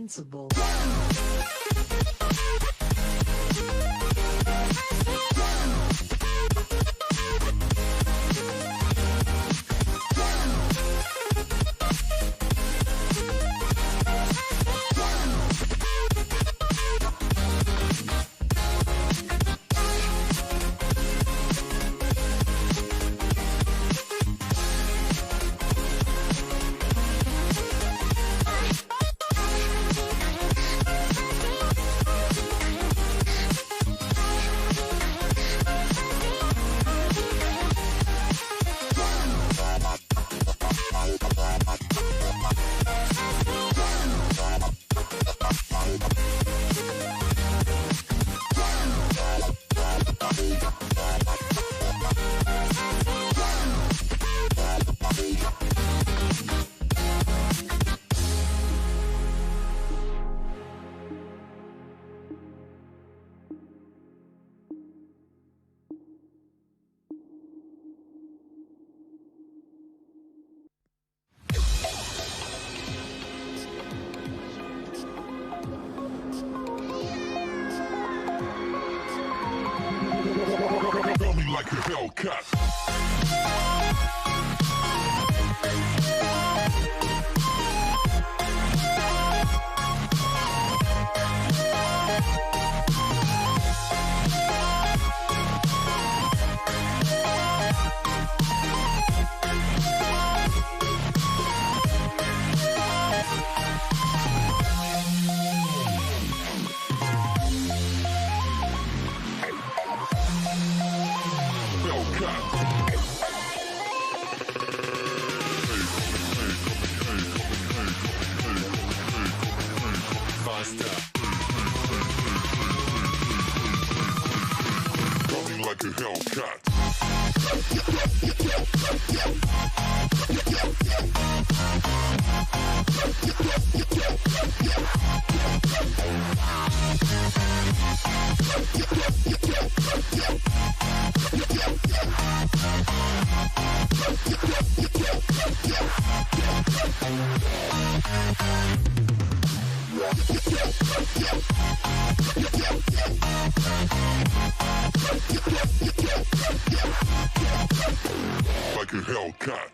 invincible. Tell me like a Hellcat. Coming like a Hellcat. Like a Hellcat.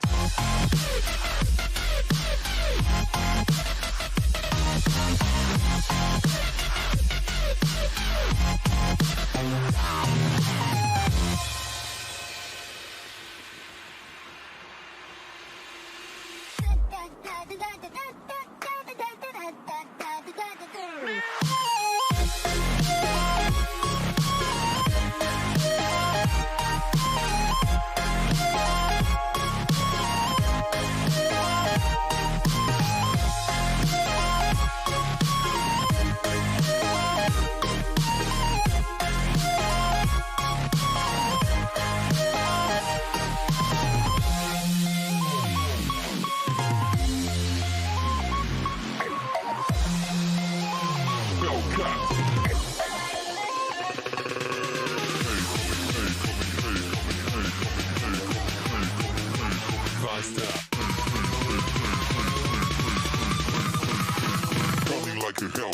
Coming like a hell.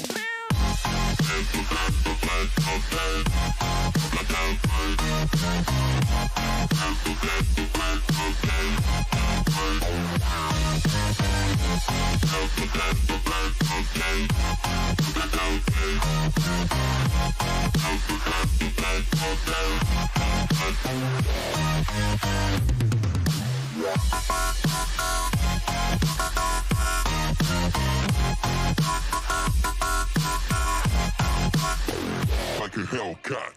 Like a Hellcat.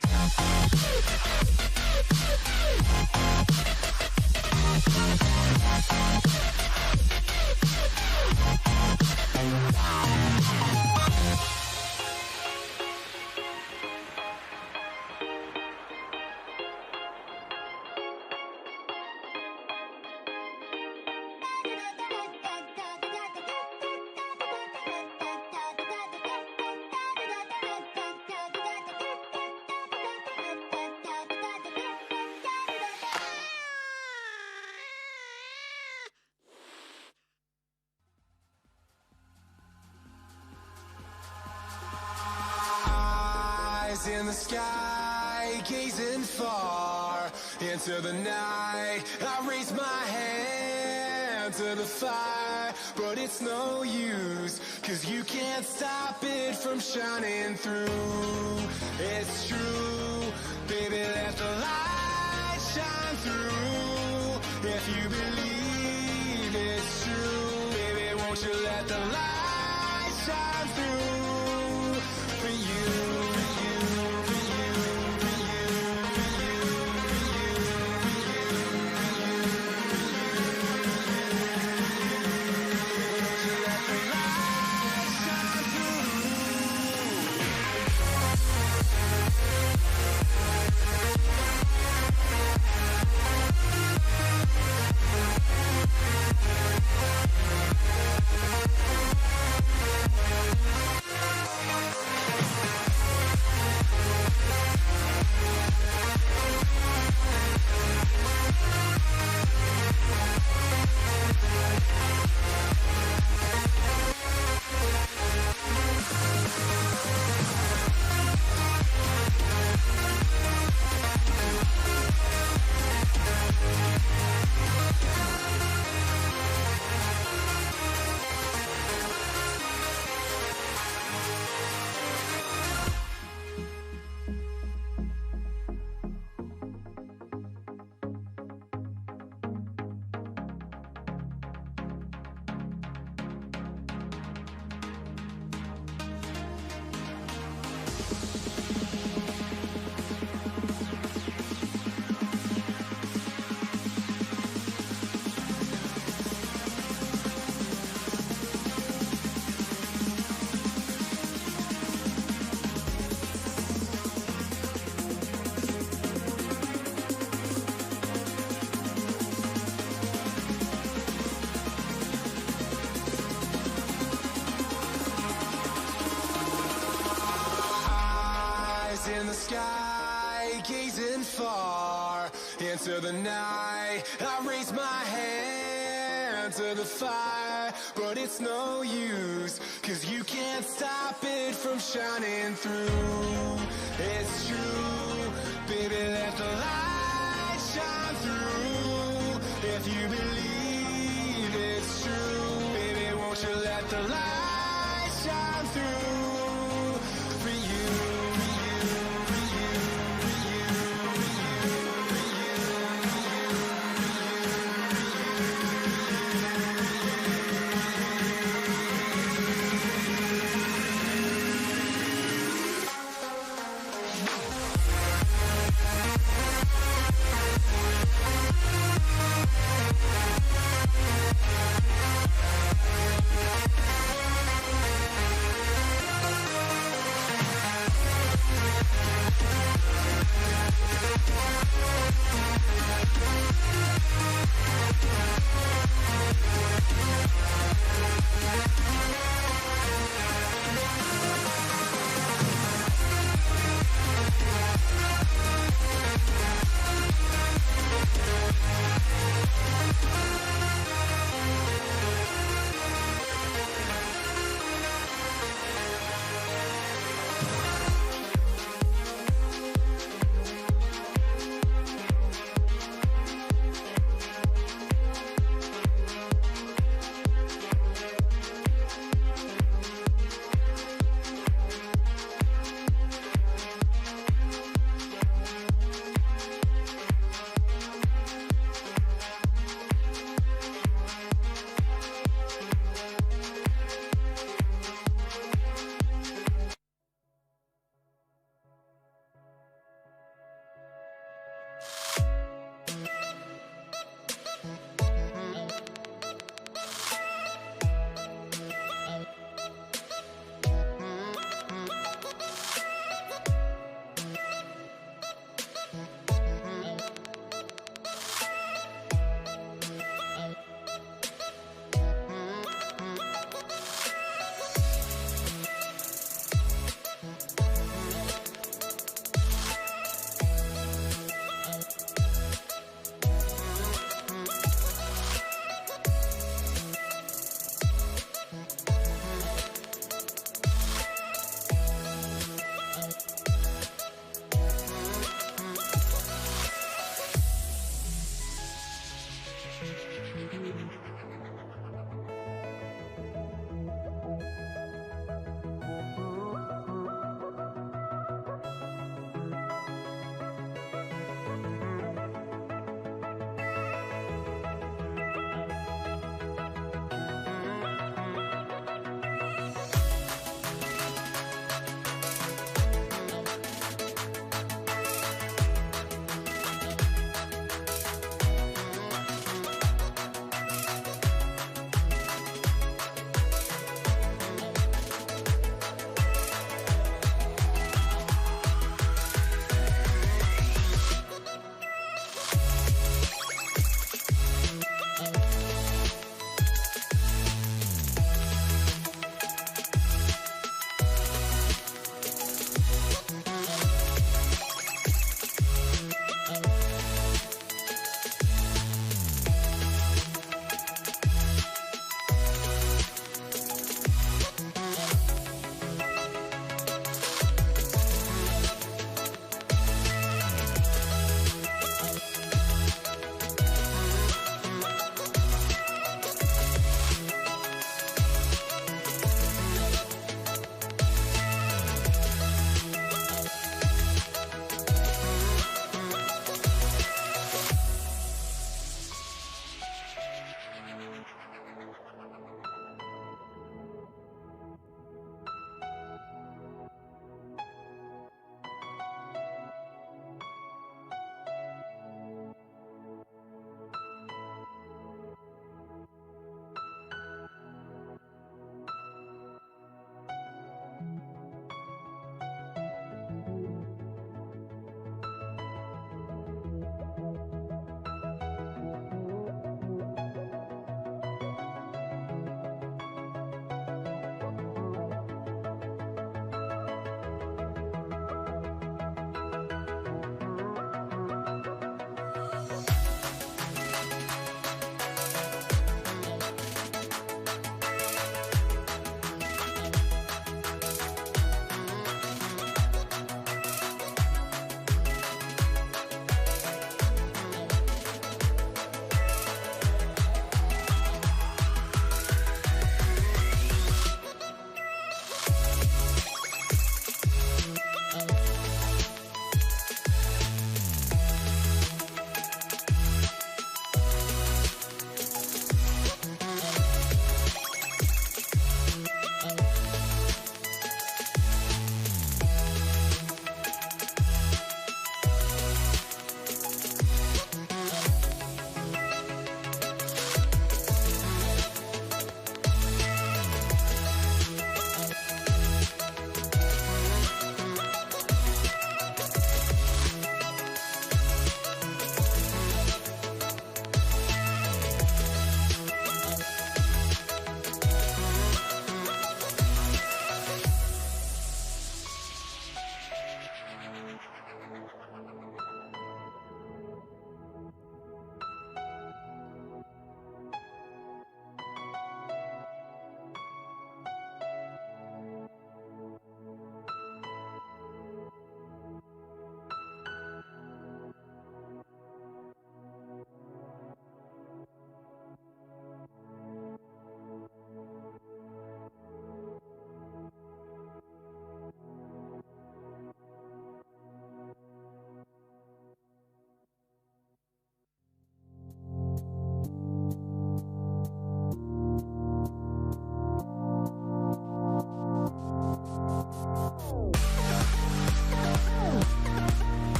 in the sky, gazing far into the night. I raise my hand to the fire, but it's no use, 'cause you can't stop it from shining through. It's true, baby, let the light shine through. If you believe it's true, baby, won't you let the light shine through for you. In the sky, gazing far into the night. I raise my hand to the fire, but it's no use, 'cause you can't stop it from shining through. It's true, baby, let the light shine through. If you believe it's true, baby, won't you let the light shine through for you.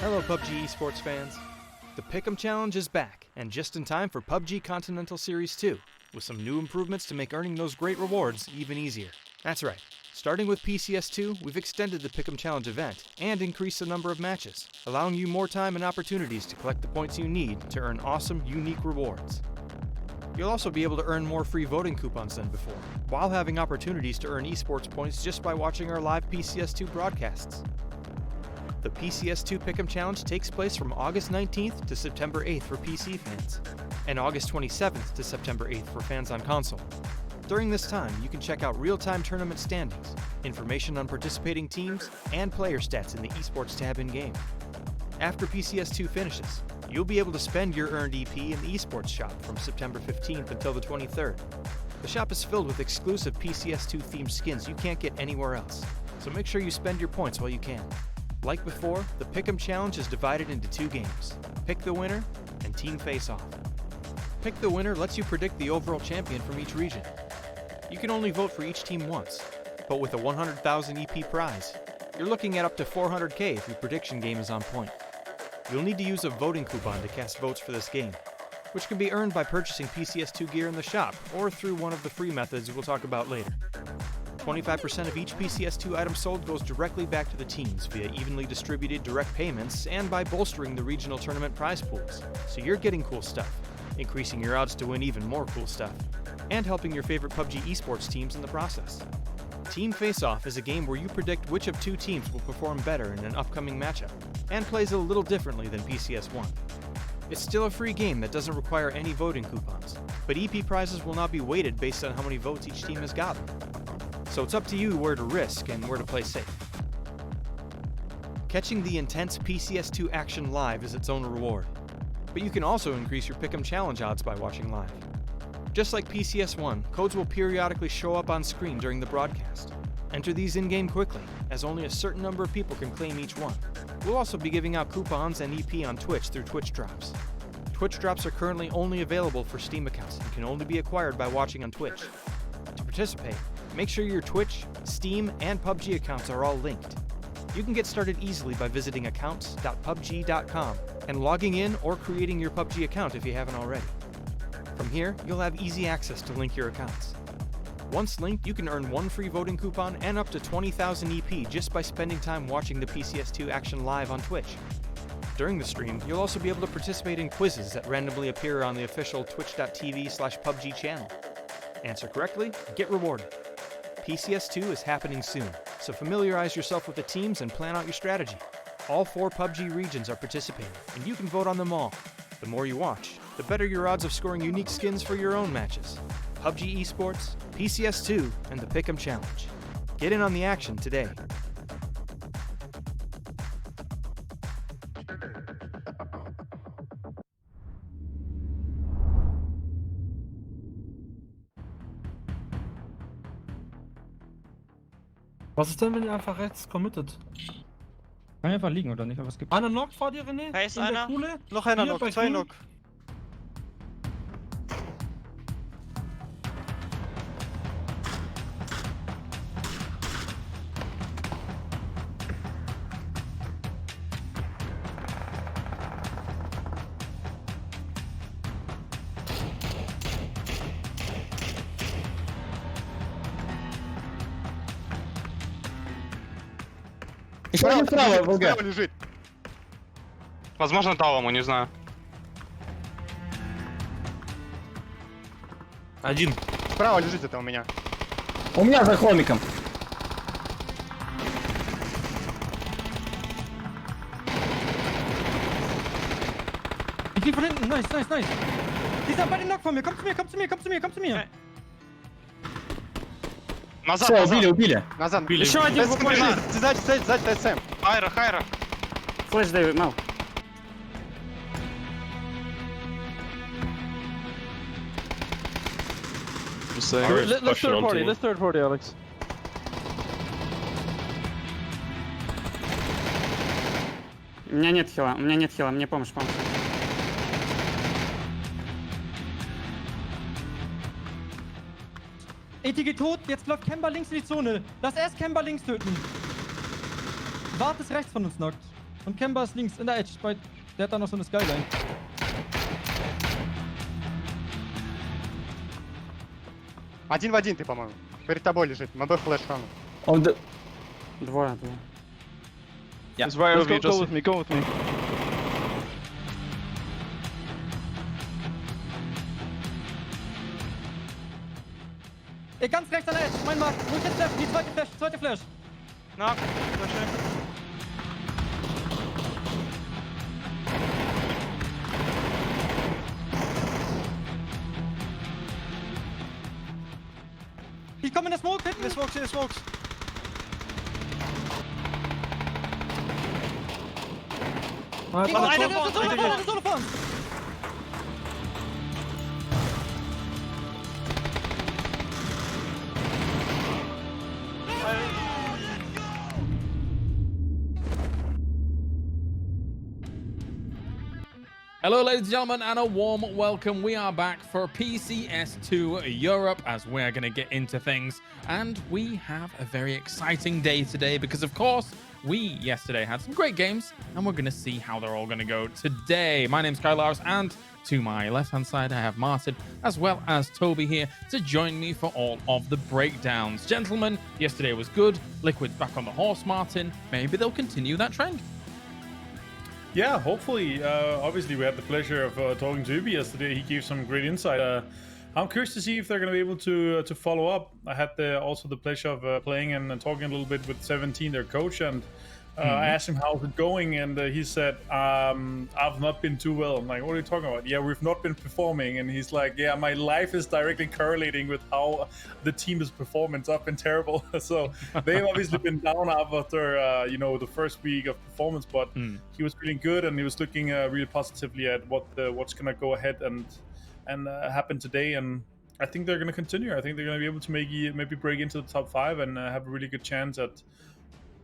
Hello PUBG esports fans. The Pick'em Challenge is back, and just in time for PUBG Continental Series 2, with some new improvements to make earning those great rewards even easier. That's right. Starting with PCS2, we've extended the Pick'em Challenge event and increased the number of matches, allowing you more time and opportunities to collect the points you need to earn awesome, unique rewards. You'll also be able to earn more free voting coupons than before, while having opportunities to earn esports points just by watching our live PCS2 broadcasts. The PCS2 Pick'em Challenge takes place from August 19th to September 8th for PC fans, and August 27th to September 8th for fans on console. During this time, you can check out real-time tournament standings, information on participating teams, and player stats in the esports tab in-game. After PCS2 finishes, you'll be able to spend your earned EP in the esports shop from September 15th until the 23rd. The shop is filled with exclusive PCS2 themed skins you can't get anywhere else, so make sure you spend your points while you can. Like before, the Pick'em Challenge is divided into 2 games, Pick the Winner and Team Face-Off. Pick the Winner lets you predict the overall champion from each region. You can only vote for each team once, but with a 100,000 EP prize, you're looking at up to 400k if your prediction game is on point. You'll need to use a voting coupon to cast votes for this game, which can be earned by purchasing PCS2 gear in the shop or through one of the free methods we'll talk about later. 25% of each PCS2 item sold goes directly back to the teams via evenly distributed direct payments and by bolstering the regional tournament prize pools, so you're getting cool stuff, increasing your odds to win even more cool stuff, and helping your favorite PUBG esports teams in the process. Team Face-Off is a game where you predict which of 2 teams will perform better in an upcoming matchup, and plays a little differently than PCS1. It's still a free game that doesn't require any voting coupons, but EP prizes will not be weighted based on how many votes each team has gotten. So it's up to you where to risk and where to play safe. Catching the intense PCS2 action live is its own reward, but you can also increase your Pick'em Challenge odds by watching live. Just like PCS1, codes will periodically show up on screen during the broadcast. Enter these in-game quickly, as only a certain number of people can claim each one. We'll also be giving out coupons and EP on Twitch through Twitch Drops. Twitch Drops are currently only available for Steam accounts and can only be acquired by watching on Twitch. To participate, make sure your Twitch, Steam, and PUBG accounts are all linked. You can get started easily by visiting accounts.pubg.com and logging in or creating your PUBG account if you haven't already. From here, you'll have easy access to link your accounts. Once linked, you can earn 1 free voting coupon and up to 20,000 EP just by spending time watching the PCS2 action live on Twitch. During the stream, you'll also be able to participate in quizzes that randomly appear on the official twitch.tv/PUBG channel. Answer correctly, get rewarded. PCS2 is happening soon, so familiarize yourself with the teams and plan out your strategy. All 4 PUBG regions are participating, and you can vote on them all. The more you watch, the better your odds of scoring unique skins for your own matches. PUBG Esports, PCS2, and the Pick'em Challenge. Get in on the action today. Was ist denn, wenn ihr einfach rechts committet? Kann einfach liegen oder nicht? Aber es gibt. Einer Knock vor dir, René? Da ist In der einer. Kuhle? Noch einer Hier Knock, bei 2 Kuhle? Knock. Справа лежит. Возможно, талому, не знаю. Один. Справа лежит это у меня. У меня за холмиком. Ich lieg von hinten. Nice, nice, nice. Dieser bei dem Knock von mir. Komm zu mir, komm zu mir, komm zu mir, komm zu mir. Назад, Все, назад. убили. Назад. Еще один ТСК бежит. Сзади ТСМ. Хайра, хайра. Флэш даю, мал. Let's third party, Alex. У меня нет хила, мне помощь. Eti geht tot, jetzt läuft Kemba links in die Zone. Lass erst Kemba links töten. Wart ist rechts von uns knockt. Und Kemba ist links in der Edge. Der hat da noch so eine Skyline. Один в один ты, по-моему. Перед тобой лежит. МБ флеш хану. Двое. Yeah. It's right Let's over you, go Justin. with me, go with me. Ey, ganz rechts an der Edge. Mein Mark. Wo ist jetzt Flash? Die zweite Flash. Knock. Flashing. Ich komme in der Smoke hinten. In the smokes. Eine Solo fahren. Hello, ladies and gentlemen, and a warm welcome. We are back for PCS2 Europe as we're going to get into things. And we have a very exciting day today because, of course, we yesterday had some great games and we're going to see how they're all going to go today. My name's Kyle Lars, and to my left-hand side, I have Martin as well as Toby here to join me for all of the breakdowns. Gentlemen, yesterday was good. Liquid's back on the horse, Martin. Maybe they'll continue that trend. Yeah, hopefully. Obviously, we had the pleasure of talking to Ubi yesterday. He gave some great insight. I'm curious to see if they're going to be able to follow up. I had also the pleasure of playing and talking a little bit with 17, their coach, and I asked him how's it going, and he said, I've not been too well. I'm like, what are you talking about? Yeah, we've not been performing. And he's like, yeah, my life is directly correlating with how the team is performing. It's been terrible. So they've obviously been down after, the first week of performance, but he was feeling good, and he was looking really positively at what's going to go ahead and happen today. And I think they're going to continue. I think they're going to be able to maybe break into the top 5 and have a really good chance at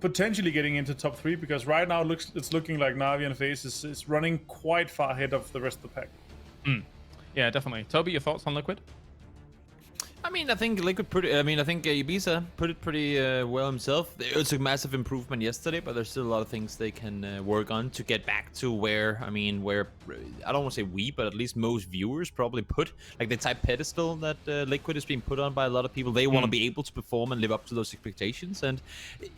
potentially getting into top 3, because right now it's looking like Na'Vi and FaZe is running quite far ahead of the rest of the pack. Yeah, definitely. Toby, your thoughts on Liquid? I mean, I think Ibiza put it pretty well himself. It's a massive improvement yesterday, but there's still a lot of things they can work on to get back to where I don't want to say we, but at least most viewers probably put, like, the type pedestal that Liquid is being put on by a lot of people. They want to be able to perform and live up to those expectations, and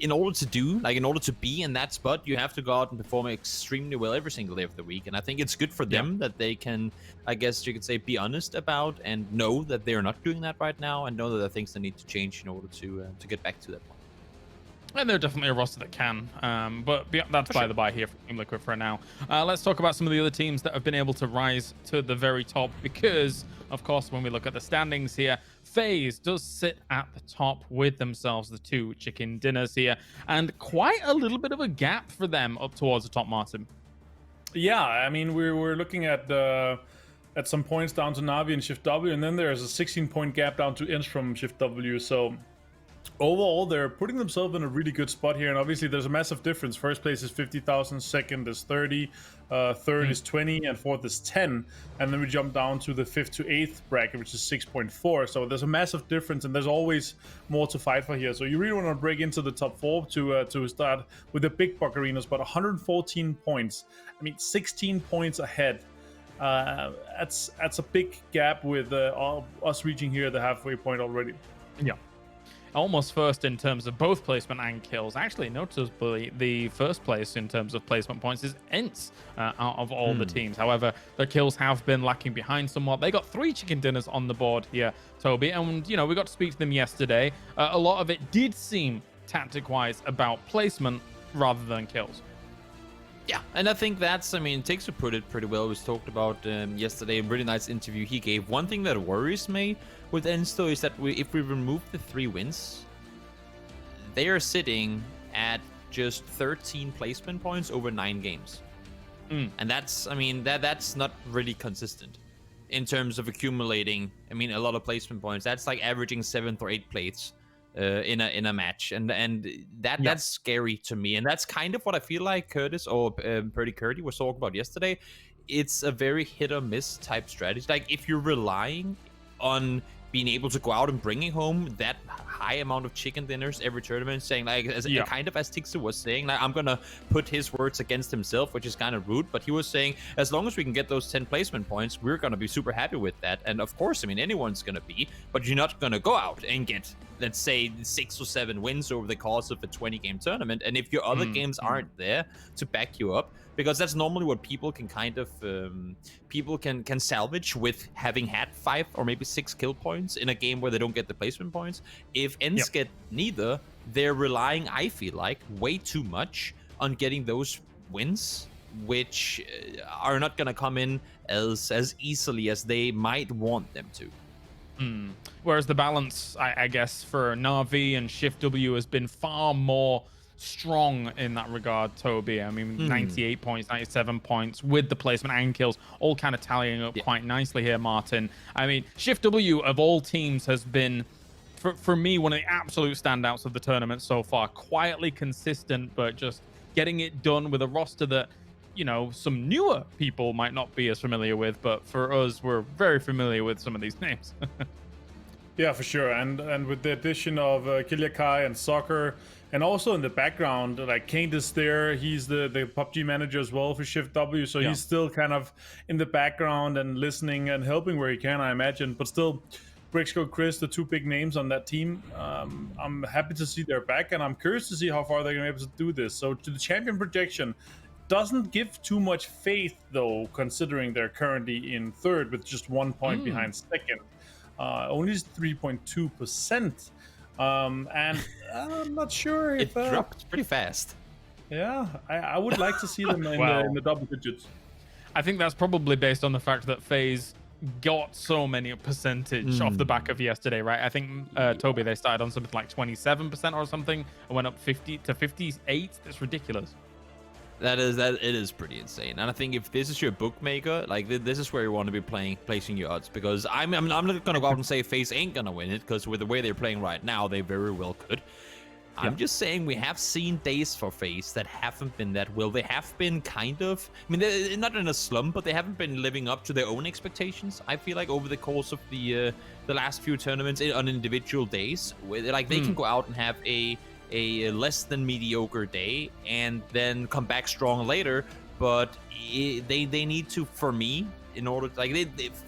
in order to be in that spot, you have to go out and perform extremely well every single day of the week. And I think it's good for them that they can, I guess you could say, be honest about and know that they're not doing that right now, and know that there are things that need to change in order to get back to that point. And they're definitely a roster that can, but that's by the by here for Team Liquid for now. Let's talk about some of the other teams that have been able to rise to the very top, because, of course, when we look at the standings here, FaZe does sit at the top with themselves the 2 chicken dinners here, and quite a little bit of a gap for them up towards the top, Martin. Yeah, I mean, we're looking at some points down to Na'Vi and Shift W, and then there's a 16-point gap down to Inch from Shift W. So overall, they're putting themselves in a really good spot here, and obviously there's a massive difference. First place is 50,000, second is 30, third is 20, and fourth is 10. And then we jump down to the 5th to 8th bracket, which is 6.4. So there's a massive difference, and there's always more to fight for here. So you really want to break into the top 4 to start with the big buck arenas, but 114 points. I mean, 16 points ahead. That's a big gap with us reaching here at the halfway point already. Yeah. Almost first in terms of both placement and kills. Actually, noticeably, the first place in terms of placement points is ENCE out of all the teams. However, their kills have been lacking behind somewhat. They got 3 chicken dinners on the board here, Toby, and, we got to speak to them yesterday. A lot of it did seem, tactic-wise, about placement rather than kills. Yeah, and I think Takes put it pretty well. It was talked about yesterday. A really nice interview he gave. One thing that worries me with ENCE, though, is that if we remove the 3 wins, they are sitting at just 13 placement points over 9 games. And that's not really consistent in terms of accumulating, a lot of placement points. That's like averaging 7th or 8th plates in a match, and that's scary to me. And that's kind of what I feel like Curtis or Purdy Curdy was talking about yesterday. It's a very hit or miss type strategy. Like, if you're relying on being able to go out and bringing home that high amount of chicken dinners every tournament, saying like, kind of as Tixu was saying, like I'm gonna put his words against himself, which is kind of rude, but he was saying as long as we can get those 10 placement points, we're gonna be super happy with that. And of course, I mean, anyone's gonna be, but you're not gonna go out and get, let's say, 6 or 7 wins over the course of a 20-game tournament. And if your other games aren't there to back you up, because that's normally what people can kind of people can salvage with having had 5 or maybe 6 kill points in a game where they don't get the placement points. If Ents get neither, they're relying, I feel like, way too much on getting those wins, which are not going to come in as easily as they might want them to. Whereas the balance, I guess, for Na'Vi and Shift W has been far more strong in that regard, Toby. I mean, 98 points, 97 points with the placement and kills, all kind of tallying up quite nicely here, Martin. I mean, Shift W of all teams has been, for me, one of the absolute standouts of the tournament so far. Quietly consistent, but just getting it done with a roster that, you know, some newer people might not be as familiar with, but for us, we're very familiar with some of these names. Yeah, for sure. And with the addition of Kilyakai and Soccer, and also in the background, like Kane is there. He's the PUBG manager as well for Shift W, so he's still kind of in the background and listening and helping where he can, I imagine. But still, Brixco, Chris, the 2 big names on that team. I'm happy to see they're back, and I'm curious to see how far they're going to be able to do this. So to the champion projection, doesn't give too much faith, though, considering they're currently in 3rd with just 1 point behind 2nd. Only 3.2%. And I'm not sure if... It dropped pretty fast. Yeah, I would like to see them in the double digits. I think that's probably based on the fact that FaZe got so many percentage off the back of yesterday, right? I think, Toby, they started on something like 27% or something and went up 50 to 58. That's ridiculous. It is pretty insane. And I think if this is your bookmaker, like this is where you want to be placing your odds, because I'm not gonna go out and say FaZe ain't gonna win it, because with the way they're playing right now, they very well could. I'm just saying we have seen days for FaZe that haven't been that well. They have been kind of, I mean, they're not in a slump, but they haven't been living up to their own expectations. I feel like over the course of the last few tournaments on individual days, where like they can go out and have a less than mediocre day and then come back strong later, but they need to, for me, in order to, like,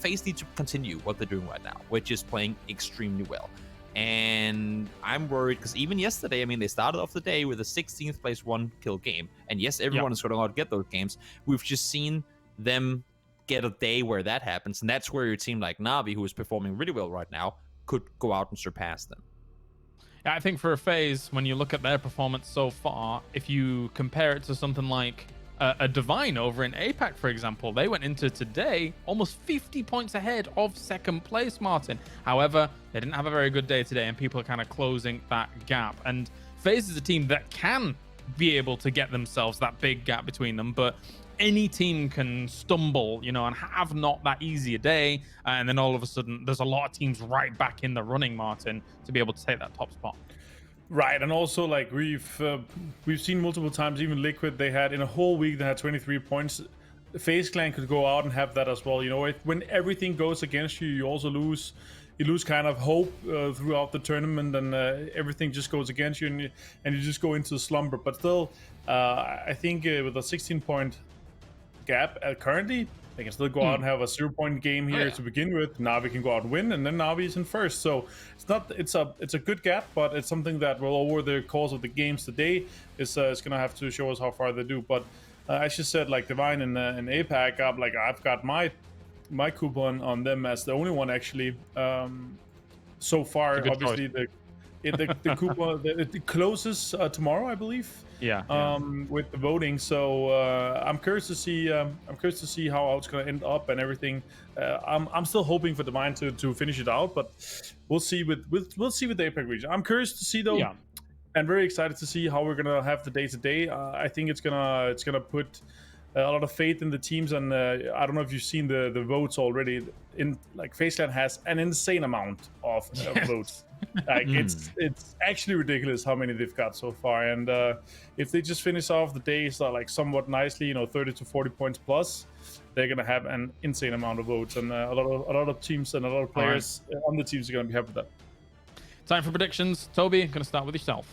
FaZe need to continue what they're doing right now, which is playing extremely well. And I'm worried because even yesterday, I mean, they started off the day with a 16th place 1 kill game, and yes, everyone is going to get those games. We've just seen them get a day where that happens, and that's where your team like Na'Vi, who is performing really well right now, could go out and surpass them. Yeah, I think for a FaZe, when you look at their performance so far, if you compare it to something like a Divine over in APAC, for example, they went into today almost 50 points ahead of 2nd place, Martin. However, they didn't have a very good day today, and people are kind of closing that gap. And FaZe is a team that can be able to get themselves that big gap between them, but any team can stumble, you know, and have not that easy a day, and then all of a sudden there's a lot of teams right back in the running, Martin, to be able to take that top spot. Right, and also like we've seen multiple times, even Liquid, they had in a whole week they had 23 points. FaZe Clan could go out and have that as well. You know, when everything goes against you, you also lose kind of hope throughout the tournament, and everything just goes against you, and you just go into slumber. But still, I think with a 16-point gap currently, they can still go out and have a 0-point game here to begin with. Na'Vi can go out and win, and then Na'Vi is in 1st. So it's a good gap, but it's something that will, over the course of the games today, is gonna have to show us how far they do. But as you said, like Divine and APAC, I've got my coupon on them as the only one actually so far. Obviously, the coupon it closes tomorrow, I believe. With the voting, so I'm curious to see how it's going to end up and everything. I'm still hoping for Divine to finish it out, but we'll see with the APAC region. I'm curious to see though, and very excited to see how we're gonna have the day-to-day. I think it's gonna put a lot of faith in the teams, and I don't know if you've seen the votes already. In like FaZe Clan has an insane amount of votes. Like it's actually ridiculous how many they've got so far. And if they just finish off the days like somewhat nicely, 30 to 40 points plus, they're gonna have an insane amount of votes, and a lot of teams and a lot of players on the teams are gonna be happy with that. Time for predictions. Toby, gonna start with yourself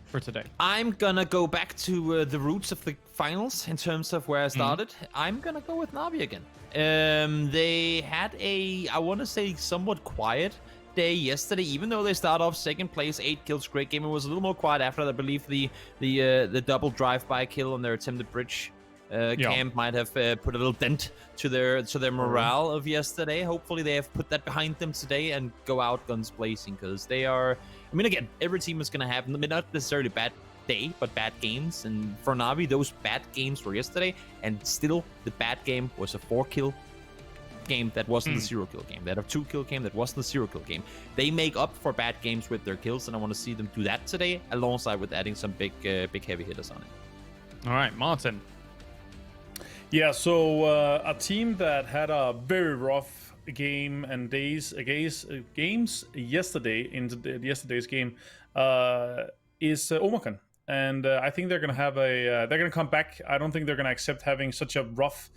for today. I'm gonna go back to the roots of the finals in terms of where I started. I'm gonna go with Navi again. They had I want to say, somewhat quiet day yesterday, even though they start off second place, 8 kills, great game. It was a little more quiet after that. I believe the double drive-by kill on their attempted bridge camp might have put a little dent to their morale of yesterday. Hopefully they have put that behind them today and go out guns blazing, because they are, I mean, again, every team is going to have not necessarily bad day, but bad games. And for Navi, those bad games were yesterday, and still the bad game was a 4-kill game that wasn't the 0-kill game. That a 2-kill game that wasn't the 0-kill game. They make up for bad games with their kills, and I want to see them do that today, alongside with adding some big heavy hitters on it. All right, Martin. Yeah, so a team that had a very rough game and games yesterday in yesterday's game is Omicron. And I think they're gonna have they're gonna come back. I don't think they're gonna accept having such a rough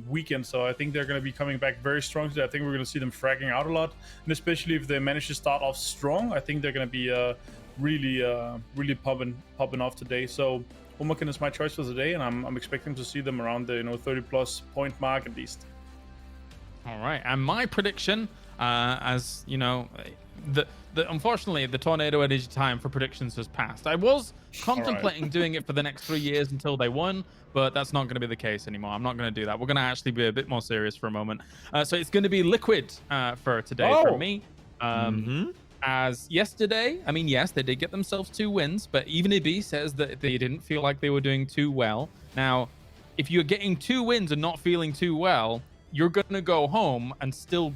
weekend. So I think they're gonna be coming back very strong today. I think we're gonna see them fragging out a lot, and especially if they manage to start off strong, I think they're gonna be really popping off today. So Omicron is my choice for today, and I'm expecting to see them around the 30 plus point mark at least. All right, and my prediction, as you know, unfortunately the Tornado Energy time for predictions has passed. I was contemplating doing it for the next 3 years until they won, but that's not going to be the case anymore. I'm not going to do that. We're going to actually be a bit more serious for a moment. So it's going to be Liquid for today for me. As yesterday, I mean, yes, they did get themselves 2 wins, but even EB says that they didn't feel like they were doing too well. Now, if you're getting 2 wins and not feeling too well, you're going to go home and still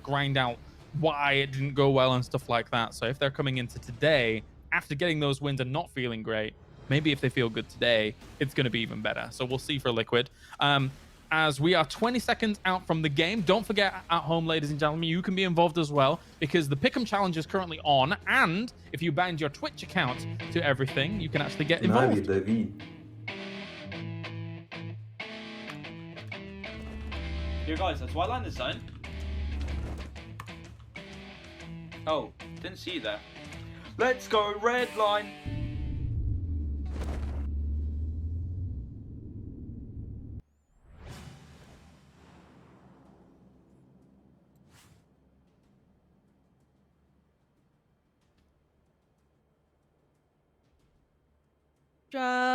grind out why it didn't go well and stuff like that. So if they're coming into today after getting those wins and not feeling great, maybe if they feel good today, it's going to be even better. So we'll see for Liquid. As we are 20 seconds out from the game, don't forget, at home, ladies and gentlemen, you can be involved as well, because the Pick'em Challenge is currently on, and if you bind your Twitch account to everything, you can actually get involved. Here, guys, that's why line is zone. Oh, didn't see you there. Let's go, red line.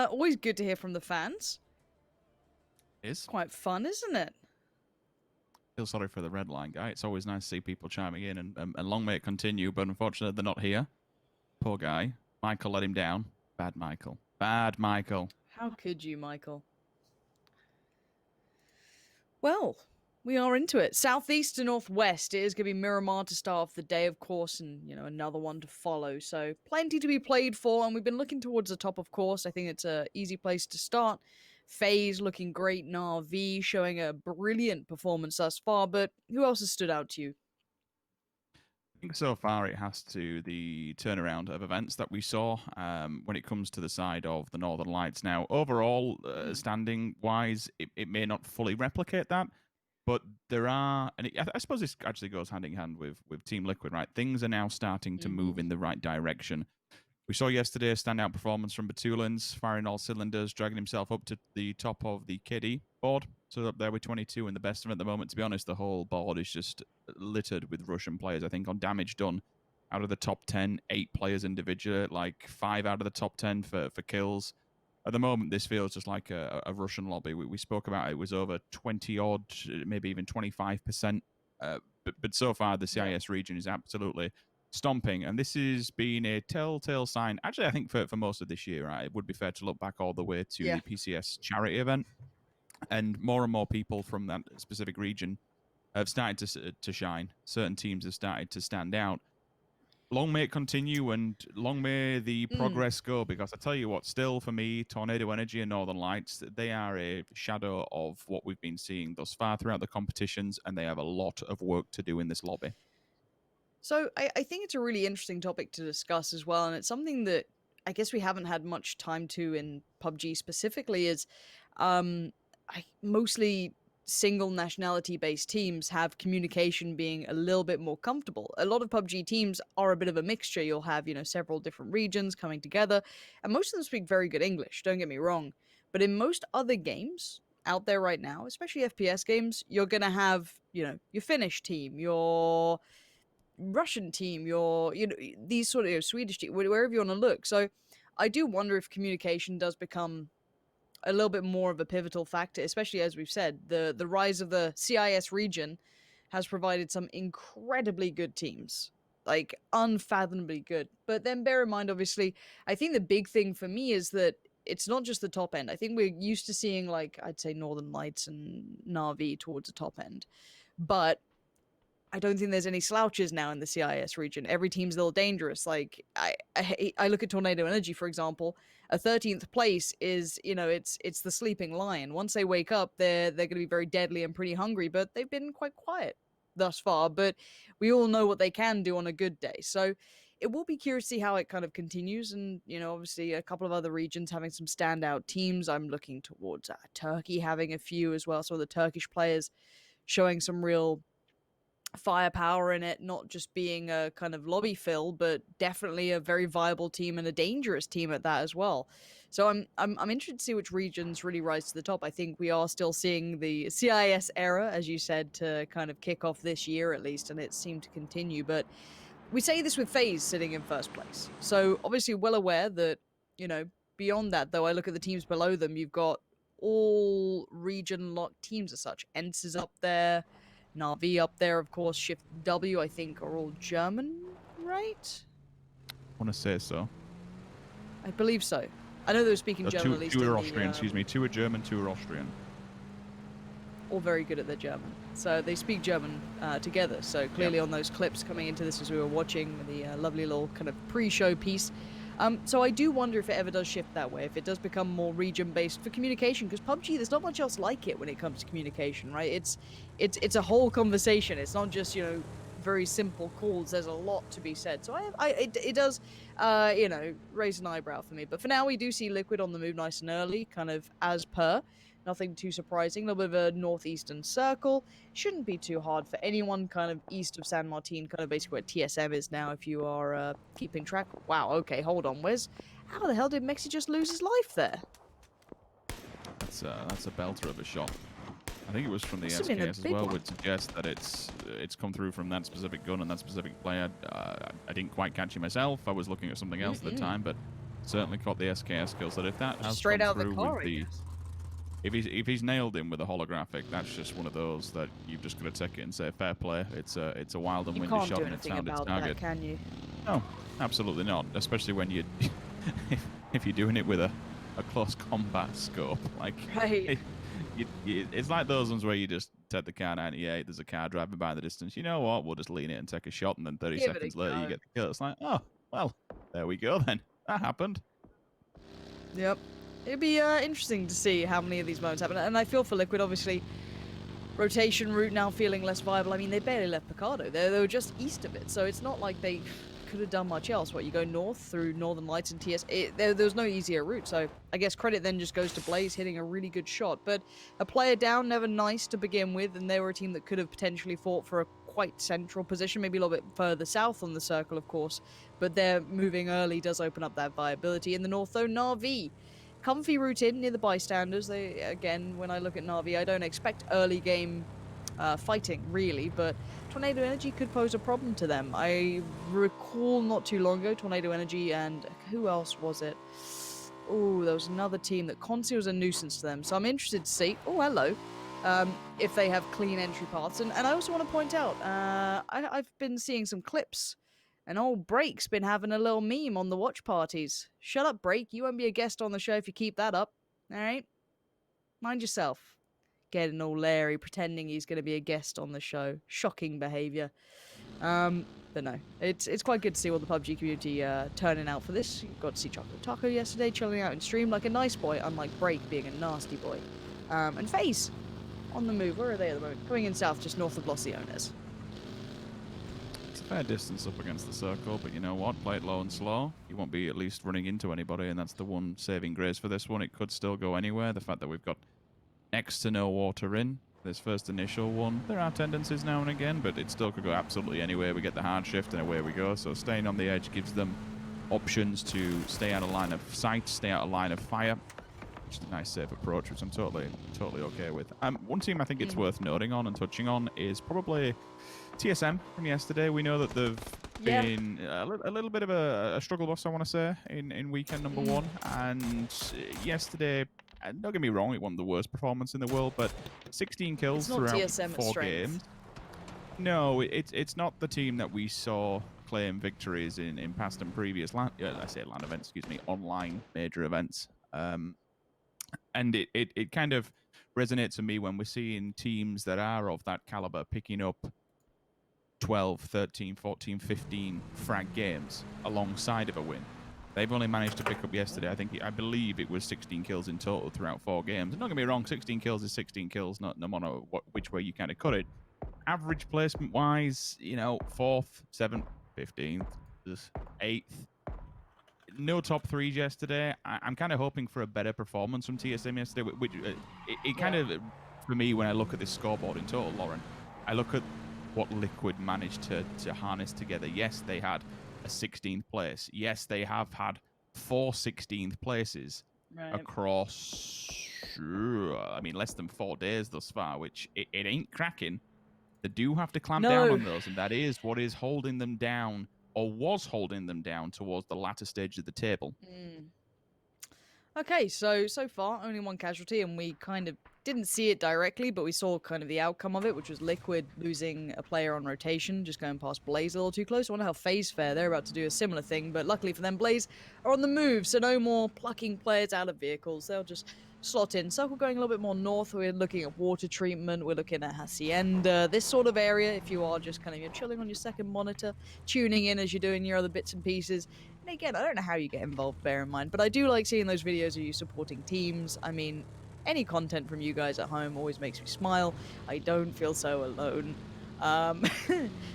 Always good to hear from the fans. It's quite fun, isn't it? Feel sorry for the red line guy. It's always nice to see people chiming in, and long may it continue, but unfortunately they're not here. Poor guy. Michael let him down. Bad Michael. Bad Michael. How could you, Michael? Well, we are into it. Southeast to northwest. It is going to be Miramar to start off the day, of course, and, another one to follow. So plenty to be played for, and we've been looking towards the top, of course. I think it's an easy place to start. FaZe looking great. Na'Vi showing a brilliant performance thus far, but who else has stood out to you? I think so far it has to the turnaround of events that we saw when it comes to the side of the Northern Lights. Now, overall, standing-wise, it may not fully replicate that, but there are, and I suppose this actually goes hand in hand with Team Liquid, right? Things are now starting to move in the right direction. We saw yesterday a standout performance from Batulins, firing all cylinders, dragging himself up to the top of the KD board. So up there with 22 and the best of them at the moment. To be honest, the whole board is just littered with Russian players. I think on damage done, out of the top 10, 8 players individually, like 5 out of the top 10 for kills. At the moment, this feels just like a Russian lobby. We spoke about it was over 20-odd, maybe even 25%. But so far, the CIS region is absolutely stomping, and this has been a telltale sign. Actually, I think for most of this year, right, it would be fair to look back all the way to the PCS charity event, and more people from that specific region have started to shine. Certain teams have started to stand out. Long may it continue, and long may the progress go, because I tell you what, still for me, Tornado Energy and Northern Lights, they are a shadow of what we've been seeing thus far throughout the competitions, and they have a lot of work to do in this lobby. So I think it's a really interesting topic to discuss as well, and it's something that I guess we haven't had much time to in PUBG specifically. Is mostly single nationality based teams have communication being a little bit more comfortable. A lot of PUBG teams are a bit of a mixture. You'll have, several different regions coming together, and most of them speak very good English, don't get me wrong. But in most other games out there right now, especially FPS games, you're going to have, your Finnish team, your Russian team, your, these sort of Swedish team, wherever you want to look. So I do wonder if communication does become a little bit more of a pivotal factor, especially as we've said, the rise of the CIS region has provided some incredibly good teams, like unfathomably good. But then bear in mind, obviously, I think the big thing for me is that it's not just the top end. I think we're used to seeing, like, I'd say Northern Lights and Na'Vi towards the top end. But I don't think there's any slouches now in the CIS region. Every team's a little dangerous. Like, I look at Tornado Energy, for example. A 13th place is, it's the sleeping lion. Once they wake up, they're going to be very deadly and pretty hungry, but they've been quite quiet thus far. But we all know what they can do on a good day. So it will be curious to see how it kind of continues. And, obviously a couple of other regions having some standout teams. I'm looking towards Turkey having a few as well. Some of the Turkish players showing some real firepower in it, not just being a kind of lobby fill, but definitely a very viable team and a dangerous team at that as well. So I'm interested to see which regions really rise to the top. I think we are still seeing the CIS era, as you said, to kind of kick off this year at least, and it seemed to continue. But we say this with FaZe sitting in first place. So obviously well aware that, beyond that, though, I look at the teams below them, you've got all region locked teams as such. ENCE is up there, Na'Vi up there, of course. Shift W, I think, are all German, right? I want to say so. I believe so. I know they were speaking German at least. Two are Austrian, excuse me. 2 are German, 2 are Austrian. All very good at their German. So they speak German together. So clearly on those clips coming into this as we were watching the lovely little kind of pre-show piece. So I do wonder if it ever does shift that way, if it does become more region-based for communication, because PUBG, there's not much else like it when it comes to communication, right? It's a whole conversation. It's not just, very simple calls. There's a lot to be said. So it does, raise an eyebrow for me. But for now, we do see Liquid on the move nice and early, kind of as per. Nothing too surprising. A little bit of a northeastern circle. Shouldn't be too hard for anyone kind of east of San Martin, kind of basically where TSM is now, if you are keeping track. Wow, okay, hold on, Wes. How the hell did Mexi just lose his life there? That's a belter of a shot. I think it was from the SKS as well, would suggest that it's come through from that specific gun and that specific player. I didn't quite catch it myself. I was looking at something else at the time, but certainly caught the SKS kill. So if that has straight come out through the car, with the... If he's nailed him with a holographic, that's just one of those that you've just got to take it and say fair play. It's a wild and windy shot and it's found its target. Can you? No, absolutely not. Especially when you if you're doing it with a close combat scope, like right. It's like those ones where you just take the Kar 98. There's a car driving by in the distance. You know what? We'll just lean it and take a shot, and then 30 seconds later you get the kill. It's like, oh well, there we go then. That happened. Yep. It'd be interesting to see how many of these moments happen. And I feel for Liquid, obviously, rotation route now feeling less viable. I mean, they barely left Picardo. They were just east of it. So it's not like they could have done much else. What, you go north through Northern Lights and TS? There was no easier route. So I guess credit then just goes to Blaze hitting a really good shot. But a player down, never nice to begin with. And they were a team that could have potentially fought for a quite central position, maybe a little bit further south on the circle, of course. But their moving early does open up that viability. In the north, though, Na'Vi. Comfy route in near the bystanders. They, again, when I look at Na'Vi, I don't expect early game fighting, really, but Tornado Energy could pose a problem to them. I recall not too long ago, Tornado Energy and who else was it? Oh, there was another team that constantly was a nuisance to them, so I'm interested to see, oh, hello, if they have clean entry paths. And I also want to point out, I've been seeing some clips. And old Break's been having a little meme on the watch parties. Shut up, Break. You won't be a guest on the show if you keep that up. All right? Mind yourself. Getting all Larry, pretending he's going to be a guest on the show. Shocking behavior. But no, it's quite good to see all the PUBG community turning out for this. You got to see Chocolate Taco yesterday, chilling out in stream like a nice boy, unlike Break being a nasty boy. And FaZe on the move. Where are they at the moment? Coming in south, just north of Los Leones. fair distance up against the circle, but you know what? Play it low and slow. You won't be at least running into anybody, and that's the one saving grace for this one. It could still go anywhere. The fact that we've got next to no water in this first initial one. There are tendencies now and again, but it still could go absolutely anywhere. We get the hard shift, and away we go. So staying on the edge gives them options to stay out of line of sight, stay out of line of fire. Which is a nice safe approach, which I'm totally okay with. One team I think it's worth noting on and touching on is probably TSM from yesterday. We know that they've been a little bit of a struggle bus, I want to say, in weekend number 1. And yesterday, don't get me wrong, it wasn't the worst performance in the world, but 16 kills throughout TSM 4 games. No, it's not the team that we saw claim victories in past and previous land events, online major events. And it kind of resonates with me when we're seeing teams that are of that caliber picking up 12, 13, 14, 15 frag games alongside of a win. They've only managed to pick up yesterday, I believe it was 16 kills in total throughout 4 games. And don't get me wrong, 16 kills is 16 kills, no matter which way you kind of cut it. Average placement-wise, 4th, 7th, 15th, 8th. No top 3s yesterday. I'm kind of hoping for a better performance from TSM yesterday, which it kind of, for me, when I look at this scoreboard in total, Lauren, I look at what Liquid managed to harness together. Yes, they had a 16th place. Yes, they have had 4 16th places across, less than 4 days thus far, which it ain't cracking. They do have to clamp down on those, and that is what is holding them down, or was holding them down towards the latter stage of the table. Okay, so far, only 1 casualty, and we kind of didn't see it directly, but we saw kind of the outcome of it, which was Liquid losing a player on rotation, just going past Blaze a little too close. I wonder how FaZe fare. They're about to do a similar thing, but luckily for them, Blaze are on the move, so no more plucking players out of vehicles. They'll just slot in. Circle going a little bit more north. We're looking at water treatment. We're looking at Hacienda. This sort of area, if you are just kind of chilling on your second monitor, tuning in as you're doing your other bits and pieces. And again, I don't know how you get involved, bear in mind, but I do like seeing those videos of you supporting teams. I mean, any content from you guys at home always makes me smile. I don't feel so alone.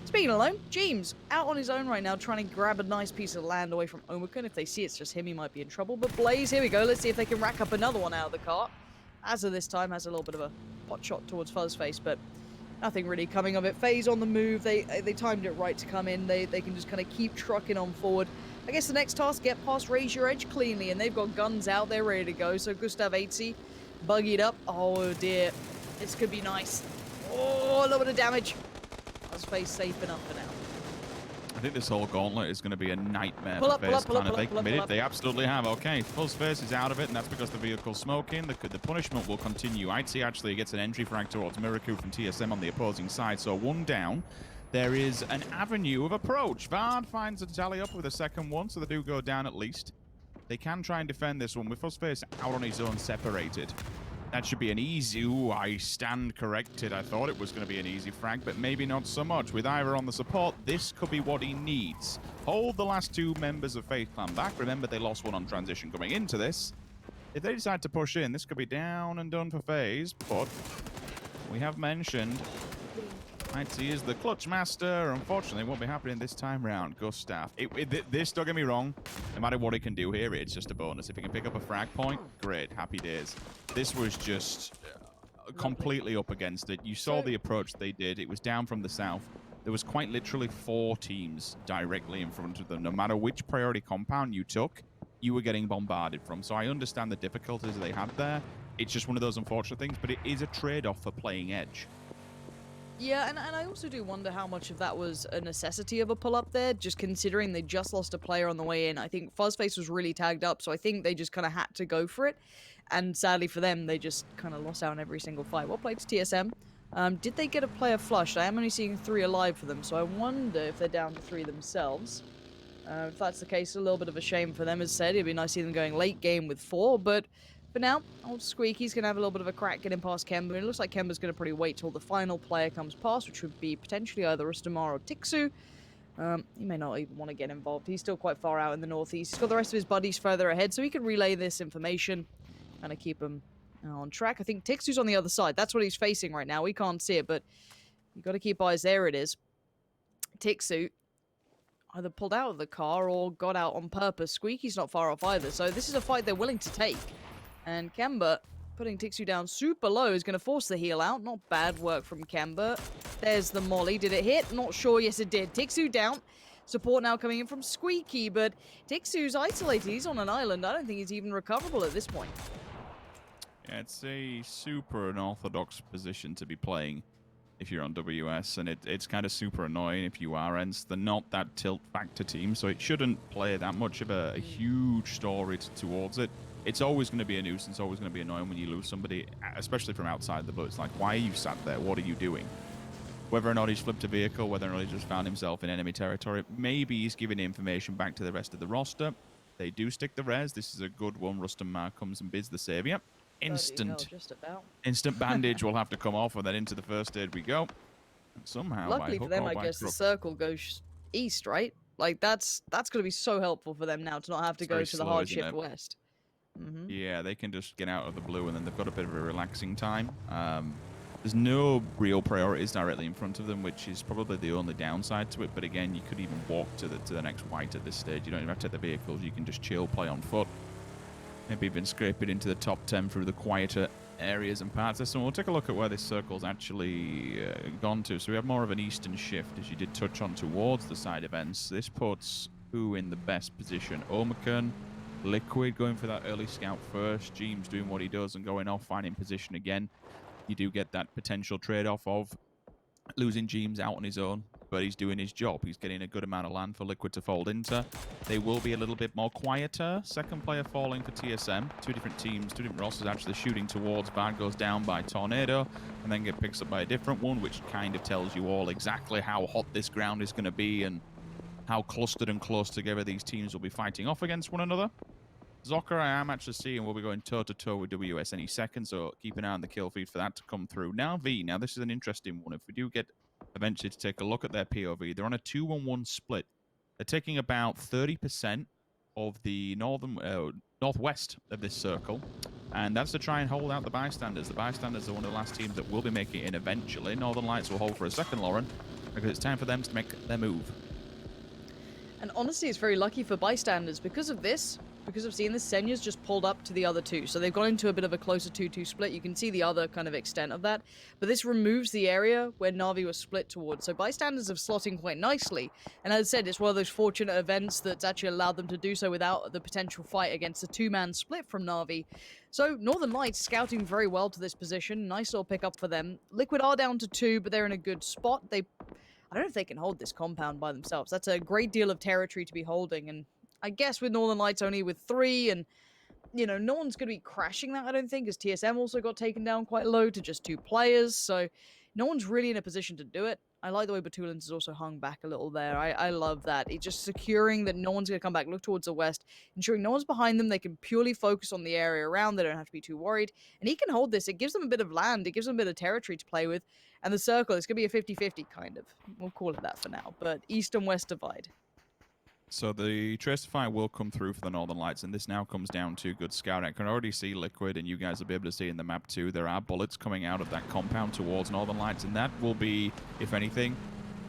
Speaking of alone, James out on his own right now trying to grab a nice piece of land away from Omicron. If they see it's just him, he might be in trouble. But Blaze, here we go. Let's see if they can rack up another one out of the cart. Azza this time has a little bit of a pot shot towards Fuzzface, but nothing really coming of it. FaZe on the move. They timed it right to come in. They can just kind of keep trucking on forward. I guess the next task, get past Raise Your Edge cleanly, and they've got guns out. They're ready to go. So Gustav 8C buggied up. Oh dear. This could be nice. Oh, a little bit of damage. Fuzzface safe enough for now. I think this whole gauntlet is going to be a nightmare Pull for up, FaZe pull up, pull up, Clan. pull They up, pull up, committed. pull up. They absolutely have. Okay, Fuzzface is out of it, and that's because the vehicle's smoking. The punishment will continue. I'd see actually gets an entry frag towards Miraku from TSM on the opposing side. So 1 down. There is an avenue of approach. Vard finds a tally up with a second one, so they do go down at least. They can try and defend this one with Fuzzface out on his own, separated. That should be an easy... Ooh, I stand corrected. I thought it was going to be an easy frag, but maybe not so much. With Ira on the support, this could be what he needs. Hold the last 2 members of FaZe Clan back. Remember, they lost 1 on transition coming into this. If they decide to push in, this could be down and done for FaZe, but we have mentioned... He is the clutch master. Unfortunately, it won't be happening this time round. Gustav. This, don't get me wrong, no matter what he can do here, it's just a bonus. If he can pick up a frag point, great. Happy days. This was just completely up against it. You saw the approach they did. It was down from the south. There was quite literally 4 teams directly in front of them. No matter which priority compound you took, you were getting bombarded from. So I understand the difficulties they had there. It's just one of those unfortunate things, but it is a trade-off for playing edge. Yeah, and I also do wonder how much of that was a necessity of a pull-up there, just considering they just lost a player on the way in. I think Fuzzface was really tagged up, so I think they just kind of had to go for it. And sadly for them, they just kind of lost out on every single fight. Well played to TSM. Did they get a player flushed? I am only seeing 3 alive for them, so I wonder if they're down to 3 themselves. If that's the case, a little bit of a shame for them. As said, it'd be nice to see them going late game with 4, but... For now, old Squeaky's going to have a little bit of a crack getting past Kemba. It looks like Kemba's going to probably wait till the final player comes past, which would be potentially either Rustamar or Tixu. He may not even want to get involved. He's still quite far out in the northeast. He's got the rest of his buddies further ahead, so he can relay this information and keep him on track. I think Tixu's on the other side. That's what he's facing right now. We can't see it, but you've got to keep eyes. There it is. Tixu either pulled out of the car or got out on purpose. Squeaky's not far off either, so this is a fight they're willing to take. And Kemba, putting Tixu down super low, is going to force the heal out. Not bad work from Kemba. There's the molly. Did it hit? Not sure. Yes, it did. Tixu down. Support now coming in from Squeaky, but Tixu's isolated. He's on an island. I don't think he's even recoverable at this point. Yeah, it's a super unorthodox position to be playing if you're on WS, and it's kind of super annoying if you are, hence they're not that tilt factor team, so it shouldn't play that much of a huge story towards it. It's always going to be a nuisance, always going to be annoying when you lose somebody, especially from outside the boat. It's like, why are you sat there? What are you doing? Whether or not he's flipped a vehicle, whether or not he's just found himself in enemy territory, maybe he's giving information back to the rest of the roster. They do stick the res. This is a good one. Rustam Mar comes and bids the savior. Instant bandage will have to come off, and then into the first aid we go. And somehow, luckily for them, I guess the circle goes east, right? Like that's going to be so helpful for them now to not have to go to the hardship west. Yeah, they can just get out of the blue, and then they've got a bit of a relaxing time. There's no real priorities directly in front of them, which is probably the only downside to it. But again, you could even walk to the next white at this stage. You don't even have to take the vehicles. You can just chill, play on foot. Maybe even scrape it into the top 10 through the quieter areas and parts. So we'll take a look at where this circle's actually gone to. So we have more of an eastern shift, as you did touch on, towards the side events. This puts who in the best position? Omicron, Liquid going for that early scout first. James doing what he does and going off, finding position again. You do get that potential trade-off of losing James out on his own, but he's doing his job. He's getting a good amount of land for Liquid to fold into. They will be a little bit more quieter. Second player falling for TSM. Two different teams, two different rosters actually shooting towards. Bad goes down by Tornado and then get picked up by a different one, which kind of tells you all exactly how hot this ground is going to be and how clustered and close together these teams will be fighting off against one another. Zocker, I am actually seeing we'll be going toe-to-toe with WS any second, so keep an eye on the kill feed for that to come through. Now V, now this is an interesting one. If we do get eventually to take a look at their POV, they're on a 2-1-1 split. They're taking about 30% of the northwest of this circle, and that's to try and hold out the bystanders. The bystanders are one of the last teams that will be making it in eventually. Northern Lights will hold for a second, Lauren, because it's time for them to make their move. And honestly, it's very lucky for bystanders because of this. Because of seeing this, Senya's just pulled up to the other two. So they've gone into a bit of a closer 2-2 split. You can see the other kind of extent of that. But this removes the area where Na'Vi was split towards. So bystanders have slotting quite nicely. And as I said, it's one of those fortunate events that's actually allowed them to do so without the potential fight against a two-man split from Na'Vi. So Northern Lights scouting very well to this position. Nice little pickup for them. Liquid are down to 2, but they're in a good spot. I don't know if they can hold this compound by themselves. That's a great deal of territory to be holding, and I guess with Northern Lights only with 3, and, you know, no one's going to be crashing that, I don't think, as TSM also got taken down quite low to just 2 players, so no one's really in a position to do it. I like the way Batulins is also hung back a little there. I love that. It's just securing that no one's going to come back, look towards the west, ensuring no one's behind them. They can purely focus on the area around. They don't have to be too worried. And he can hold this. It gives them a bit of land. It gives them a bit of territory to play with. And the circle, it's going to be a 50-50 kind of. We'll call it that for now. But east and west divide. So the Tracer Fire will come through for the Northern Lights, and this now comes down to good scouting. I can already see Liquid, and you guys will be able to see in the map too, there are bullets coming out of that compound towards Northern Lights, and that will be, if anything,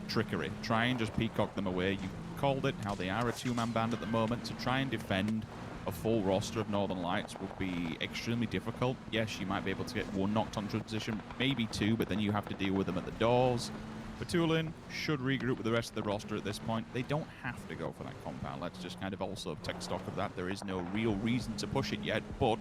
trickery. Try and just peacock them away. You called it, how they are a two-man band at the moment. To try and defend a full roster of Northern Lights would be extremely difficult. Yes, you might be able to get one knocked onto a position, maybe 2, but then you have to deal with them at the doors. Batulin should regroup with the rest of the roster at this point. They don't have to go for that compound. Let's just kind of also take stock of that. There is no real reason to push it yet, but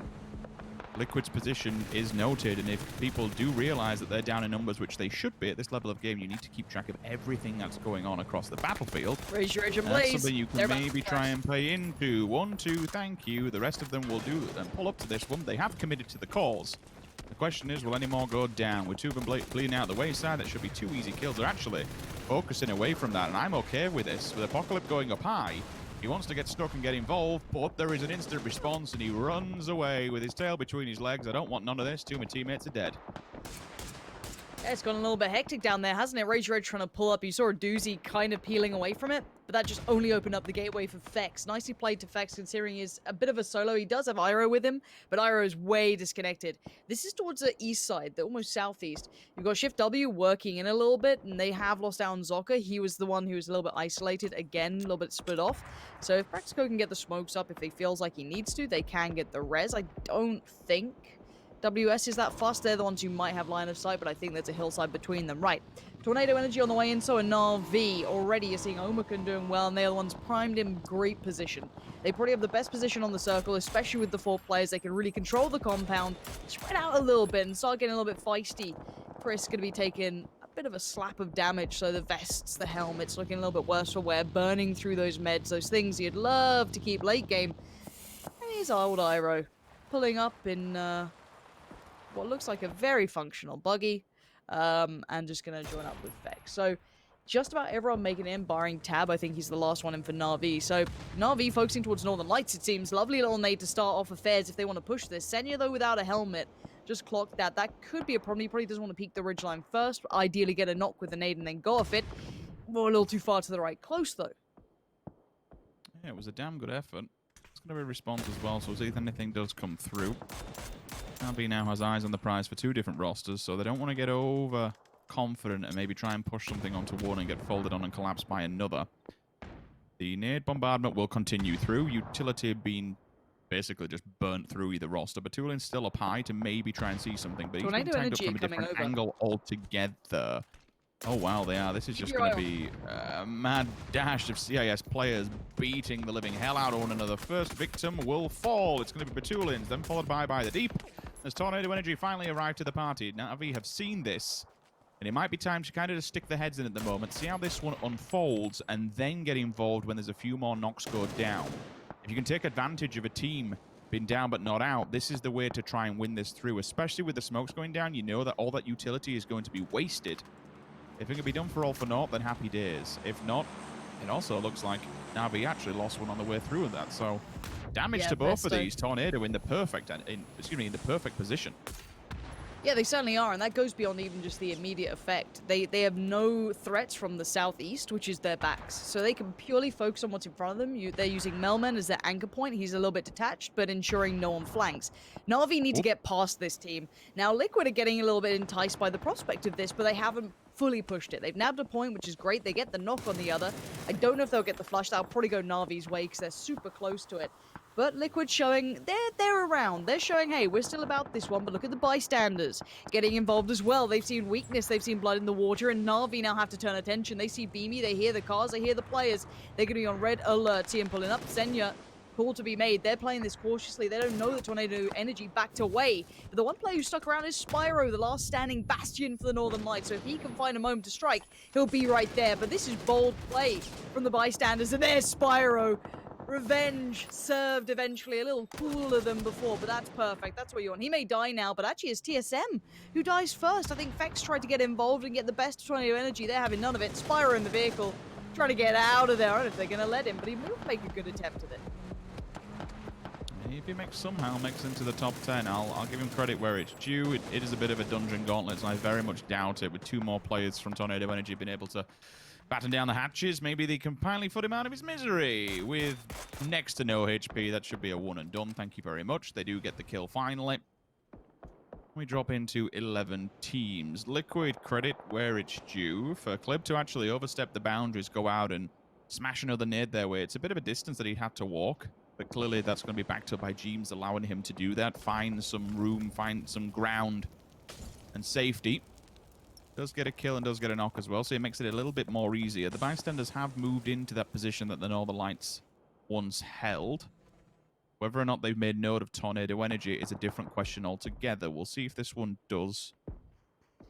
Liquid's position is noted, and if people do realize that they're down in numbers, which they should be at this level of game, you need to keep track of everything that's going on across the battlefield. Raise your edge and That's blaze. something you can maybe try and play into. 1, 2, thank you. The rest of them will do and pull up to this one. They have committed to the cause. The question is, will any more go down? With 2 of them bleeding out the wayside, that should be 2 easy kills. They're actually focusing away from that, and I'm okay with this. With Apocalypse going up high, he wants to get stuck and get involved, but there is an instant response, and he runs away with his tail between his legs. I don't want none of this. 2 of my teammates are dead. Yeah, it's gone a little bit hectic down there, hasn't it? Razor Edge trying to pull up. You saw a doozy kind of peeling away from it, but that just only opened up the gateway for Fex. Nicely played to Fex, considering he's a bit of a solo. He does have Iroh with him, but Iroh is way disconnected. This is towards the east side, the almost southeast. You've got Shift W working in a little bit, and they have lost out on Zoka. He was the one who was a little bit isolated, again, a little bit split off. So if Praxico can get the smokes up, if he feels like he needs to, they can get the res. I don't think WS is that fast. They're the ones who might have line of sight, but I think there's a hillside between them. Right. Tornado Energy on the way in, so a Na'Vi. Already you're seeing Omikron doing well, and they're the ones primed in great position. They probably have the best position on the circle, especially with the 4 players. They can really control the compound, spread out a little bit, and start getting a little bit feisty. Chris going to be taking a bit of a slap of damage, so the vests, the helmet's looking a little bit worse for wear, burning through those meds, those things you'd love to keep late game. And here's old Iroh, pulling up in what looks like a very functional buggy, and just going to join up with Fex. So just about everyone making it in, barring Tab. I think he's the last one in for Na'Vi. So Na'Vi focusing towards Northern Lights, it seems. Lovely little nade to start off affairs if they want to push this. Senya, though, without a helmet, just clocked that. That could be a problem. He probably doesn't want to peek the ridgeline first, but ideally get a knock with a nade and then go off it. Well, a little too far to the right. Close, though. Yeah, it was a damn good effort. It's going to be a response as well, so see if anything does come through. Navi now has eyes on the prize for 2 different rosters, so they don't want to get over confident and maybe try and push something onto one and get folded on and collapsed by another. The nade bombardment will continue through. Utility being basically just burnt through either roster. Batulin's still up high to maybe try and see something, but he's been tagged up from a different angle altogether. Oh wow, they are. This is just going to be a mad dash of CIS players beating the living hell out of one another. First victim will fall. It's going to be Batulins, then followed by the Deep. As Tornado Energy finally arrived to the party, Na'Vi have seen this, and it might be time to kind of just stick their heads in at the moment, see how this one unfolds, and then get involved when there's a few more knocks go down. If you can take advantage of a team being down but not out, this is the way to try and win this through, especially with the smokes going down. You know that all that utility is going to be wasted. If it can be done for all for naught, then happy days. If not, it also looks like Na'Vi actually lost one on the way through of that. So damage to both of these. Tornado in the perfect in the perfect position. Yeah, they certainly are, and that goes beyond even just the immediate effect. They have no threats from the southeast, which is their backs, so they can purely focus on what's in front of them. They're using Melman as their anchor point. He's a little bit detached, but ensuring no one flanks. Na'Vi need to get past this team. Now, Liquid are getting a little bit enticed by the prospect of this, but they haven't fully pushed it. They've nabbed a point, which is great. They get the knock on the other. I don't know if they'll get the flush. That'll probably go Na'Vi's way because they're super close to it. But Liquid showing they're around. They're showing, hey, we're still about this one, but look at the bystanders getting involved as well. They've seen weakness, they've seen blood in the water, and Na'Vi now have to turn attention. They see Beamy, they hear the cars, they hear the players. They're going to be on red alert. See him pulling up. Senya, call to be made. They're playing this cautiously. They don't know that Tornado Energy backed away. But the one player who stuck around is Spyro, the last standing bastion for the Northern Lights. So if he can find a moment to strike, he'll be right there. But this is bold play from the bystanders, and there's Spyro. Revenge served eventually, a little cooler than before, but that's perfect. That's what you want. He may die now, but actually it's TSM who dies first. I think Fex tried to get involved and get the best of Tornado Energy. They're having none of it. Spyro in the vehicle, trying to get out of there. I don't know if they're going to let him, but he will make a good attempt at it. If he somehow makes into the top 10, I'll give him credit where it's due. It is a bit of a dungeon gauntlet, and I very much doubt it. With 2 more players from Tornado Energy being able to batten down the hatches, maybe they can finally put him out of his misery. With next to no HP, that should be a one and done. Thank you very much. They do get the kill finally. We drop into 11 teams. Liquid credit where it's due for Clib to actually overstep the boundaries, go out and smash another nade their way. It's a bit of a distance that he had to walk, but clearly that's going to be backed up by Jeems, allowing him to do that, find some room, find some ground and safety. Does get a kill and does get a knock as well, so it makes it a little bit more easier. The bystanders have moved into that position that the Northern Lights once held. Whether or not they've made note of Tornado Energy is a different question altogether. We'll see if this one does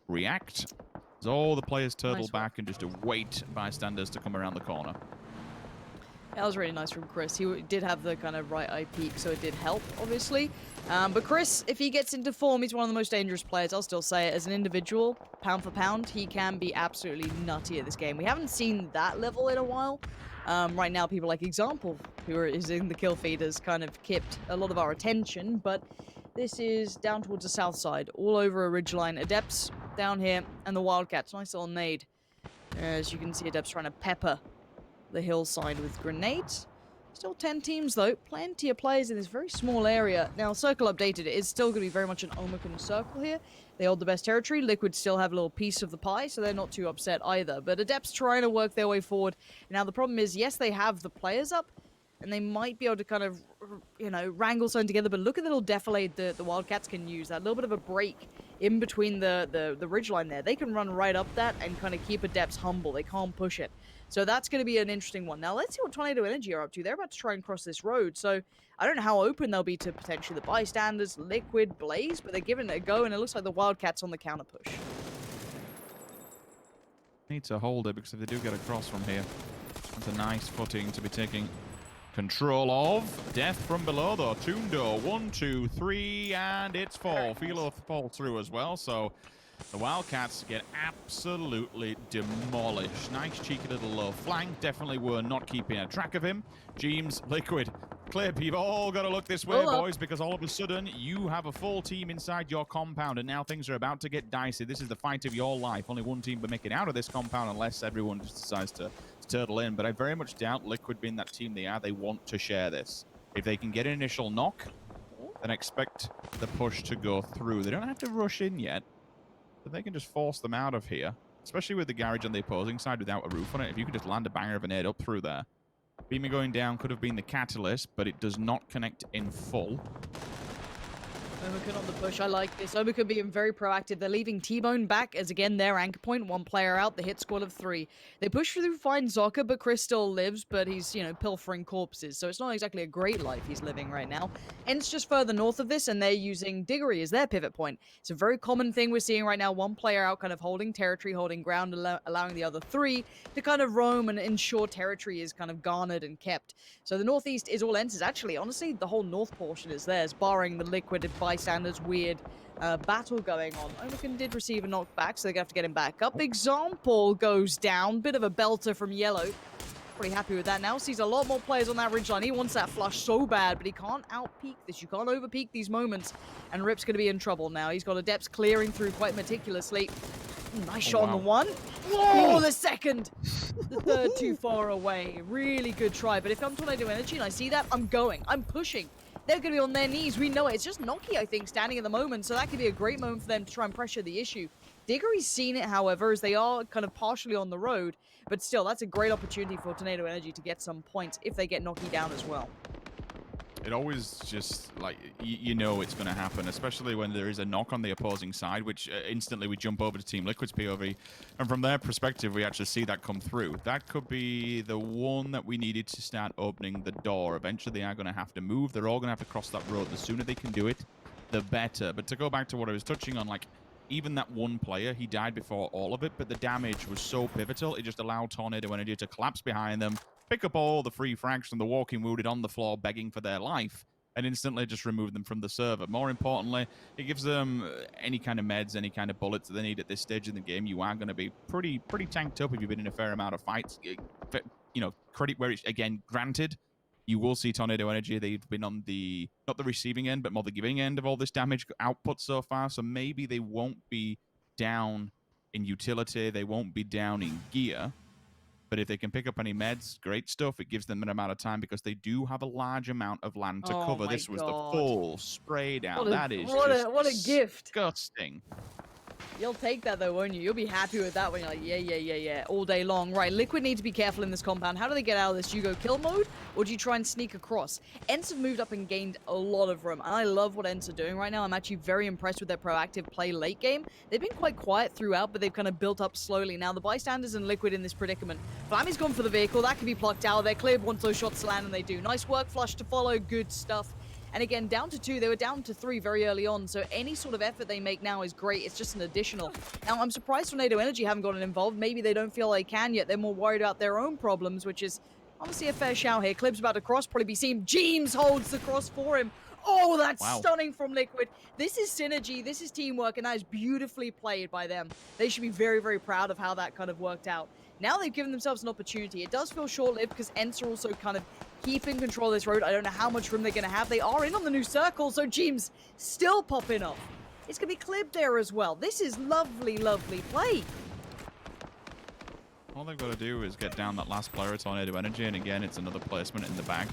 react. As all the players turtle back and just await bystanders to come around the corner. That was really nice from Chris. He did have the kind of right eye peek, so it did help, obviously. But Chris, if he gets into form, he's one of the most dangerous players. I'll still say it. As an individual, pound for pound, he can be absolutely nutty at this game. We haven't seen that level in a while. Right now, people like Example, who is in the kill feed, has kind of kept a lot of our attention. But This is down towards the south side, all over a ridgeline. Adepts down here, and the Wildcats. Nice little nade. As you can see, Adepts trying to pepper the hillside with grenades. Still 10 teams, though. Plenty of players in this very small area. Now, Circle updated. It is still going to be very much an Omicron circle here. They hold the best territory. Liquid still have a little piece of the pie, so they're not too upset either. But Adepts trying to work their way forward. Now, the problem is, yes, they have the players up, and they might be able to kind of, wrangle something together. But look at the little defilade the Wildcats can use. That little bit of a break in between the ridgeline there. They can run right up that and kind of keep Adepts humble. They can't push it. So that's going to be an interesting one. Now, let's see what Tornado Energy are up to. They're about to try and cross this road. So I don't know how open they'll be to potentially the Bystanders, Liquid, Blaze, but they're giving it a go, and it looks like the Wildcats on the counter push. Need to hold it, because if they do get across from here, that's a nice footing to be taking control of. Death from below, though. Tundo, 1, 2, 3, and it's 4. Philo falls through as well, so the Wildcats get absolutely demolished. Nice cheeky little low flank. Definitely were not keeping a track of him. James, Liquid, Clip, you've all got to look this way, boys, because all of a sudden you have a full team inside your compound, and now things are about to get dicey. This is the fight of your life. Only one team will make it out of this compound unless everyone just decides to turtle in. But I very much doubt Liquid, being that team they are, they want to share this. If they can get an initial knock, then expect the push to go through. They don't have to rush in yet, but they can just force them out of here, especially with the garage on the opposing side without a roof on it. If you could just land a banger of a nade up through there. Beamer going down could have been the catalyst, but it does not connect in full. Omicron on the push. I like this. Omicron being very proactive. They're leaving T-Bone back as, again, their anchor point. One player out. The hit squad of 3. They push through, find Zoka, but Chris still lives, but he's, pilfering corpses. So it's not exactly a great life he's living right now. And it's just further north of this, and they're using Diggory as their pivot point. It's a very common thing we're seeing right now. One player out kind of holding territory, holding ground, allowing the other 3 to kind of roam and ensure territory is kind of garnered and kept. So the northeast is all enters. Actually, honestly, the whole north portion is theirs, barring the Liquid Bystanders weird battle going on. Omicron did receive a knockback, so they're going to have to get him back up. Example goes down. Bit of a belter from Yellow. Pretty happy with that now. Sees a lot more players on that ridgeline. He wants that flush so bad, but he can't out-peak this. You can't over-peak these moments, and Rip's going to be in trouble now. He's got Adepts clearing through quite meticulously. Nice shot on the 1. Whoa, the second! The third too far away. Really good try, but if I'm Tornado Energy and I see that, I'm going. I'm pushing. They're going to be on their knees. We know it. It's just Noki, I think, standing at the moment, so that could be a great moment for them to try and pressure the issue. Diggory's seen it, however, as they are kind of partially on the road, but still, that's a great opportunity for Tornado Energy to get some points if they get Noki down as well. It always just, like, you know it's going to happen, especially when there is a knock on the opposing side, which instantly we jump over to Team Liquid's POV, and from their perspective, we actually see that come through. That could be the one that we needed to start opening the door. Eventually, they are going to have to move. They're all going to have to cross that road. The sooner they can do it, the better. But to go back to what I was touching on, like, even that one player, he died before all of it, but the damage was so pivotal, it just allowed Tornado Energy to collapse behind them, pick up all the free frags from the walking wounded on the floor begging for their life, and instantly just remove them from the server. More importantly, it gives them any kind of meds, any kind of bullets that they need at this stage in the game. You are going to be pretty tanked up if you've been in a fair amount of fights. Credit where it's, again, granted. You will see Tornado Energy. They've been on the, not the receiving end, but more the giving end of all this damage output so far. So maybe they won't be down in utility. They won't be down in gear. But if they can pick up any meds, great stuff. It gives them an amount of time because they do have a large amount of land to cover. This was the full spray down. That is what a gift. Disgusting. You'll take that though, won't you? You'll be happy with that when you're like, yeah, all day long. Right, Liquid need to be careful in this compound. How do they get out of this? Do you go kill mode, or do you try and sneak across? Ents have moved up and gained a lot of room, and I love what Ents are doing right now. I'm actually very impressed with their proactive play late game. They've been quite quiet throughout, but they've kind of built up slowly. Now, the Bystanders and Liquid in this predicament. Flammy's gone for the vehicle. That can be plucked out. They're cleared once those shots land, and they do. Nice work, Flush to follow. Good stuff. And again, down to 2. They were down to 3 very early on, so any sort of effort they make now is great. It's just an additional. Now, I'm surprised Tornado Energy haven't gotten involved. Maybe they don't feel they can yet. They're more worried about their own problems, which is honestly a fair shout here. Clib's about to cross, probably be seen. James holds the cross for him. Oh, that's stunning from Liquid. This is synergy, this is teamwork, and that is beautifully played by them. They should be very, very proud of how that kind of worked out. Now they've given themselves an opportunity. It does feel short-lived because ENCE are also kind of keeping control of this road. I don't know how much room they're going to have. They are in on the new circle, so Jeems still popping off. It's going to be Clib there as well. This is lovely, lovely play. All they've got to do is get down that last player at Tornado Energy, and again, it's another placement in the bag.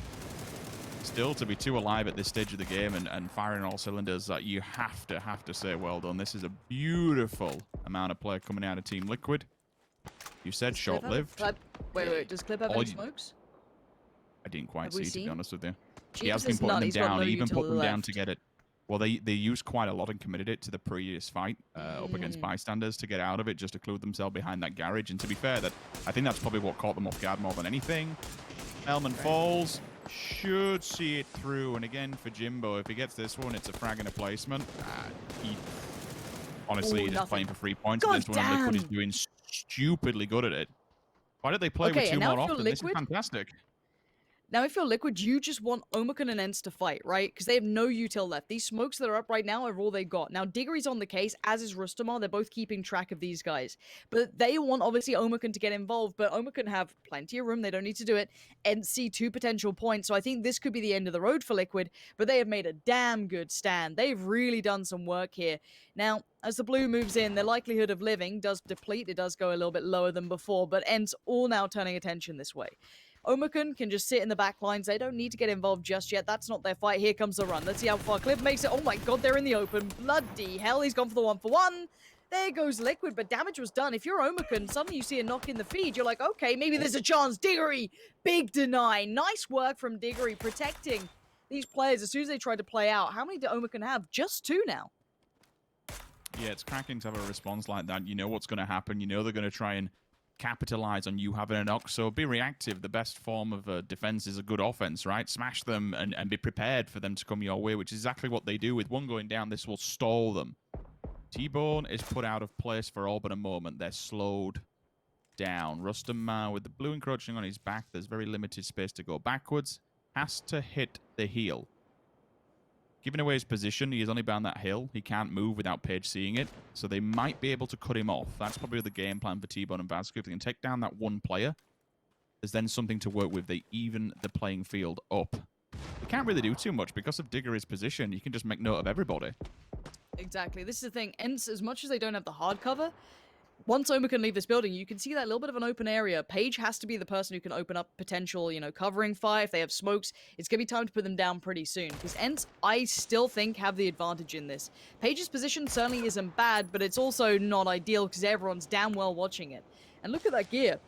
Still, to be 2 alive at this stage of the game and firing all cylinders, you have to say well done. This is a beautiful amount of play coming out of Team Liquid. You said short-lived. Wait, does Clib have any smokes? I didn't quite see, to be honest with you. Jeems He has been is putting nut. them He's got down. no He even util put them down left. to get it. Well, they used quite a lot and committed it to the previous fight up against bystanders to get out of it, just to clue themselves behind that garage. And to be fair, I think that's probably what caught them off guard more than anything. Elman falls, should see it through. And again, for Jimbo, if he gets this one, it's a frag and a placement. Honestly, he's just playing for 3 points at this one. And Liquid is doing stupidly good at it. Why did they play with 2 more often? This is fantastic. Now, if you're Liquid, you just want Omicron and ENCE to fight, right? Because they have no util left. These smokes that are up right now are all they got. Now, Diggory's on the case, as is Rustamar. They're both keeping track of these guys. But they want, obviously, Omicron to get involved. But Omicron have plenty of room. They don't need to do it. ENCE, 2 potential points. So I think this could be the end of the road for Liquid. But they have made a damn good stand. They've really done some work here. Now, as the blue moves in, their likelihood of living does deplete. It does go a little bit lower than before. But ENCE all now turning attention this way. Omicron can just sit in the back lines. They don't need to get involved just yet. That's not their fight. Here comes the run. Let's see how far Clib makes it. Oh my god, they're in the open. Bloody hell, he's gone for the 1-for-1. There goes Liquid, but damage was done. If you're Omicron, suddenly you see a knock in the feed. You're like, okay, maybe there's a chance. Diggory, big deny. Nice work from Diggory protecting these players as soon as they tried to play out. How many do Omicron have? Just 2 now. Yeah, it's cracking to have a response like that. You know what's going to happen. You know they're going to try and capitalize on you having a knock, so be reactive. The best form of defense is a good offense, right? Smash them and be prepared for them to come your way, which is exactly what they do. With 1 going down, this will stall them. T-Bone is put out of place for all but a moment. They're slowed down. Rustamar with the blue encroaching on his back. There's very limited space to go backwards. Has to hit the heel. Giving away his position, he is only bound that hill. He can't move without Page seeing it, so they might be able to cut him off. That's probably the game plan for T-Bone and Vazku. If they can take down that 1 player, there's then something to work with. They even the playing field up. They can't really do too much because of Diggory's position. You can just make note of everybody. Exactly. This is the thing. ENCE, as much as they don't have the hard cover, once Oma can leave this building, you can see that little bit of an open area. Page has to be the person who can open up potential, covering fire. If they have smokes, it's going to be time to put them down pretty soon. Because ENCE, I still think, have the advantage in this. Page's position certainly isn't bad, but it's also not ideal because everyone's damn well watching it. And look at that gear.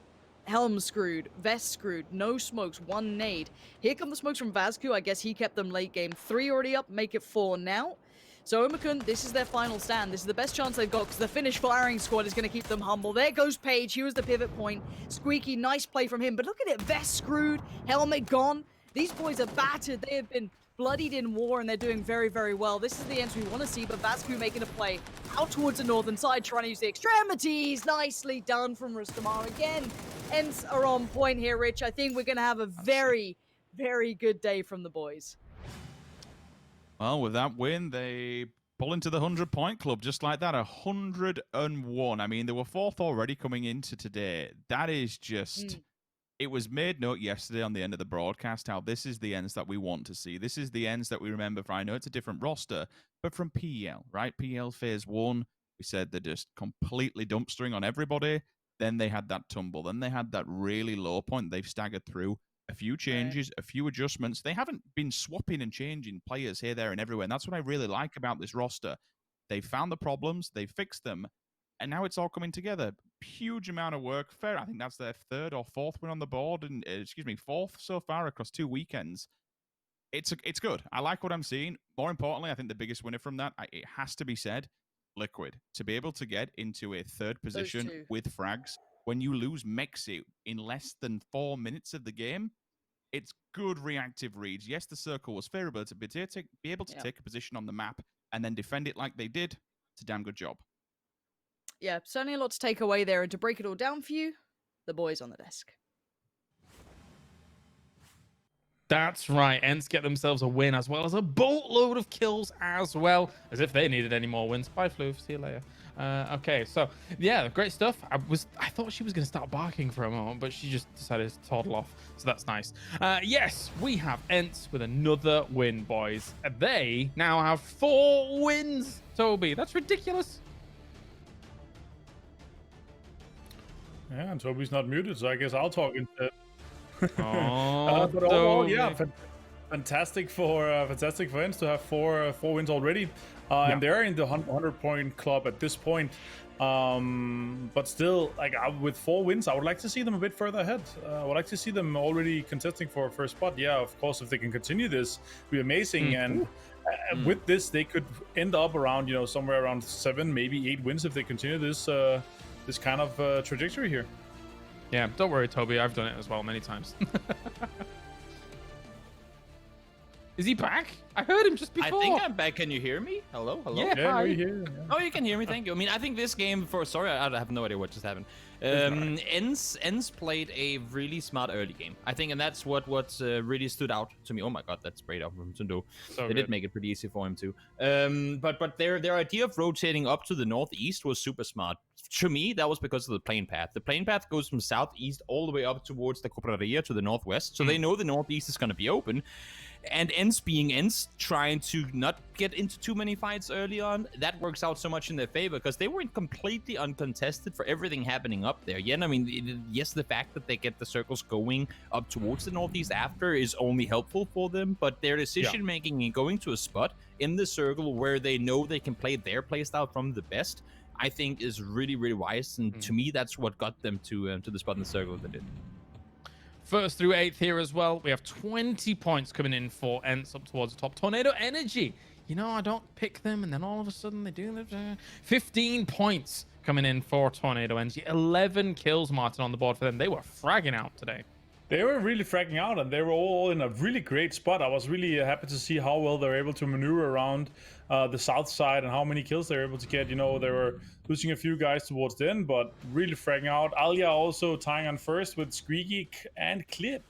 Helm screwed, vest screwed, no smokes, 1 nade. Here come the smokes from Vazku. I guess he kept them late game. 3 already up, make it 4 now. So Omicron, this is their final stand. This is the best chance they've got because the Finnish firing squad is going to keep them humble. There goes Page. He was the pivot point. Squeaky, nice play from him. But look at it. Vest screwed. Helmet gone. These boys are battered. They have been bloodied in war and they're doing very, very well. This is the end we want to see, but Vazku making a play out towards the northern side, trying to use the extremities. Nicely done from Rustamar again. ENCE are on point here, Rich. I think we're going to have a very, very good day from the boys. Well, with that win, they pull into the 100-point club just like that. 101. I mean, they were 4th already coming into today. That is just... It was made note yesterday on the end of the broadcast how this is the ends that we want to see. This is the ends that we remember for, I know it's a different roster, but from PEL, right? PEL Phase 1, we said they're just completely dumpstering on everybody. Then they had that tumble. Then they had that really low point they've staggered through. A few changes, a few adjustments. They haven't been swapping and changing players here, there, and everywhere. And that's what I really like about this roster. They found the problems, they fixed them, and now it's all coming together. Huge amount of work. Fair. I think that's their 3rd or 4th win on the board, and 4th so far across 2 weekends. It's good. I like what I'm seeing. More importantly, I think the biggest winner from that, it has to be said, Liquid. To be able to get into a 3rd position with frags when you lose Mexi in less than 4 minutes of the game. It's good reactive reads. Yes, the circle was favorable to be able to take a position on the map and then defend it like they did. It's a damn good job. Yeah, certainly a lot to take away there. And to break it all down for you, the boys on the desk. That's right. Ents get themselves a win as well as a boatload of kills as well. As if they needed any more wins. Bye, Floof. See you later. Okay, so yeah, great stuff. I thought she was going to start barking for a moment, but she just decided to toddle off. So that's nice. Yes, we have Ents with another win, boys. They now have 4 wins, Toby. That's ridiculous. Yeah, and Toby's not muted, so I guess I'll talk instead. Oh, but overall, Toby. yeah, fantastic for Ents to have four wins already, and they're in the 100-point club at this point. But still, like with 4 wins, I would like to see them a bit further ahead. I would like to see them already contesting for a first spot. Yeah, of course, if they can continue this, it'd be amazing. And with this, they could end up around somewhere around 7, maybe 8 wins if they continue this this kind of trajectory here. Yeah, don't worry, Toby. I've done it as well many times. Is he back? I heard him just before. I think I'm back. Can you hear me? Hello? Yeah, Yeah, we hear. Yeah. Oh, you can hear me. Thank you. I mean, I think this game sorry, I have no idea what just happened. Ents played a really smart early game, I think, and that's what's really stood out to me. Oh my god, that's great of him to do. They did make it pretty easy for him too. But their idea of rotating up to the northeast was super smart. To me, that was because of the plane path. The plane path goes from southeast all the way up towards the Copraria to the northwest, so they know the northeast is going to be open. And Ents being Ents, trying to not get into too many fights early on, that works out so much in their favor because they weren't completely uncontested for everything happening up there. Yeah, I mean, yes, the fact that they get the circles going up towards the northeast after is only helpful for them, but their decision making and going to a spot in the circle where they know they can play their playstyle from the best, I think is really, really wise. And to me, that's what got them to the spot in the circle that they did. 1st through 8th here as well. We have 20 points coming in for Ents up towards the top. Tornado Energy. I don't pick them, and then all of a sudden they do. 15 points coming in for Tornado Energy. 11 kills, Martin, on the board for them. They were fragging out today. They were really fragging out, and they were all in a really great spot. I was really happy to see how well they were able to maneuver around the south side and how many kills they were able to get. They were losing a few guys towards the end, but really fragging out. Alia also tying on first with Squeaky and Clip.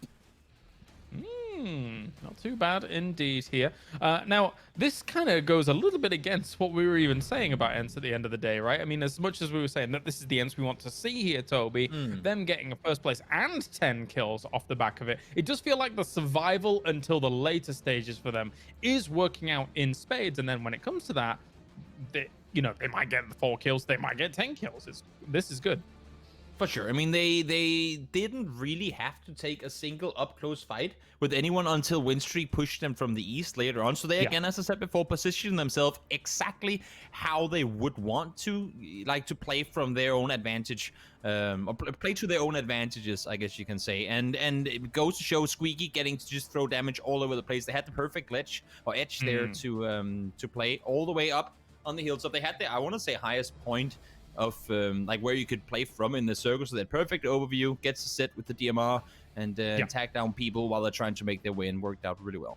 Not too bad indeed here. Now, this kind of goes a little bit against what we were even saying about Ents at the end of the day, right? I mean, as much as we were saying that this is the Ents we want to see here, Toby, them getting a first place and 10 kills off the back of it, it does feel like the survival until the later stages for them is working out in spades. And then when it comes to that, they might get the 4 kills, they might get 10 kills. This is good. For sure. I mean, they didn't really have to take a single up-close fight with anyone until Winstreak pushed them from the east later on. So they, again, as I said before, positioned themselves exactly how they would want to, to play from their own advantage, or play to their own advantages, I guess you can say. And it goes to show Squeaky getting to just throw damage all over the place. They had the perfect glitch or edge there to play all the way up on the hill. So they had the, I want to say, highest point of where you could play from in the circle, so that perfect overview gets to sit with the DMR and tag down people while they're trying to make their way, and worked out really well.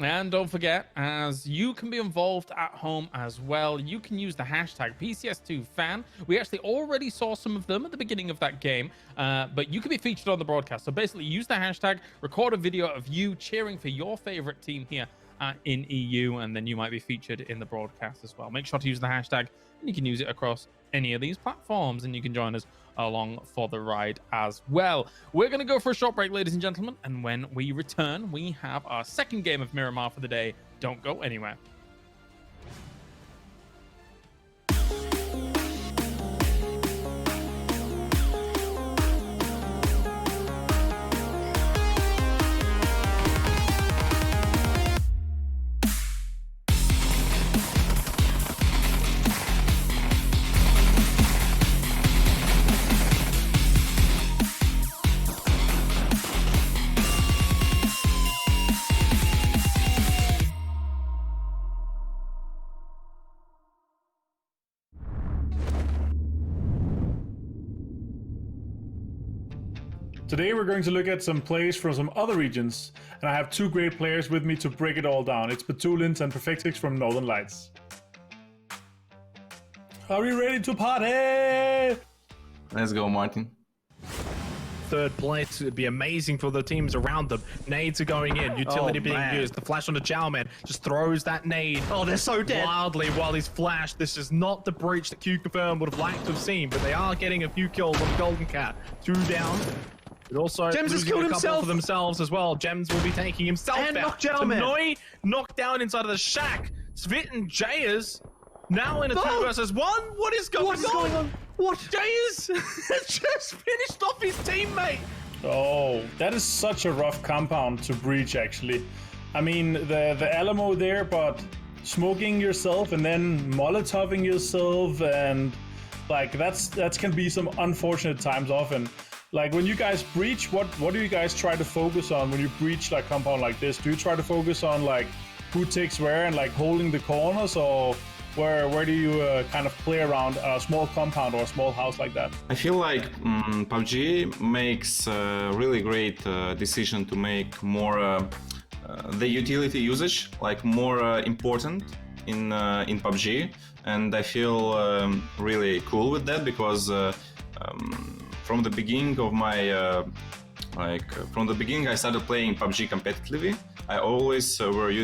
And don't forget, as you can be involved at home as well, you can use the hashtag PCS2Fan. We actually already saw some of them at the beginning of that game, but you can be featured on the broadcast. So basically, use the hashtag, record a video of you cheering for your favorite team here in EU, and then you might be featured in the broadcast as well. Make sure to use the hashtag, and you can use it across any of these platforms, and you can join us along for the ride as well. We're going to go for a short break, ladies and gentlemen, and when we return, we have our second game of Miramar for the day. Don't go anywhere. Today we're going to look at some plays from some other regions, and I have 2 great players with me to break it all down. It's Petulins and Perfectix from Northern Lights. Are we ready to party? Let's go, Martin. third place. It'd be amazing for the teams around them. Nades are going in, utility being used. The flash on the Jowman just throws that nade. Oh, they're so dead. Wildly while he's flashed. This is not the breach that Q-Confirm would have liked to have seen, but they are getting a few kills on the Golden Cat. 2 down. But also Gems has losing killed a couple himself. for themselves as well. Gems will be taking himself And out. knocked Jowman. Tanoi knocked down inside of the shack. Svit and Jayers now in a 2 versus 1. What is going on? What? Jayers has just finished off his teammate. Oh, that is such a rough compound to breach, actually. I mean, the Alamo there, but smoking yourself and then molotoving yourself, and like that can be some unfortunate times often. Like when you guys breach, what do you guys try to focus on when you breach like compound like this? Do you try to focus on like who takes where and like holding the corners, or where do you kind of play around a small compound or a small house like that? I feel like PUBG makes a really great decision to make more the utility usage like more important in PUBG, and I feel really cool with that because from the beginning of my from the beginning I started playing PUBG competitively. I always was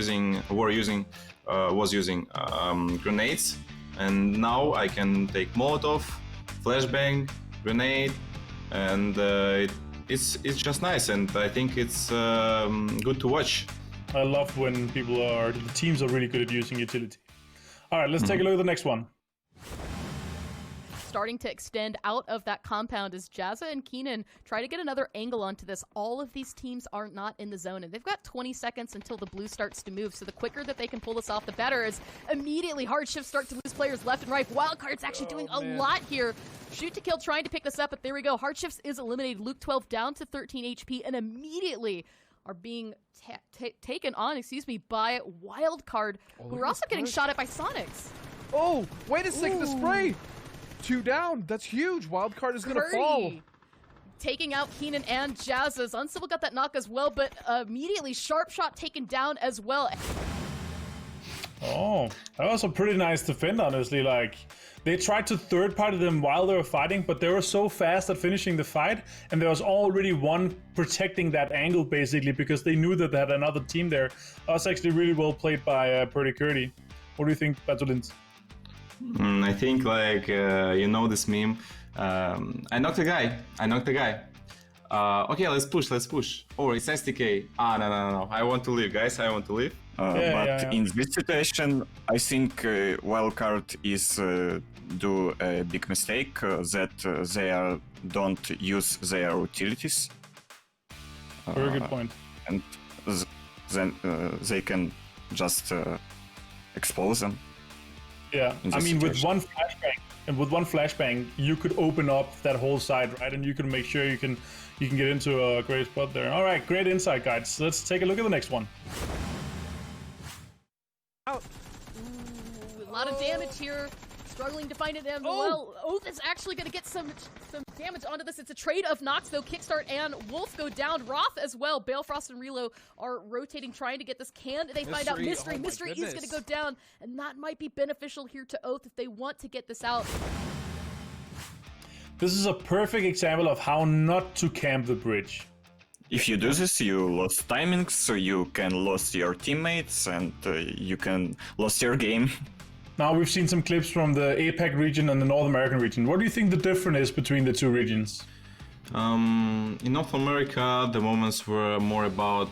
using grenades, and now I can take Molotov, flashbang, grenade, and it's just nice, and I think it's good to watch. I love when the teams are really good at using utility. All right, let's take a look at the next one. Starting to extend out of that compound as Jazza and Keenan try to get another angle onto this. All of these teams are not in the zone, and they've got 20 seconds until the blue starts to move, so the quicker that they can pull this off, the better, as immediately Hardshift start to lose players left and right. Wildcard's actually doing a lot here. Shoot to kill trying to pick this up, but there we go. Hardshift is eliminated. Luke 12 down to 13 HP, and immediately are being taken on, by Wildcard, who are also getting shot at by Sonics. Oh, wait a second, the spray! 2 down, that's huge. Wildcard is gonna fall. Taking out Keenan and Jazz's. Uncivil got that knock as well, but immediately Sharp Shot taken down as well. Oh, that was a pretty nice defend, honestly. Like, they tried to third-party them while they were fighting, but they were so fast at finishing the fight, and there was already one protecting that angle, basically, because they knew that they had another team there. That was actually really well played by Purdy Curdy. What do you think, Batulins? I think like you know this meme. I knocked the guy. Okay, let's push. Oh, it's STK. No. I want to leave, guys. I want to leave. In this situation, I think Wildcard is do a big mistake that they don't use their utilities. Very good point. And then they can just expose them. Yeah, I mean, with one flashbang, you could open up that whole side, right? And you can make sure you can get into a great spot there. All right, great insight, guys. Let's take a look at the next one. Ooh, a lot of damage here. Struggling to find it in. Well, Oath is actually going to get some damage onto this. It's a trade of knocks, though. Kickstart and Wolf go down. Roth as well. Balefrost and Relo are rotating, trying to get this. Can they find out Mystery? Mystery is going to go down, and that might be beneficial here to Oath if they want to get this out. This is a perfect example of how not to camp the bridge. If you do this, you lost timings, so you can lose your teammates, and you can lose your game. Now we've seen some clips from the APAC region and the North American region. What do you think the difference is between the two regions? In North America, the moments were more about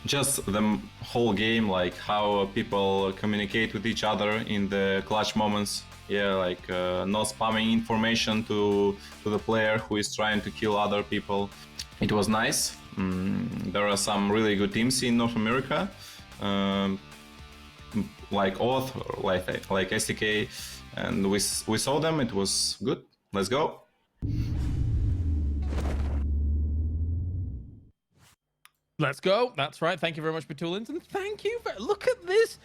just the whole game, like how people communicate with each other in the clutch moments. Yeah, like not spamming information to the player who is trying to kill other people. It was nice. There are some really good teams in North America. Like Oath, like STK, and we saw them. It was good. Let's go. Let's go. That's right. Thank you very much, Batulins, and thank you for look at this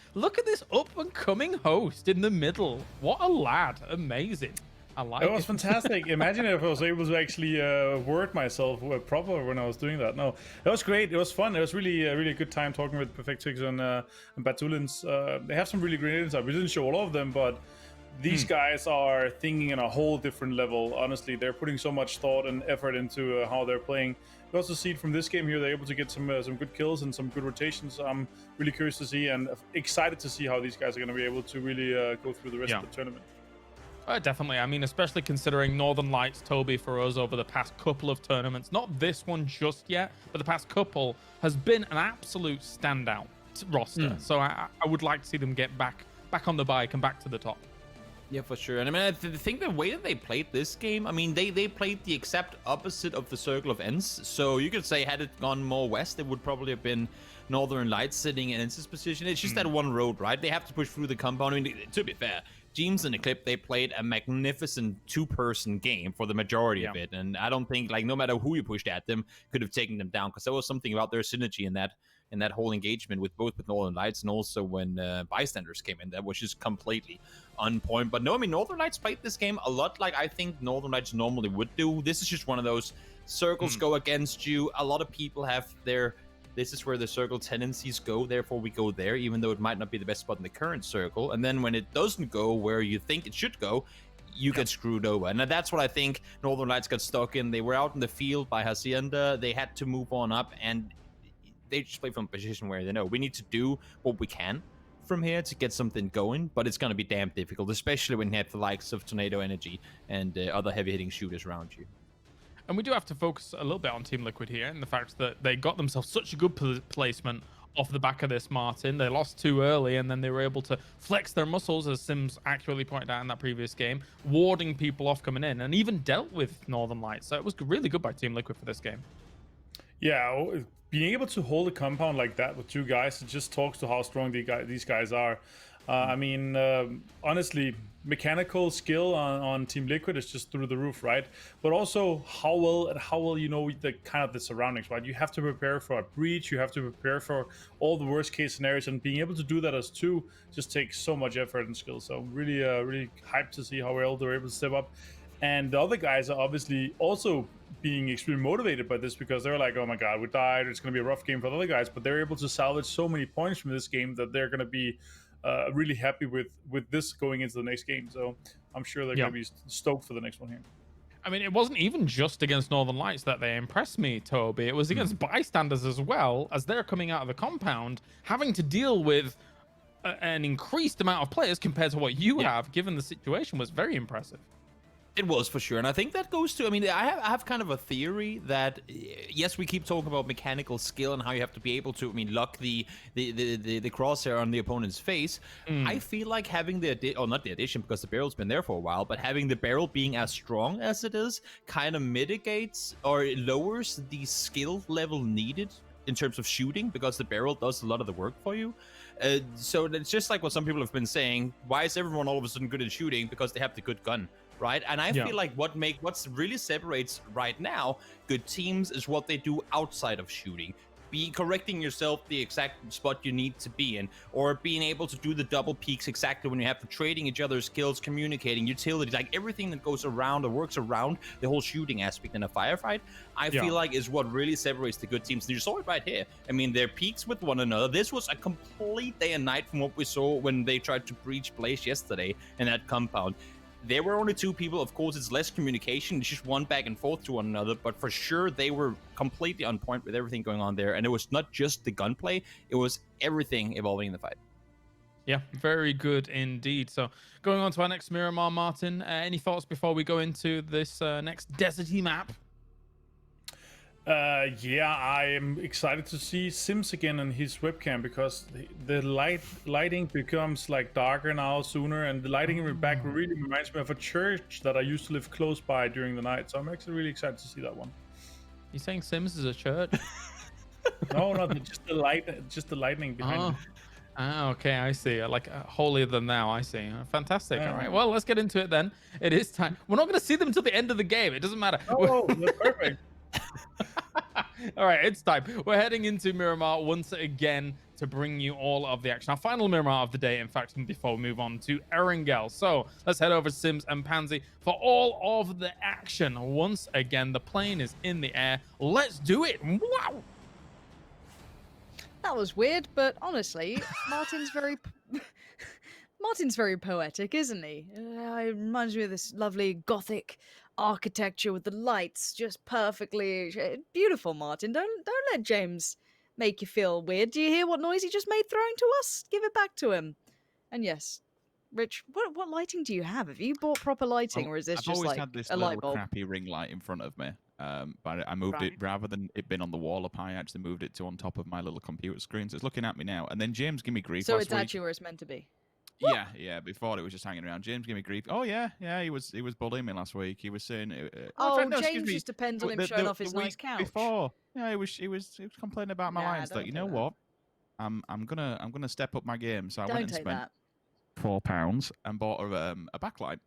up and coming host in the middle. What a lad! Amazing. I like it. It was fantastic. Imagine if I was able to actually word myself proper when I was doing that. No, it was great. It was fun. It was really a good time talking with Perfectix and Batulins. They have some really great insight. We didn't show all of them, but these guys are thinking on a whole different level. Honestly, they're putting so much thought and effort into how they're playing. You also see it from this game here, they're able to get some good kills and some good rotations. I'm really curious to see and excited to see how these guys are going to be able to really go through the rest of the tournament. Definitely. I mean, especially considering Northern Lights, Toby, for us over the past couple of tournaments, not this one just yet, but the past couple, has been an absolute standout roster. So I would like to see them get back on the bike and back to the top. Yeah, for sure. And I mean, I think the way that they played this game, I mean, they played the exact opposite of the Circle of Ends. So you could say, had it gone more west, it would probably have been Northern Lights sitting in Enz's position. It's just that one road, right? They have to push through the compound. I mean, to be fair, Jeans and Eclipse, they played a magnificent two-person game for the majority of it. And I don't think, like, no matter who you pushed at them, could have taken them down, because there was something about their synergy in that whole engagement with both with Northern Lights and also when Bystanders came in, that was just completely on point. But no, I mean, Northern Lights played this game a lot like I think Northern Lights normally would do. This is just one of those circles go against you. A lot of people have this is where the circle tendencies go, therefore we go there, even though it might not be the best spot in the current circle. And then when it doesn't go where you think it should go, you get screwed over. And that's what I think Northern Lights got stuck in. They were out in the field by Hacienda. They had to move on up, and they just play from a position where they know we need to do what we can from here to get something going, but it's going to be damn difficult, especially when you have the likes of Tornado Energy and other heavy-hitting shooters around you. And we do have to focus a little bit on Team Liquid here, and the fact that they got themselves such a good placement off the back of this, Martin. They lost too early, and then they were able to flex their muscles, as Sims accurately pointed out in that previous game, warding people off coming in, and even dealt with Northern Lights. So it was really good by Team Liquid for this game. Yeah, being able to hold a compound like that with two guys, it just talks to how strong these guys are. I mean, honestly, mechanical skill on Team Liquid is just through the roof, right? But also how well you know the surroundings, right? You have to prepare for a breach, you have to prepare for all the worst case scenarios, and being able to do that as two just takes so much effort and skill. So really, really hyped to see how well they're able to step up. And the other guys are obviously also being extremely motivated by this, because they're like, oh my god, we died, it's going to be a rough game for the other guys, but they're able to salvage so many points from this game that they're going to be really happy with this going into the next game. So I'm sure they're going to be stoked for the next one here. I mean, it wasn't even just against Northern Lights that they impressed me, Toby. It was against Bystanders as well, as they're coming out of the compound, having to deal with an increased amount of players compared to what you have, given the situation, was very impressive. It was, for sure. And I think that goes to, I mean, I have kind of a theory that, yes, we keep talking about mechanical skill and how you have to be able to, I mean, lock the crosshair on the opponent's face. I feel like having not the addition, because the barrel's been there for a while, but having the barrel being as strong as it is kind of mitigates or lowers the skill level needed in terms of shooting, because the barrel does a lot of the work for you. So it's just like what some people have been saying, why is everyone all of a sudden good at shooting? Because they have the good gun. Right, and I feel like what's really separates right now good teams is what they do outside of shooting. Be correcting yourself the exact spot you need to be in, or being able to do the double peaks exactly when you have to, trading each other's skills, communicating, utility, like everything that goes around or works around the whole shooting aspect in a firefight. I feel like is what really separates the good teams. And you saw it right here. I mean, their peaks with one another. This was a complete day and night from what we saw when they tried to breach Blaze yesterday in that compound. There were only two people. Of course, it's less communication. It's just one back and forth to one another. But for sure, they were completely on point with everything going on there. And it was not just the gunplay. It was everything evolving in the fight. Yeah, very good indeed. So going on to our next Miramar, Martin, any thoughts before we go into this next deserty map? Yeah, I am excited to see Sims again on his webcam, because the lighting becomes like darker now sooner, and the lighting in the back really reminds me of a church that I used to live close by during the night. So I'm actually really excited to see that one. You saying Sims is a church? No, just the lightning behind it. Okay, I see. Like holier than thou, I see. Fantastic. All right, well, let's get into it then. It is time. We're not going to see them until the end of the game. It doesn't matter. Oh, that's perfect. All right, it's time. We're heading into Miramar once again to bring you all of the action. Our final Miramar of the day, in fact, before we move on to Erangel. So let's head over to Sims and Pansy for all of the action. Once again, the plane is in the air. Let's do it. Wow. That was weird, but honestly, Martin's very Martin's very poetic, isn't he? It reminds me of this lovely Gothic architecture with the lights just perfectly beautiful. Martin, don't let James make you feel weird. Do you hear what noise he just made throwing to us? Give it back to him. And yes, Rich, what lighting do you have? Have you bought proper lighting, or is this I've just always like had this a little light bulb? crappy ring light in front of me. But I moved it rather than it being on the wall up high. I actually moved it to on top of my little computer screen, so it's looking at me now. And then James gave me grief So last it's week. actually where it's meant to be. Yeah. Before it was just hanging around. James gave me grief. Oh yeah. He was bullying me last week. He was saying. James just depends on him showing off his nice couch. Before, yeah, he was complaining about my lines. Like, you know that. what? I'm gonna step up my game. So I Don't went and take spent that. £4 and bought a backlight.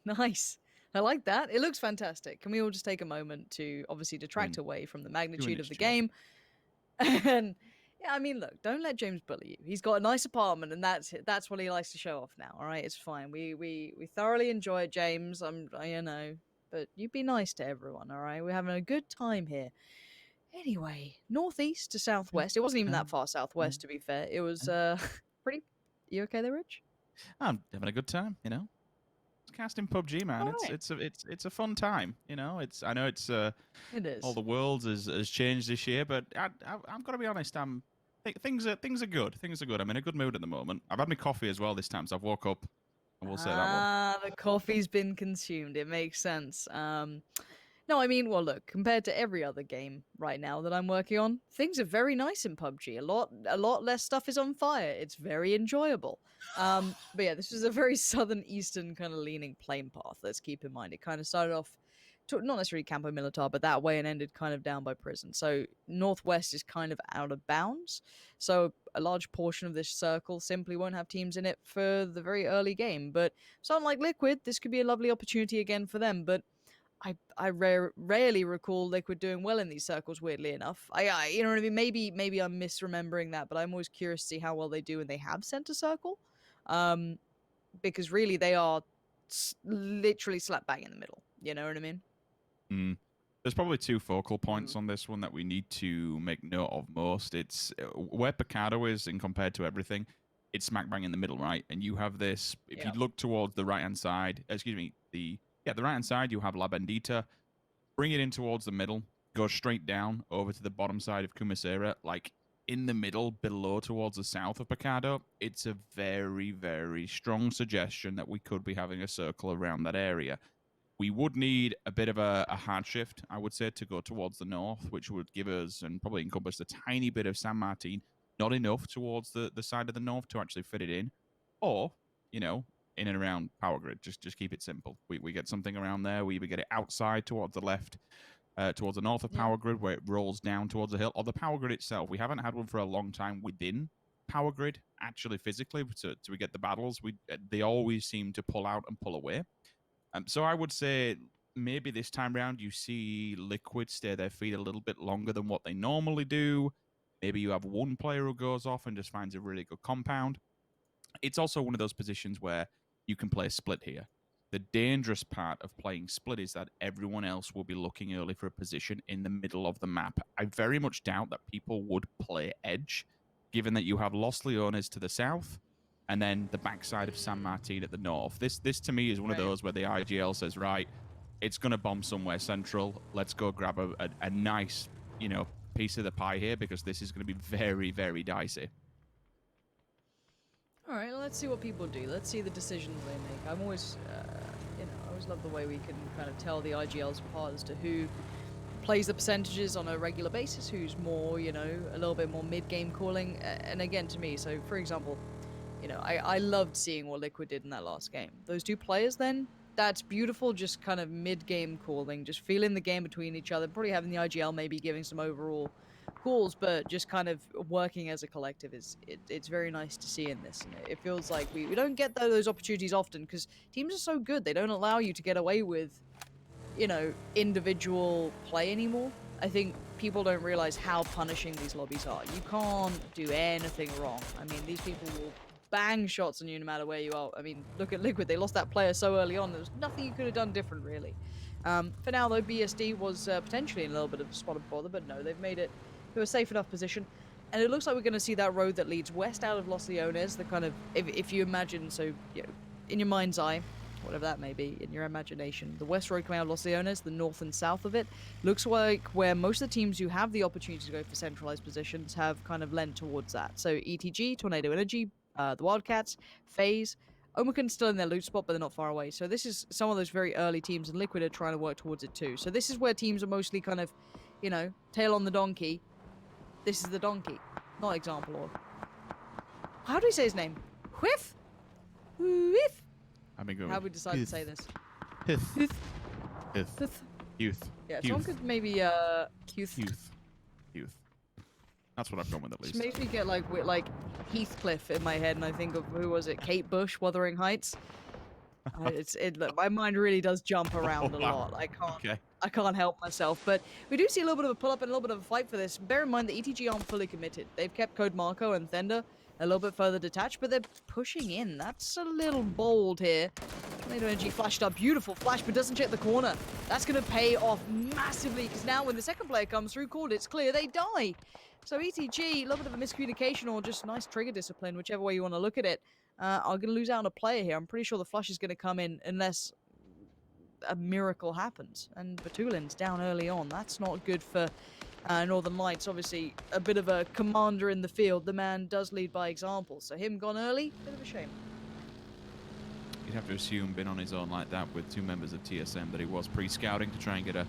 Nice. I like that. It looks fantastic. Can we all just take a moment to obviously detract away from the magnitude of the game? And yeah, I mean, look, don't let James bully you. He's got a nice apartment, and that's what he likes to show off now. All right, it's fine. We thoroughly enjoy it, James. You know, but you be nice to everyone. All right, we're having a good time here. Anyway, northeast to southwest. It wasn't even that far southwest, to be fair. It was pretty. You okay there, Rich? I'm having a good time. You know. Casting PUBG, man. It's a fun time, you know. I know it's it is. all the world has changed this year, but I've got to be honest. Things are good. Things are good. I'm in a good mood at the moment. I've had my coffee as well this time, so I've woke up. I will say that one. The coffee's been consumed. It makes sense. No, I mean, well, look, compared to every other game right now that I'm working on, things are very nice in PUBG. A lot less stuff is on fire. It's very enjoyable. But yeah, this is a very southern eastern kind of leaning plane path. Let's keep in mind. It kind of started off, not necessarily Campo Militar, but that way, and ended kind of down by prison. So northwest is kind of out of bounds. So a large portion of this circle simply won't have teams in it for the very early game. But something like Liquid, this could be a lovely opportunity again for them. But I rarely recall Liquid doing well in these circles, weirdly enough. You know what I mean? Maybe I'm misremembering that, but I'm always curious to see how well they do when they have center circle. Because really they are literally slap bang in the middle. You know what I mean? There's probably two focal points on this one that we need to make note of most. It's where Picado is and compared to everything, it's smack bang in the middle, right? And you have this, if you look towards the right-hand side, the right-hand side, you have La Bendita. Bring it in towards the middle. Go straight down over to the bottom side of Kumasera. Like, in the middle, below towards the south of Picado. It's a very, very strong suggestion that we could be having a circle around that area. We would need a bit of a hard shift, I would say, to go towards the north, which would give us, and probably encompass a tiny bit of San Martin. Not enough towards the side of the north to actually fit it in. Or, you know, in and around Power Grid. Just keep it simple. We get something around there. We either get it outside towards the left, towards the north of Power Grid, where it rolls down towards the hill, or the Power Grid itself. We haven't had one for a long time within Power Grid, actually physically, to we get the battles. They always seem to pull out and pull away. So I would say maybe this time round you see Liquid stay their feet a little bit longer than what they normally do. Maybe you have one player who goes off and just finds a really good compound. It's also one of those positions where you can play split here. The dangerous part of playing split is that everyone else will be looking early for a position in the middle of the map. I very much doubt that people would play edge, given that you have Los Leones to the south, and then the backside of San Martin at the north. This to me is one of those where the IGL says, right, it's going to bomb somewhere central. Let's go grab a nice, you know, piece of the pie here, because this is going to be very, very dicey. All right, let's see what people do. Let's see the decisions they make. I'm always, I always love the way we can kind of tell the IGLs apart as to who plays the percentages on a regular basis, who's more, you know, a little bit more mid-game calling. And again, to me, so for example, you know, I loved seeing what Liquid did in that last game. Those two players then, that's beautiful, just kind of mid-game calling, just feeling the game between each other, probably having the IGL maybe giving some overall calls, but just kind of working as a collective it's very nice to see in this. And it feels like we don't get those opportunities often, because teams are so good. They don't allow you to get away with, you know, individual play anymore. I think people don't realize how punishing these lobbies are. You can't do anything wrong. I mean, these people will bang shots on you no matter where you are. I mean, look at Liquid. They lost that player so early on. There's nothing you could have done different, really. For now, though, BSD was potentially in a little bit of a spot of bother, but no, they've made it to a safe enough position. And it looks like we're going to see that road that leads west out of Los Leones, the kind of, if you imagine, so, you know, in your mind's eye, whatever that may be, in your imagination, the west road coming out of Los Leones, the north and south of it, looks like where most of the teams who have the opportunity to go for centralized positions have kind of lent towards that. So ETG, Tornado Energy, the Wildcats, FaZe, Omakan's still in their loot spot, but they're not far away. So this is some of those very early teams, and Liquid are trying to work towards it too. So this is where teams are mostly kind of, you know, tail on the donkey. This is the donkey, not example or. How do we say his name? Whiff? Whiff? I've been going. How we decide to say this? Hith. Youth. Yeah, someone could maybe Youth. Youth. That's what I've gone with at least. It makes me get like Heathcliff in my head, and I think of who was it? Kate Bush, Wuthering Heights. Look, my mind really does jump around a lot. I can't help myself. But we do see a little bit of a pull up and a little bit of a fight for this. Bear in mind that ETG aren't fully committed. They've kept Code Marco and Thunder a little bit further detached, but they're pushing in. That's a little bold here. Tornado Energy flashed up, beautiful flash, but doesn't check the corner. That's going to pay off massively, because now when the second player comes through, called it's clear, they die. So ETG, a little bit of a miscommunication or just nice trigger discipline, whichever way you want to look at it, are going to lose out on a player here. I'm pretty sure the flush is going to come in unless a miracle happens. And Batulin's down early on. That's not good for Northern Lights. Obviously, a bit of a commander in the field. The man does lead by example. So him gone early, bit of a shame. You'd have to assume, been on his own like that with two members of TSM, that he was pre-scouting to try and get a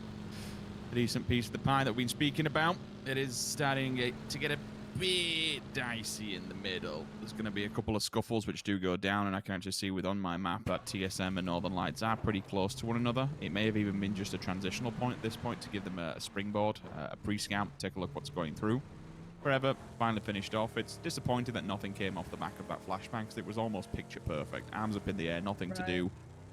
decent piece of the pie that we've been speaking about. It is starting to get a bit dicey in the middle. There's going to be a couple of scuffles which do go down, and I can actually see on my map that TSM and Northern Lights are pretty close to one another. It may have even been just a transitional point at this point to give them a springboard, a pre-scout, take a look what's going through. Forever finally finished off. It's disappointing that nothing came off the back of that flashbang, because it was almost picture perfect. Arms up in the air, nothing to do.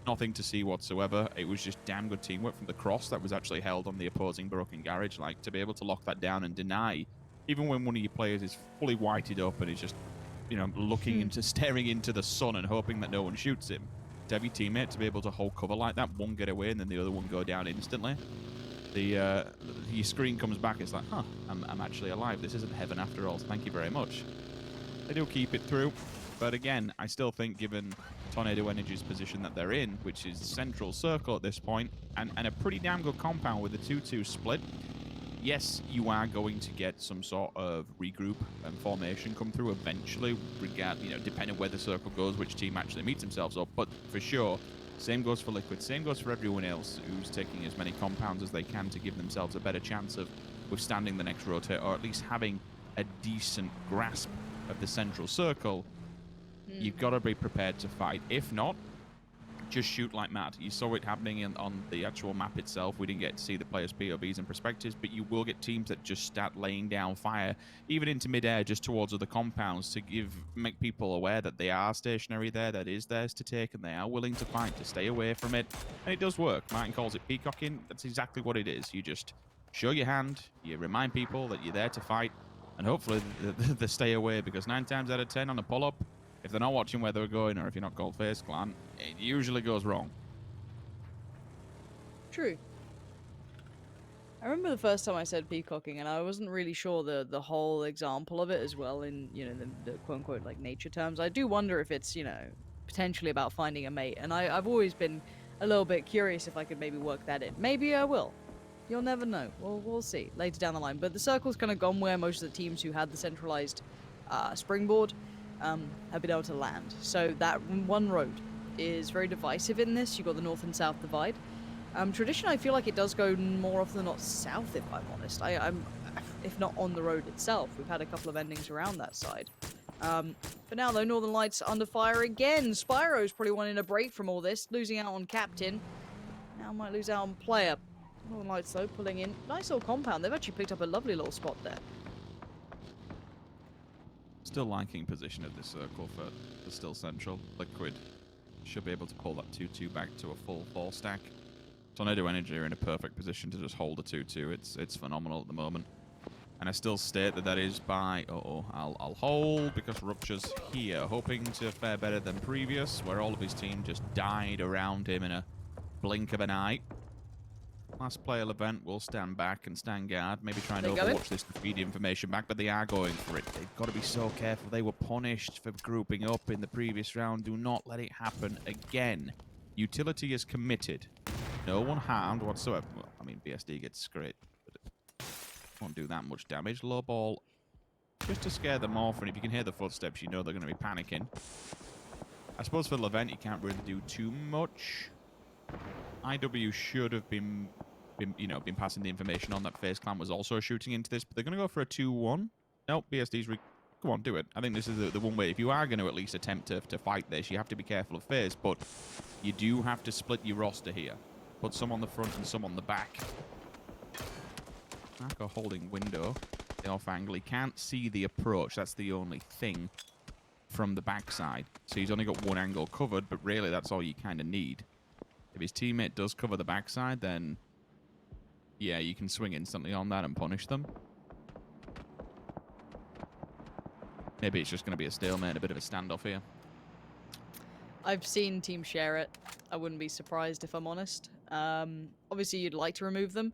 Nothing to see whatsoever. It was just damn good teamwork from the cross that was actually held on the opposing Broken Garage. Like, to be able to lock that down and deny, even when one of your players is fully whited up and is just, you know, looking into, staring into the sun and hoping that no one shoots him. To have your teammate to be able to hold cover like that, one get away and then the other one go down instantly. Your screen comes back, it's like, huh, I'm actually alive. This isn't heaven after all, so thank you very much. They do keep it through. But again, I still think given Tornado Energy's position that they're in, which is central circle at this point, and a pretty damn good compound with the 2-2 split, yes, you are going to get some sort of regroup and formation come through eventually, depending where the circle goes, which team actually meets themselves up. But for sure, same goes for Liquid, same goes for everyone else who's taking as many compounds as they can to give themselves a better chance of withstanding the next rotate, or at least having a decent grasp of the central circle. You've got to be prepared to fight. If not, just shoot like mad. You saw it happening on the actual map itself. We didn't get to see the players' POVs and perspectives, but you will get teams that just start laying down fire, even into mid-air, just towards other compounds, to make people aware that they are stationary there, that is theirs to take, and they are willing to fight, to stay away from it. And it does work. Martin calls it peacocking. That's exactly what it is. You just show your hand, you remind people that you're there to fight, and hopefully they stay away, because 9 times out of 10 on a pull-up, if they're not watching where they're going, or if you're not called Face Clan, it usually goes wrong. True. I remember the first time I said peacocking, and I wasn't really sure the whole example of it as well in, the quote-unquote, like, nature terms. I do wonder if it's, potentially about finding a mate, and I've always been a little bit curious if I could maybe work that in. Maybe I will. You'll never know. We'll see later down the line. But the circle's kind of gone where most of the teams who had the centralized springboard have been able to land. So that one road is very divisive in this. You've got the north and south divide. Traditionally, I feel like it does go more often than not south, if I'm honest. I'm if not on the road itself. We've had a couple of endings around that side. For now, though, Northern Lights under fire again. Spyro's probably wanting a break from all this, losing out on Captain. Now might lose out on Player. Northern Lights, though, pulling in. Nice little compound. They've actually picked up a lovely little spot there. Still liking position of this circle for still central. Liquid should be able to pull that 2-2 back to a full 4 stack. Tornado Energy are in a perfect position to just hold a 2-2. It's phenomenal at the moment. And I still state that is by... I'll hold because Rupture's here, hoping to fare better than previous, where all of his team just died around him in a blink of an eye. Last player event will stand back and stand guard, maybe try and They go in. overwatch this to feed the information back, but they are going for it. They've got to be so careful. They were punished for grouping up in the previous round. Do not let it happen again. Utility is committed. No one harmed whatsoever. Well, I mean, BSD gets scraped, but it won't do that much damage. Low ball, just to scare them off, and if you can hear the footsteps, you know they're going to be panicking. I suppose for Levent, you can't really do too much. IW should have been passing the information on that FaZe Clan was also shooting into this, but they're going to go for a 2-1. Nope, BSD's... Go on, do it. I think this is the one way. If you are going to at least attempt to fight this, you have to be careful of FaZe, but you do have to split your roster here. Put some on the front and some on the back. Marco holding window. The off angle. He can't see the approach. That's the only thing from the backside. So he's only got one angle covered, but really that's all you kind of need. If his teammate does cover the backside, then yeah, you can swing instantly on that and punish them. Maybe it's just going to be a stalemate, a bit of a standoff here. I've seen teams share it. I wouldn't be surprised if I'm honest. Obviously, you'd like to remove them.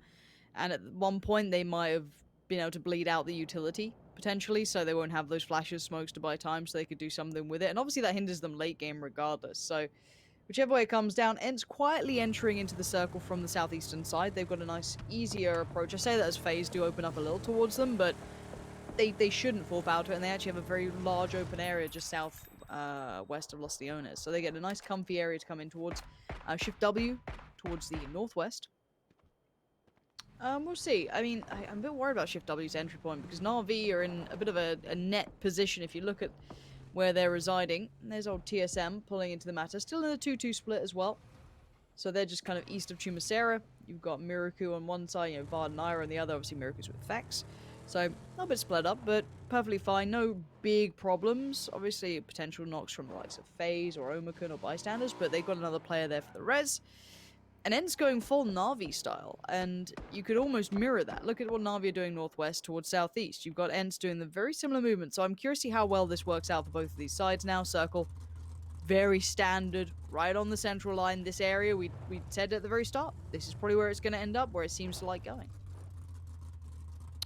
And at one point, they might have been able to bleed out the utility, potentially, so they won't have those flashes, smokes to buy time, so they could do something with it. And obviously, that hinders them late game regardless. So whichever way it comes down, Ents quietly entering into the circle from the southeastern side. They've got a nice, easier approach. I say that as FaZe do open up a little towards them, but they shouldn't fall foul to it, and they actually have a very large open area just south west of Los Leones. So they get a nice comfy area to come in towards. Shift W towards the northwest. We'll see. I mean, I'm a bit worried about Shift W's entry point because Na'Vi are in a bit of a net position if you look at where they're residing. And there's old TSM pulling into the matter. Still in a 2-2 split as well. So they're just kind of east of Chumacera. You've got Miraku on one side, you know, Vard and Ira on the other. Obviously, Miraku's with Fax. So a little bit split up, but perfectly fine. No big problems. Obviously, potential knocks from the likes of FaZe or Omicron or Bystanders, but they've got another player there for the res. And Ents going full Na'Vi style, and you could almost mirror that. Look at what Na'Vi are doing northwest towards southeast. You've got Ents doing the very similar movement, so I'm curious to see how well this works out for both of these sides now. Circle, very standard, right on the central line. This area, we said at the very start, this is probably where it's going to end up, where it seems to like going.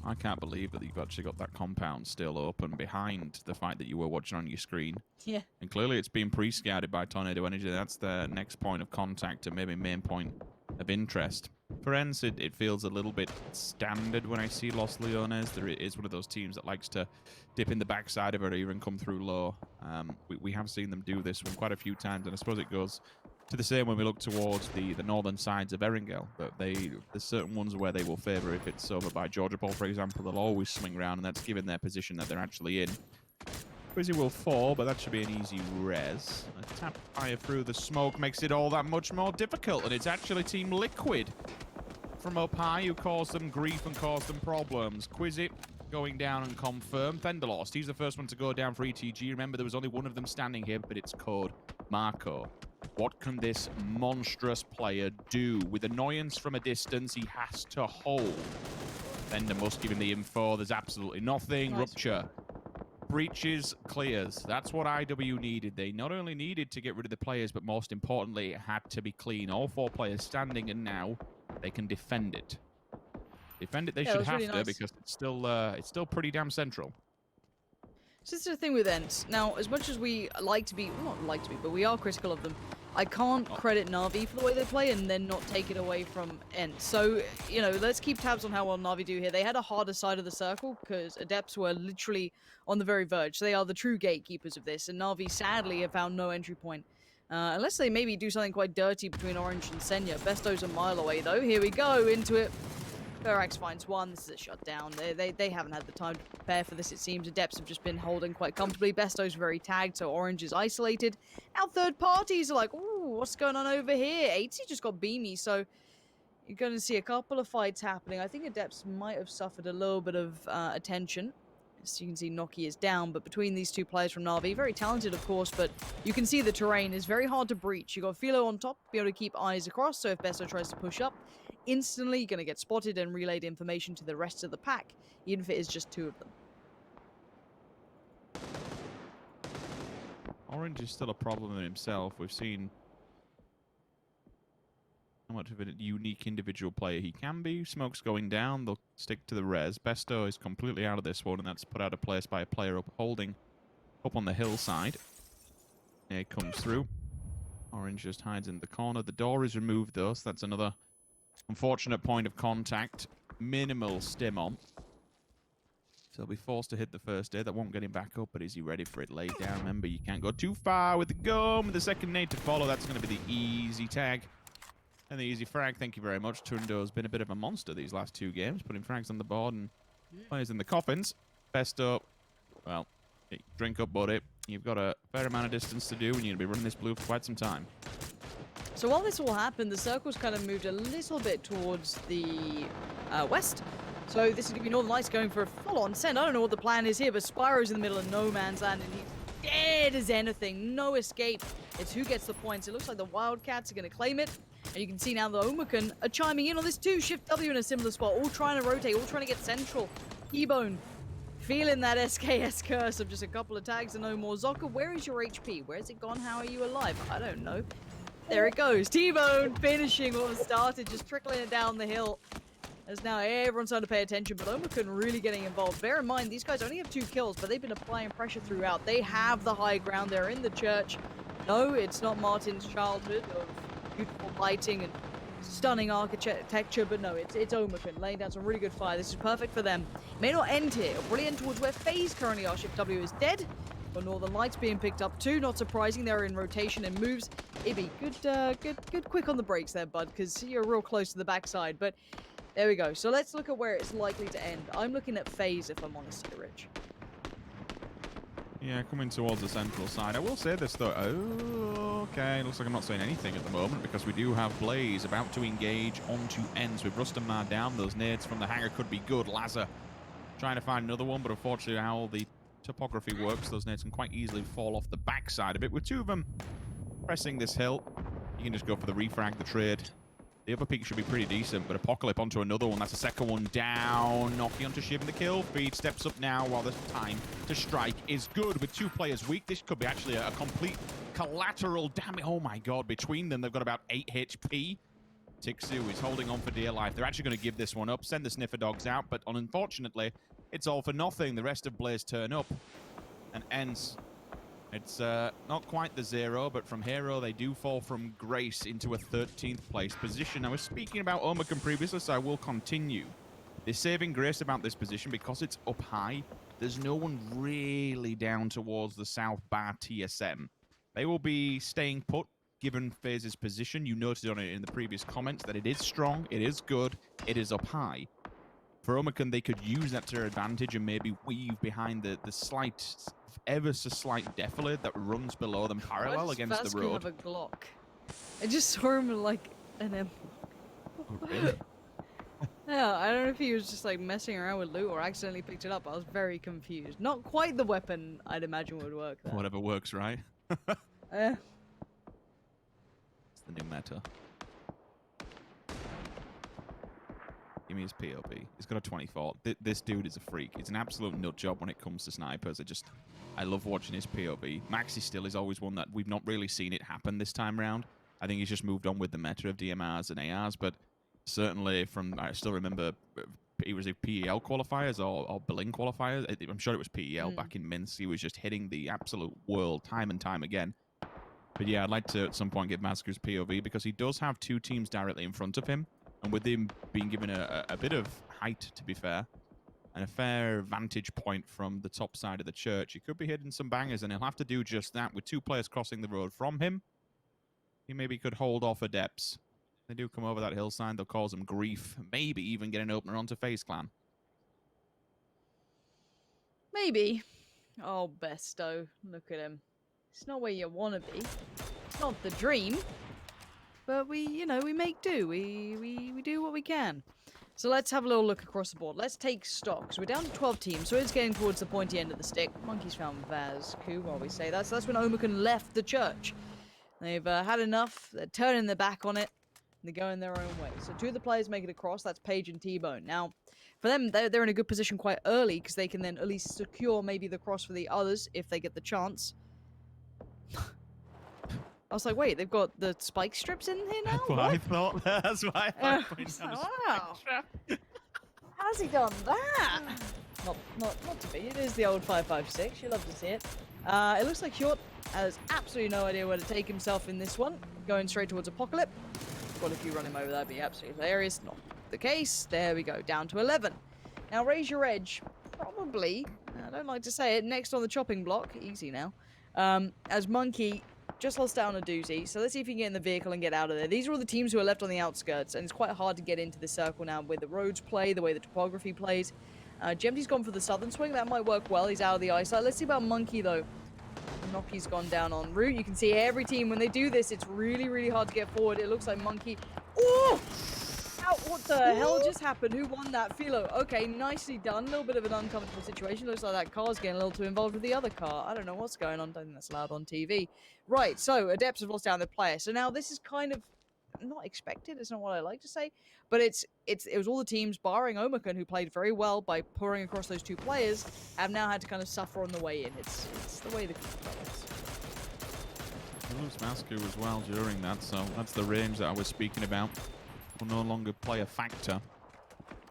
I can't believe that you've actually got that compound still open behind the fight that you were watching on your screen. Yeah. And clearly it's been pre-scouted by Tornado Energy. That's the next point of contact and maybe main point of interest. For Ents, it feels a little bit standard when I see Los Leones. There is one of those teams that likes to dip in the backside of it or even come through low. We have seen them do this one quite a few times, and I suppose it goes to the same when we look towards the northern sides of Erangel. But there's certain ones where they will favour. If it's over by Georgia Paul, for example, they'll always swing around, and that's given their position that they're actually in. Quizzy will fall, but that should be an easy res. A tap fire through the smoke makes it all that much more difficult, and it's actually Team Liquid from up high who caused them grief and caused them problems. Quizzy going down and confirm. Thunderlost, he's the first one to go down for ETG. Remember, there was only one of them standing here, but it's code Marco. What can this monstrous player do? With annoyance from a distance, he has to hold. Fender must give him the info. There's absolutely nothing. Nice. Rupture. Breaches, clears. That's what IW needed. They not only needed to get rid of the players, but most importantly, it had to be clean. All four players standing, and now they can defend it. Defend it they should have to, because it's still pretty damn central. So this is the thing with Ents. Now, as much as we like to be, well, not like to be, but we are critical of them, I can't credit Na'Vi for the way they play and then not take it away from Ents. So, you know, let's keep tabs on how well Na'Vi do here. They had a harder side of the circle because Adepts were literally on the very verge. They are the true gatekeepers of this, and Na'Vi sadly have found no entry point. Unless they maybe do something quite dirty between Orange and Senya. Besto's a mile away, though. Here we go, into it. Verax finds one. This is a shutdown. They haven't had the time to prepare for this, it seems. Adepts have just been holding quite comfortably. Besto's very tagged, so Orange is isolated. Now third parties are like, ooh, what's going on over here? 80 just got beamy, so you're going to see a couple of fights happening. I think Adepts might have suffered a little bit of attention. As you can see, Noki is down, but between these two players from Na'Vi, very talented, of course, but you can see the terrain is very hard to breach. You got Philo on top, be able to keep eyes across, so if Besto tries to push up, instantly you're going to get spotted and relayed information to the rest of the pack, even if it is just two of them. Orange is still a problem in himself. We've seen how much of a unique individual player he can be. Smoke's going down. They'll stick to the res. Besto is completely out of this one, and that's put out of place by a player upholding up on the hillside. Here comes through. Orange just hides in the corner. The door is removed, though, so that's another unfortunate point of contact. Minimal stim on. So he'll be forced to hit the first aid. That won't get him back up, but is he ready for it? Laid down. Remember, you can't go too far with the gun. With the second nade to follow, that's going to be the easy tag. And the easy frag. Thank you very much. Tundo's been a bit of a monster these last 2 games, putting frags on the board and players in the coffins. Besto, well, drink up, buddy. You've got a fair amount of distance to do, and you're going to be running this blue for quite some time. So while this all happened, the circle's kind of moved a little bit towards the west. So this is going to be Northern Lights going for a full-on send. I don't know what the plan is here, but Spyro's in the middle of no man's land, and he's dead as anything. No escape. It's who gets the points. It looks like the Wildcats are going to claim it. And you can see now the Omekan are chiming in on this too. Shift W in a similar spot, all trying to rotate, all trying to get central. T-Bone feeling that SKS curse of just a couple of tags and no more. Zocca, where is your HP? Where's it gone? How are you alive? I don't know. There it goes. T-Bone finishing what was started, just trickling it down the hill. As now everyone's starting to pay attention, but Omekan really getting involved. Bear in mind, these guys only have 2 kills, but they've been applying pressure throughout. They have the high ground. They're in the church. No, it's not Martin's childhood of beautiful lighting and stunning architecture, but no, it's Omekan laying down some really good fire. This is perfect for them. May not end here. It'll really end towards where FaZe currently are. Shift W is dead, but Northern Lights being picked up too. Not surprising, they're in rotation and moves. Ibby, good quick on the brakes there, bud, because you're real close to the backside, but there we go. So let's look at where it's likely to end. I'm looking at FaZe, if I'm honest here, Rich. Yeah, coming towards the central side. I will say this, though. Oh, okay. Looks like I'm not saying anything at the moment because we do have Blaze about to engage onto ends with Rustamar down. Those nades from the hangar could be good. Lazar trying to find another one, but unfortunately how the topography works, those nades can quite easily fall off the backside of it. With 2 of them pressing this hill, you can just go for the refrag, the trade. The upper peak should be pretty decent, but Apocalypse onto another one. That's the second one down. Noki onto Shiv in the kill feed. Steps up now while the time to strike is good. With 2 players weak, this could be actually a complete collateral damage. Oh my god, between them, they've got about 8 HP. Tixu is holding on for dear life. They're actually going to give this one up, send the sniffer dogs out, but unfortunately, it's all for nothing. The rest of Blaze turn up and ends. It's not quite the 0, but from Hero, they do fall from grace into a 13th place position. I was speaking about Omekan previously, so I will continue. They're saving grace about this position because it's up high. There's no one really down towards the south bar TSM. They will be staying put, given FaZe's position. You noted on it in the previous comments that it is strong, it is good, it is up high. For Omekan, they could use that to their advantage and maybe weave behind the slight, ever so slight defilade that runs below them parallel against the road. Have a Glock. I just saw him like an M. Really? Yeah, I don't know if he was just like messing around with loot or accidentally picked it up. I was very confused. Not quite the weapon I'd imagine would work there. Whatever works, right? Yeah. It's the new meta. Give me his POB. He's got a 24. This dude is a freak. He's an absolute nut job when it comes to snipers. I love watching his POB. Maxi still is always one that we've not really seen it happen this time round. I think he's just moved on with the meta of DMRs and ARs, but certainly I still remember it was a PEL qualifiers or Berlin qualifiers. I'm sure it was PEL back in Minsk. He was just hitting the absolute world time and time again. But yeah, I'd like to at some point get Masker's POV because he does have 2 teams directly in front of him. And with him being given a bit of height, to be fair, and a fair vantage point from the top side of the church, he could be hitting some bangers, and he'll have to do just that with 2 players crossing the road from him. He maybe could hold off Adepts. They do come over that hillside, they'll cause them grief. Maybe even get an opener onto FaZe Clan. Maybe. Oh, Besto. Look at him. It's not where you want to be. It's not the dream. But we make do. We do what we can. So let's have a little look across the board. Let's take stock. So we're down to 12 teams, so it's getting towards the pointy end of the stick. Monkeys found Vaz Ku while we say that. So that's when Omekan left the church. They've had enough. They're turning their back on it. And they're going their own way. So 2 of the players make it across. That's Paige and T-Bone. Now, for them, they're in a good position quite early because they can then at least secure maybe the cross for the others if they get the chance. I was like, wait, they've got the spike strips in here now? That's what I thought. That's why I pointed out a wow. spike trap. How's he done that? Not to be. It is the old 5.56. You love to see it. It looks like Hjort has absolutely no idea where to take himself in this one. Going straight towards Apocalypse. Well, if you run him over, that'd be absolutely hilarious. Not the case. There we go. Down to 11. Now, Raise Your Edge. Probably, I don't like to say it, next on the chopping block. Easy now. As Monkey just lost out on a doozy. So let's see if he can get in the vehicle and get out of there. These are all the teams who are left on the outskirts. And it's quite hard to get into the circle now with the roads play, the way the topography plays. Gemty's gone for the southern swing. That might work well. He's out of the eyesight. Let's see about Monkey, though. Noki's gone down en route. You can see every team, when they do this, it's really, really hard to get forward. It looks like Monkey... Oh! Ow, what the hell just happened? Who won that? Philo. Okay, nicely done. A little bit of an uncomfortable situation. Looks like that car's getting a little too involved with the other car. I don't know what's going on. Don't think that's allowed on TV. Right, so Adepts have lost down their player. So now this is kind of not expected. It's not what I like to say. But it was all the teams, barring Omicron, who played very well by pouring across those two players, have now had to kind of suffer on the way in. It's the way the plays. Lose Masku as well during that, so that's the range that I was speaking about. Will no longer play a factor.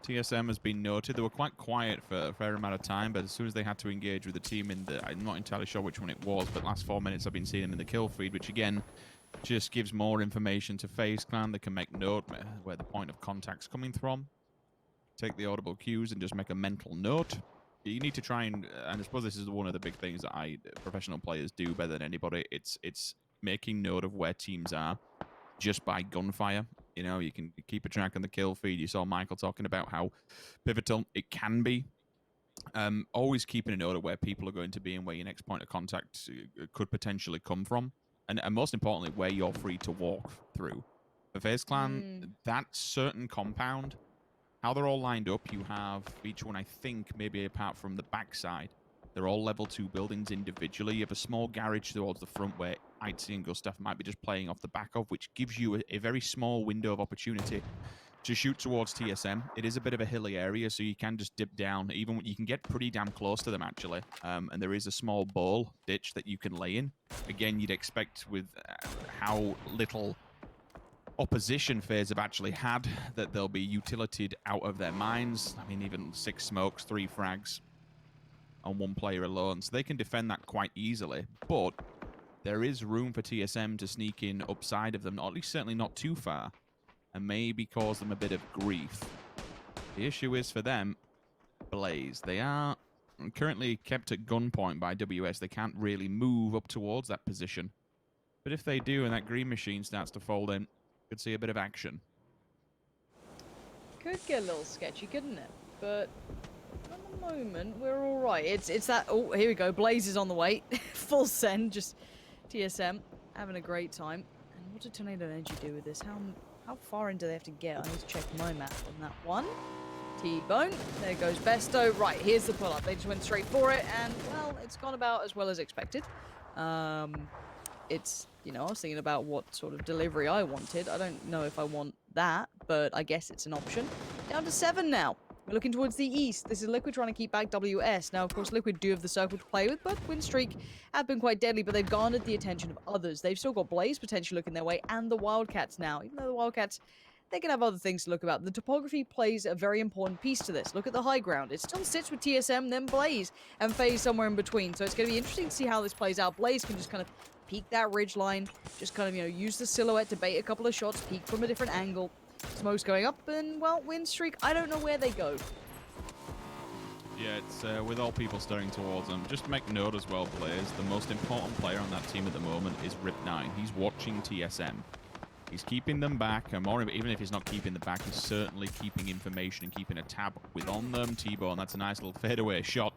TSM has been noted. They were quite quiet for a fair amount of time, but as soon as they had to engage with the team in the... I'm not entirely sure which one it was, but last 4 minutes I've been seeing them in the kill feed, which again just gives more information to FaZe Clan. They can make note where the point of contact's coming from. Take the audible cues and just make a mental note. You need to try and I suppose this is one of the big things that professional players do better than anybody. It's making note of where teams are just by gunfire. You know, you can keep a track on the kill feed. You saw Michael talking about how pivotal it can be. Always keeping a note of where people are going to be and where your next point of contact could potentially come from. And most importantly, where you're free to walk through. For FaZe Clan, that certain compound, how they're all lined up, you have each one, I think, maybe apart from the backside, they're all level 2 buildings individually. You have a small garage towards the front where Itzy and Gustav might be just playing off the back of, which gives you a very small window of opportunity to shoot towards TSM. It is a bit of a hilly area, so you can just dip down. Even when you can get pretty damn close to them, actually. And there is a small bowl ditch that you can lay in. Again, you'd expect with how little opposition FaZe have actually had that they'll be utilitied out of their minds. I mean, even 6 smokes, 3 frags on 1 player alone, so they can defend that quite easily. But there is room for TSM to sneak in upside of them, or at least certainly not too far, and maybe cause them a bit of grief. The issue is for them, Blaze. They are currently kept at gunpoint by WS. They can't really move up towards that position. But if they do and that green machine starts to fold in, could see a bit of action. Could get a little sketchy, couldn't it? But at the moment, we're all right. It's that... Oh, here we go. Blaze is on the way. Full send. Just TSM having a great time. And what did Tornado Energy do with this? How far in do they have to get? I need to check my map on that one. T-Bone. There goes Besto. Right, here's the pull-up. They just went straight for it, and, well, it's gone about as well as expected. It's, you know, I was thinking about what sort of delivery I wanted. I don't know if I want that, but I guess it's an option. Down to 7 now. We're looking towards the east. This is Liquid trying to keep back WS. Now, of course, Liquid do have the circle to play with, but Win Streak have been quite deadly, but they've garnered the attention of others. They've still got Blaze potentially looking their way, and the Wildcats now. Even though the Wildcats, they can have other things to look about. The topography plays a very important piece to this. Look at the high ground. It still sits with TSM, then Blaze, and FaZe somewhere in between. So it's going to be interesting to see how this plays out. Blaze can just kind of peek that ridge line, just kind of, you know, use the silhouette to bait a couple of shots, peek from a different angle. Smoke's going up, and, well, Win Streak, I don't know where they go. Yeah, it's with all people staring towards them. Just to make note as well, players, the most important player on that team at the moment is Rip9. He's watching TSM. He's keeping them back, and more, even if he's not keeping them back, he's certainly keeping information and keeping a tab on them. T-Bone, that's a nice little fadeaway shot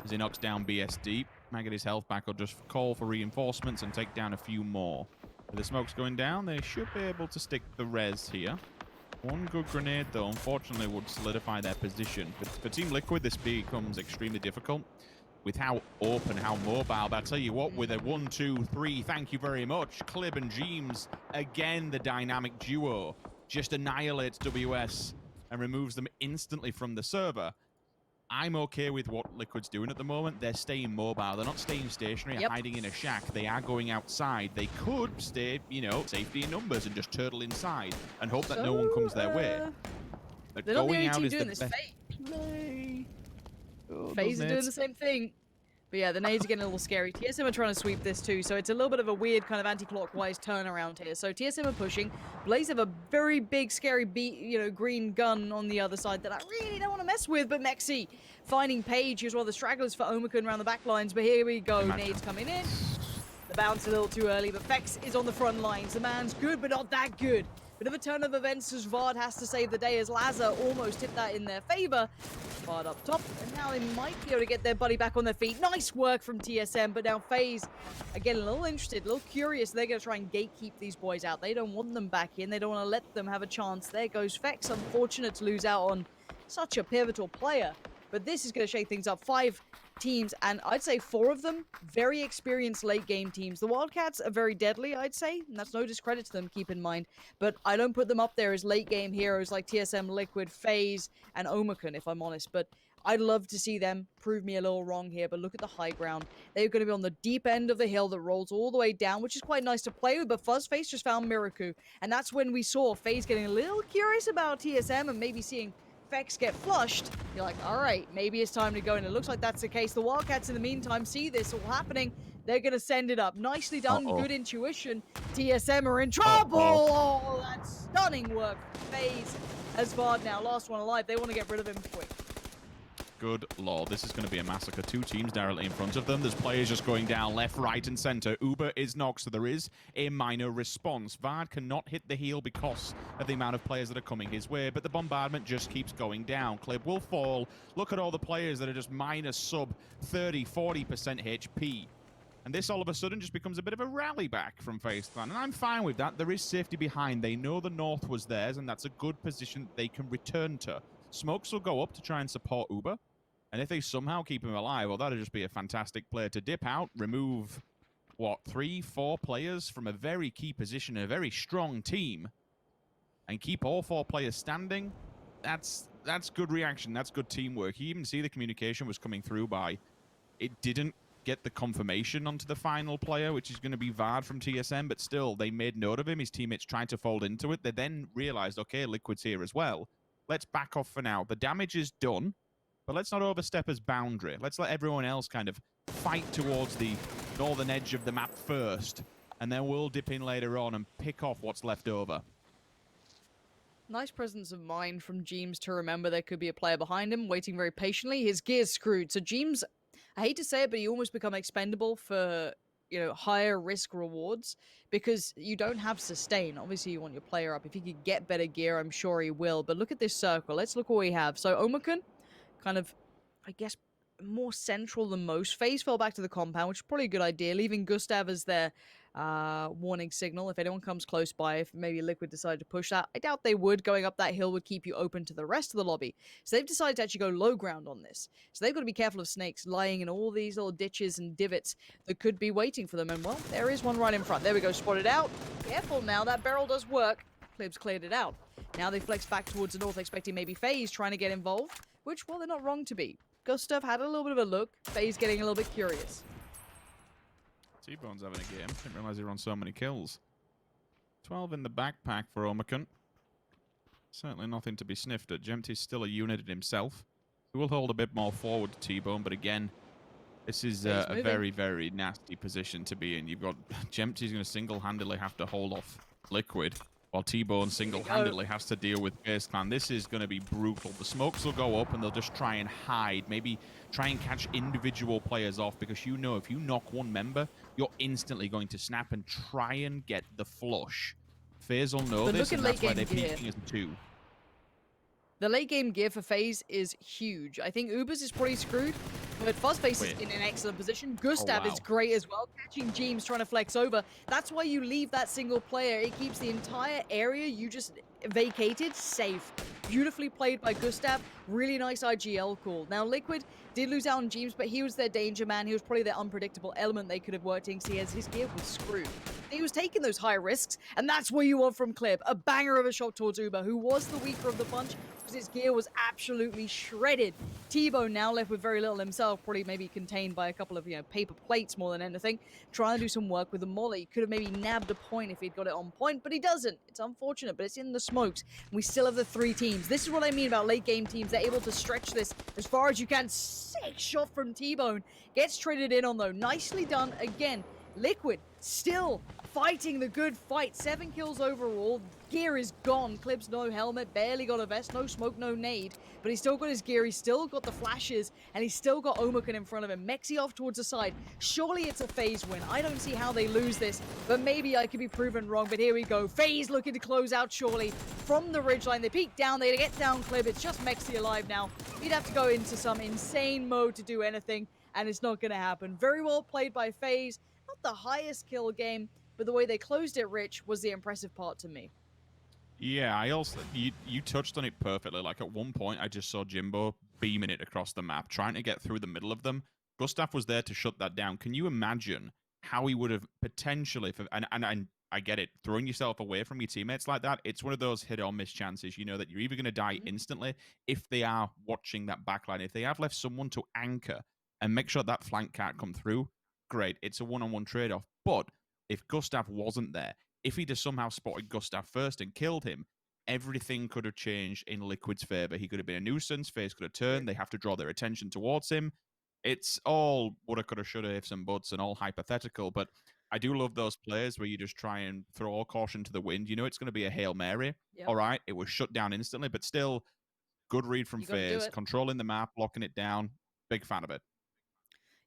as he knocks down BSD. Might get his health back or just call for reinforcements and take down a few more. With the smokes going down, they should be able to stick the res here. One good grenade, though, unfortunately would solidify their position. But for Team Liquid, this becomes extremely difficult with how open, how mobile. But I tell you what, with a 1, 2, 3, thank you very much. Clib and Jeems, again, the dynamic duo, just annihilates WS and removes them instantly from the server. I'm okay with what Liquid's doing at the moment. They're staying mobile. They're not staying stationary, hiding in a shack. They are going outside. They could stay, you know, safety in numbers and just turtle inside and hope that no one comes their way. But they're not the going only out team is doing the this. best. FaZe are doing the same thing. But yeah, the nades are getting a little scary. TSM are trying to sweep this too, so it's a little bit of a weird kind of anti-clockwise turnaround here. So TSM are pushing. Blaze have a very big, scary green gun on the other side that I really don't want to mess with, but Mexi finding Page as well, the stragglers for Omicron around the back lines, but here we go, nades coming in. The bounce a little too early, but Fex is on the front lines. The man's good, but not that good. Bit of a turn of events as Vard has to save the day as Lazar almost tipped that in their favor. Vard up top, and now they might be able to get their buddy back on their feet. Nice work from TSM, but now FaZe are getting a little interested, a little curious. They're going to try and gatekeep these boys out. They don't want them back in. They don't want to let them have a chance. There goes Fex, unfortunate to lose out on such a pivotal player. But this is going to shake things up. 5 teams, and I'd say 4 of them very experienced late game teams. The Wildcats are very deadly, I'd say, and that's no discredit to them, keep in mind, but I don't put them up there as late game heroes like TSM, Liquid, FaZe, and Omicron, if I'm honest. But I'd love to see them prove me a little wrong here. But look at the high ground. They're going to be on the deep end of the hill that rolls all the way down, which is quite nice to play with. But FaZe just found Miraku, and that's when we saw FaZe getting a little curious about TSM and maybe seeing Fex get flushed. You're like, all right, maybe it's time to go, and it looks like that's the case. The Wildcats in the meantime see this all happening. They're going to send it up. Nicely done, good intuition. TSM are in trouble. Oh, that's stunning work from FaZe as Vard now, last one alive. They want to get rid of him quick. Good lord, this is going to be a massacre. 2 teams directly in front of them. There's players just going down left, right, and center. Uber is knocked, so there is a minor response. Vard cannot hit the heal because of the amount of players that are coming his way, but the bombardment just keeps going down. Clib will fall. Look at all the players that are just minus sub 30, 40% HP. And this all of a sudden just becomes a bit of a rally back from FaZe Clan, and I'm fine with that. There is safety behind. They know the north was theirs, and that's a good position they can return to. Smokes will go up to try and support Uber. And if they somehow keep him alive, well, that'll just be a fantastic player to dip out, remove, what, 3, 4 players from a very key position, a very strong team, and keep all 4 players standing. That's good reaction. That's good teamwork. You even see the communication was coming through by, it didn't get the confirmation onto the final player, which is going to be Vard from TSM, but still, they made note of him. His teammates tried to fold into it. They then realized, okay, Liquid's here as well. Let's back off for now. The damage is done. But let's not overstep his boundary. Let's let everyone else kind of fight towards the northern edge of the map first, and then we'll dip in later on and pick off what's left over. Nice presence of mind from Jeems to remember there could be a player behind him, waiting very patiently. His gear's screwed. So Jeems, I hate to say it, but you almost become expendable for, you know, higher risk rewards because you don't have sustain. Obviously, you want your player up. If he could get better gear, I'm sure he will. But look at this circle. Let's look what we have. So Omicron, kind of, I guess, more central than most. FaZe fell back to the compound, which is probably a good idea, leaving Gustav as their warning signal if anyone comes close by, if maybe Liquid decided to push that. I doubt they would. Going up that hill would keep you open to the rest of the lobby. So they've decided to actually go low ground on this. So they've got to be careful of snakes lying in all these little ditches and divots that could be waiting for them. And, well, there is one right in front. There we go, spotted out. Careful now, that barrel does work. Clib's cleared it out. Now they flex back towards the north, expecting maybe FaZe trying to get involved, which, well, they're not wrong to be. Gustav had a little bit of a look. FaZe getting a little bit curious. T-Bone's having a game. Didn't realize he were on so many kills. 12 in the backpack for Omicron. Certainly nothing to be sniffed at. Jempty's still a unit in himself. He will hold a bit more forward to T-Bone, but again, this is a very, very nasty position to be in. You've got Jempty's going to single-handedly have to hold off Liquid, while T-Bone single-handedly has to deal with FaZe Clan. This is going to be brutal. The smokes will go up and they'll just try and hide. Maybe try and catch individual players off because you know if you knock one member, you're instantly going to snap and try and get the flush. FaZe will know this, and that's why they're peeking as 2. The late game gear for FaZe is huge. I think Ubers is pretty screwed, but Fuzzface is in an excellent position. Gustav is great as well, catching Jeems trying to flex over. That's why you leave that single player. It keeps the entire area you just vacated safe. Beautifully played by Gustav. Really nice IGL call. Now, Liquid did lose out on Jeems, but he was their danger man. He was probably their unpredictable element they could have worked in, because his gear was screwed. He was taking those high risks, and that's what you want from Clib. A banger of a shot towards Uber, who was the weaker of the bunch. because his gear was absolutely shredded. T-Bone now left with very little himself, probably maybe contained by a couple of, paper plates more than anything, trying to do some work with the molly. Could have maybe nabbed a point if he'd got it on point, but he doesn't. It's unfortunate, but it's in the smokes. We still have the 3 teams. This is what I mean about late game teams. They're able to stretch this as far as you can. Sick shot from T-Bone. Gets traded in on though. Nicely done again. Liquid still fighting the good fight. 7 kills overall. Gear is gone. Clips no helmet, barely got a vest, no smoke, no nade. But he's still got his gear, he's still got the flashes, and he's still got Omakan in front of him. Mexi off towards the side. Surely it's a FaZe win. I don't see how they lose this, but maybe I could be proven wrong. But here we go. FaZe looking to close out surely from the ridgeline. They peek down, they get down Clip. It's just Mexi alive now. He'd have to go into some insane mode to do anything, and it's not going to happen. Very well played by FaZe. Not the highest kill game, but the way they closed it, Rich, was the impressive part to me. Yeah, I also you touched on it perfectly. Like at one point, I just saw Jimbo beaming it across the map, trying to get through the middle of them. Gustav was there to shut that down. Can you imagine how he would have potentially, and I get it, throwing yourself away from your teammates like that? It's one of those hit or miss chances. You know that you're either going to die instantly if they are watching that backline. If they have left someone to anchor and make sure that flank can't come through, great. It's a one-on-one trade-off. But if Gustav wasn't there, if he'd have somehow spotted Gustav first and killed him, everything could have changed in Liquid's favor. He could have been a nuisance. FaZe could have turned. They have to draw their attention towards him. It's all woulda, coulda, shoulda, ifs and buts, and all hypothetical. But I do love those plays where you just try and throw all caution to the wind. You know it's going to be a Hail Mary. Yep. All right, it was shut down instantly, but still, good read from FaZe, controlling the map, locking it down. Big fan of it.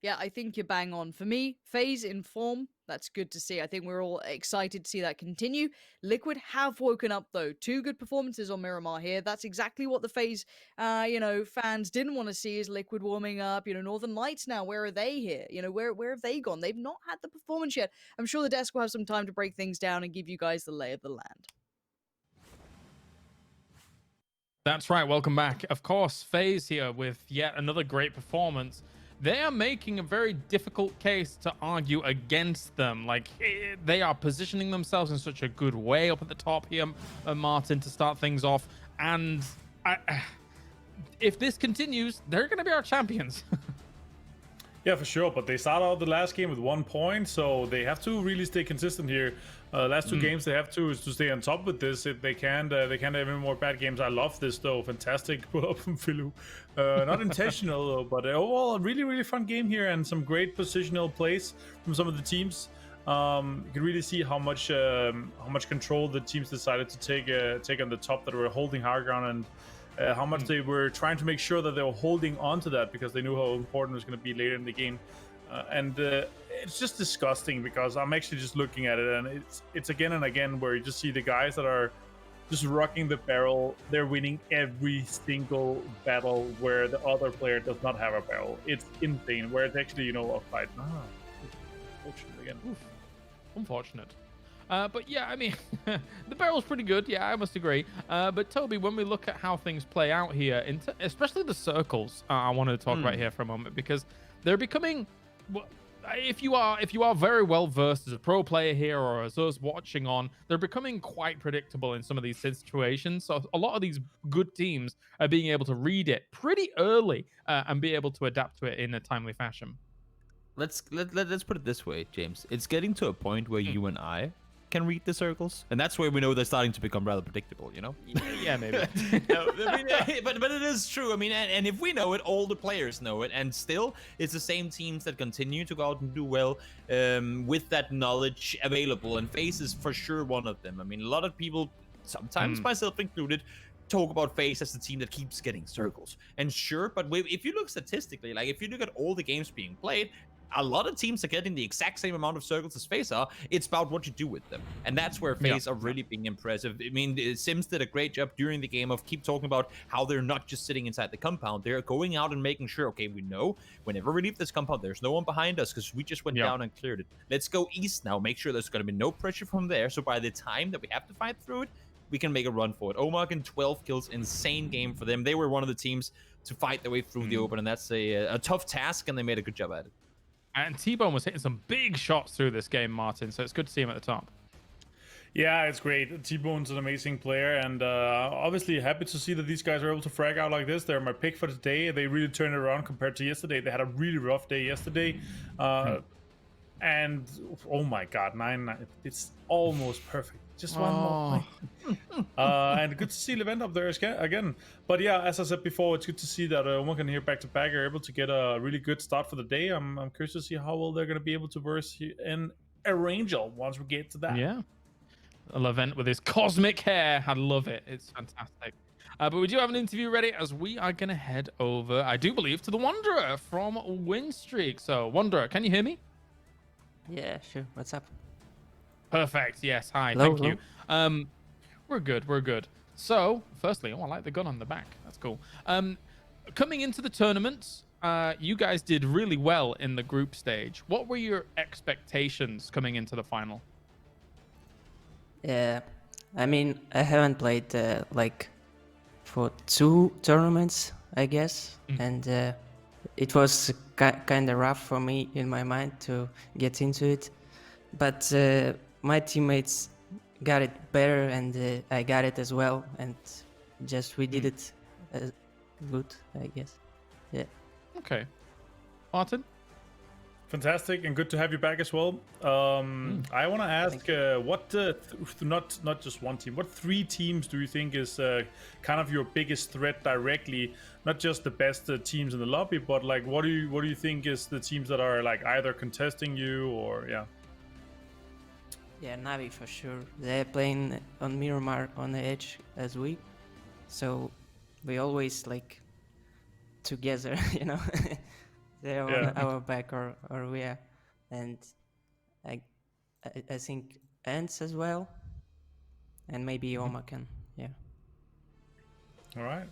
Yeah, I think you're bang on. For me, FaZe in form, that's good to see. I think we're all excited to see that continue. Liquid have woken up, though. 2 good performances on Miramar here. That's exactly what the FaZe, fans didn't want to see, is Liquid warming up. Northern Lights now, where are they here? Where have they gone? They've not had the performance yet. I'm sure the desk will have some time to break things down and give you guys the lay of the land. That's right. Welcome back. Of course, FaZe here with yet another great performance. They are making a very difficult case to argue against them. Like, they are positioning themselves in such a good way up at the top here, Martin, to start things off. And if this continues, they're going to be our champions. Yeah, for sure. But they started out the last game with 1 point, so they have to really stay consistent here. Last 2 games they have to stay on top with this. If they can't have any more bad games. I love this though. Fantastic pull up from Philu. Not intentional though, but overall a really, really fun game here and some great positional plays from some of the teams. You can really see how much control the teams decided to take on the top that were holding high ground, and how much they were trying to make sure that they were holding on to that because they knew how important it was going to be later in the game. It's just disgusting because I'm actually just looking at it, and it's again and again where you just see the guys that are just rocking the barrel. They're winning every single battle where the other player does not have a barrel. It's insane. Where it's actually a fight. Unfortunate again. Oof. Unfortunate. But yeah, I mean, the barrel's pretty good. Yeah, I must agree. But Toby, when we look at how things play out here, especially the circles, I wanted to talk about here for a moment because they're becoming. Well, if you are very well versed as a pro player here or as us watching on, they're becoming quite predictable in some of these situations. So a lot of these good teams are being able to read it pretty early and be able to adapt to it in a timely fashion. Let's put it this way, James. It's getting to a point where you and I can read the circles, and that's where we know they're starting to become rather predictable. Yeah, maybe. No, I mean, but it is true. I mean, and if we know it, all the players know it, and still it's the same teams that continue to go out and do well with that knowledge available, and FaZe is for sure one of them. I mean, a lot of people, sometimes myself included, talk about FaZe as the team that keeps getting circles, and sure, but if you look statistically, like if you look at all the games being played, a lot of teams are getting the exact same amount of circles as FaZe are. It's about what you do with them. And that's where FaZe are really being impressive. I mean, Sims did a great job during the game of keep talking about how they're not just sitting inside the compound. They're going out and making sure, okay, we know whenever we leave this compound, there's no one behind us because we just went down and cleared it. Let's go east now. Make sure there's going to be no pressure from there. So by the time that we have to fight through it, we can make a run for it. Omakan, 12 kills, insane game for them. They were one of the teams to fight their way through the open, and that's a tough task, and they made a good job at it. And T-Bone was hitting some big shots through this game, Martin, so it's good to see him at the top. Yeah, it's great. T-Bone's an amazing player, and obviously happy to see that these guys are able to frag out like this. They're my pick for today. They really turned it around compared to yesterday. They had a really rough day yesterday. And oh my god, 9-9. It's almost perfect. Just one more point. And good to see Levent up there again. But yeah, as I said before, it's good to see that Omakan here back-to-back are able to get a really good start for the day. I'm curious to see how well they're going to be able to verse in Arangel once we get to that. Yeah. Levent with his cosmic hair. I love it. It's fantastic. But we do have an interview ready as we are going to head over, I do believe, to the Wanderer from Winstreak. So, Wanderer, can you hear me? Yeah, sure. What's up? Perfect. Yes. Hi. Hello, Thank you. We're good. We're good. So, firstly, I like the gun on the back. That's cool. Coming into the tournament, you guys did really well in the group stage. What were your expectations coming into the final? Yeah, I mean, I haven't played like for 2 tournaments, I guess, and it was kind of rough for me in my mind to get into it. But my teammates got it better, and I got it as well, and just we did it good, I guess. Yeah. Okay. Martin? Fantastic, and good to have you back as well. I want to ask, what not just one team, what 3 teams do you think is kind of your biggest threat directly? Not just the best teams in the lobby, but like what do you think is the teams that are like either contesting you or yeah? Yeah, Navi for sure. They're playing on Miramar on the edge as we, so we always like together, you know. They're on our back or we are, and I think Ants as well, and maybe Omakan. Yeah. All right.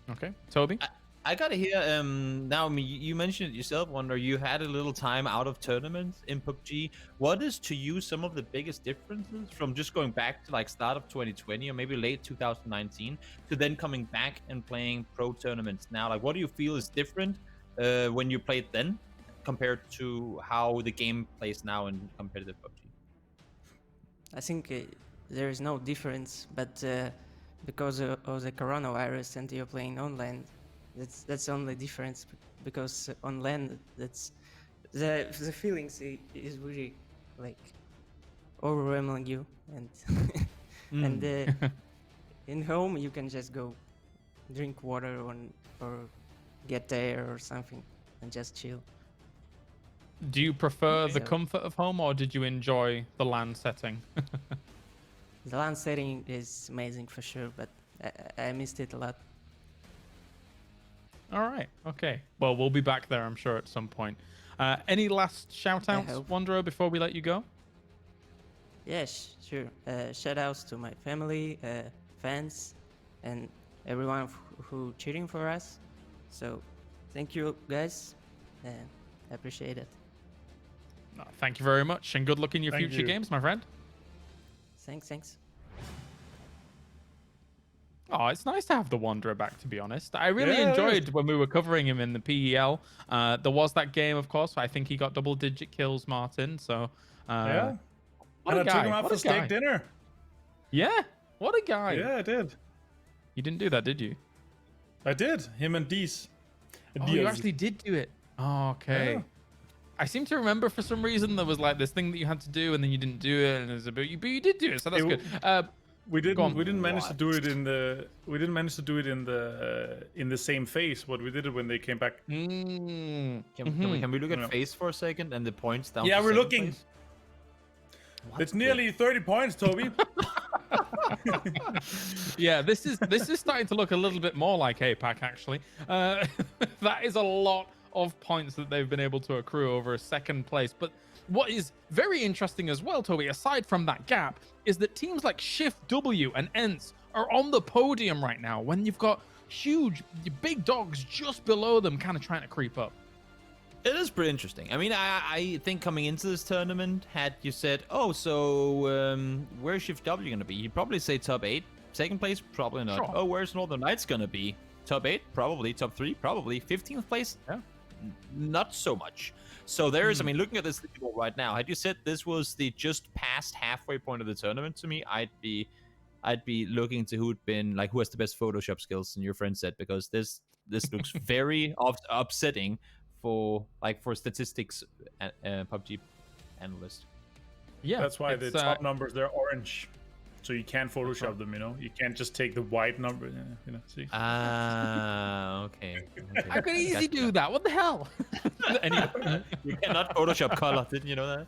Okay, Toby. I gotta hear. Now, you mentioned it yourself, Wonder. You had a little time out of tournaments in PUBG. What is to you some of the biggest differences from just going back to like start of 2020 or maybe late 2019 to then coming back and playing pro tournaments now? Like, what do you feel is different when you played then compared to how the game plays now in competitive PUBG? I think there is no difference, but because of the coronavirus and you're playing online, that's the only difference. Because on LAN, that's the feelings is really like overwhelming you, and and in home you can just go drink water or get air or something and just chill. Do you prefer the comfort of home, or did you enjoy the LAN setting? The LAN setting is amazing for sure, but I missed it a lot. All right. Okay. Well, we'll be back there, I'm sure, at some point. Any last shout-outs, Wanderer, before we let you go? Yes, sure. Shout-outs to my family, fans, and everyone who cheering for us. So, thank you, guys. I appreciate it. Thank you very much, and good luck in your future games, my friend. Thanks. Oh, it's nice to have the Wanderer back, to be honest. I really enjoyed when we were covering him in the PEL. There was that game, of course. I think he got double-digit kills, Martin. So, yeah. What a guy. I took him out for steak dinner. Yeah, what a guy. Yeah, I did. You didn't do that, did you? I did. Him and Dees. Oh, you actually did do it. Oh, okay. Yeah. I seem to remember for some reason there was like this thing that you had to do and then you didn't do it, and it was but you did do it, so that's good. We didn't manage to do it in the in the same phase. What we did it when they came back. Can we look at phase for a second and the points down? Yeah, we're looking. It's nearly 30 points, Toby. Yeah, this is starting to look a little bit more like APAC actually. That is a lot of points that they've been able to accrue over a second place. But what is very interesting as well, Toby, aside from that gap, is that teams like Shift W and ENCE are on the podium right now when you've got huge, big dogs just below them kind of trying to creep up. It is pretty interesting. I mean, I think coming into this tournament, had you said, oh, so where's Shift W going to be? You'd probably say top 8. Second place, probably not. Sure. Oh, where's Northern Knights going to be? Top 8, probably. Top 3, probably. 15th place? Yeah. not so much. So there's, I mean, looking at this leaderboard right now, had you said this was the just past halfway point of the tournament to me, I'd be looking to who has the best Photoshop skills, and your friend said, because this looks very upsetting for statistics PUBG analyst. Yeah, that's why the top numbers, they're orange, so you can't Photoshop them. You can't just take the white number. See. Okay. I could easily do that. What the hell? Anyway, you cannot Photoshop color. Didn't you know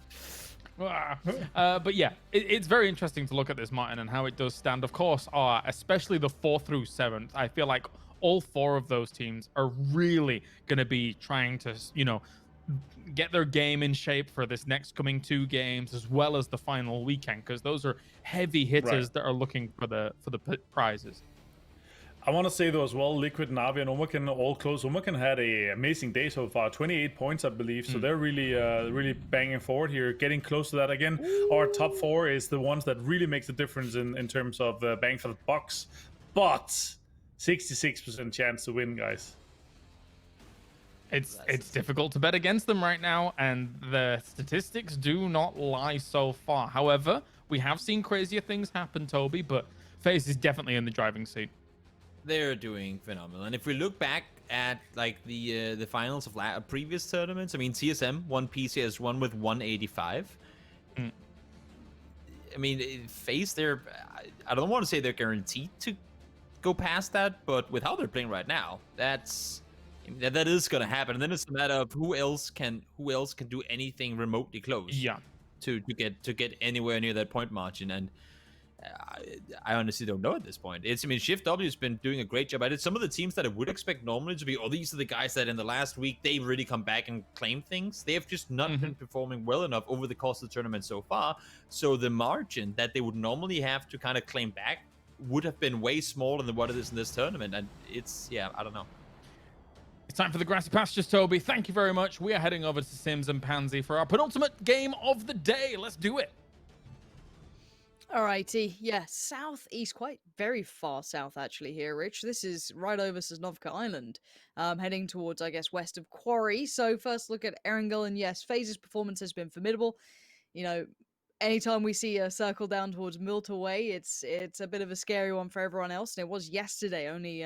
that? But yeah, it's very interesting to look at this, Martin, and how it does stand. Of course, especially the 4th through 7th. I feel like all 4 of those teams are really going to be trying to, get their game in shape for this next coming 2 games, as well as the final weekend, because those are heavy hitters that are looking for the prizes. I want to say though as well, Liquid, Navi, and Omaken all close. Omaken had an amazing day so far, 28 points, I believe. So they're really banging forward here, getting close to that again. Our top 4 is the ones that really makes the difference in terms of bang for the bucks. But 66% chance to win, guys. It's difficult to bet against them right now, and the statistics do not lie so far. However, we have seen crazier things happen, Toby, but FaZe is definitely in the driving seat. They're doing phenomenal. And if we look back at the finals of previous tournaments, I mean, TSM won PCS 1 with 185. I mean, FaZe, I don't want to say they're guaranteed to go past that, but with how they're playing right now, that is going to happen. And then it's a matter of who else can do anything remotely close. Yeah. To get anywhere near that point margin. And I honestly don't know at this point. Shift W has been doing a great job at it. Some of the teams that I would expect normally to be, these are the guys that in the last week they really come back and claim things. They have just not been performing well enough over the course of the tournament so far. So the margin that they would normally have to kind of claim back would have been way smaller than what it is in this tournament. And I don't know. It's time for the grassy pastures, Toby. Thank you very much. We are heading over to Sims and Pansy for our penultimate game of the day. Let's do it. Alrighty, yeah, southeast, quite very far south actually here, Rich. This is right over Sosnovka Island, heading towards, I guess, west of Quarry. So first look at Erangel, and yes, FaZe's performance has been formidable. Anytime we see a circle down towards Milta Way, it's a bit of a scary one for everyone else, and it was yesterday. Only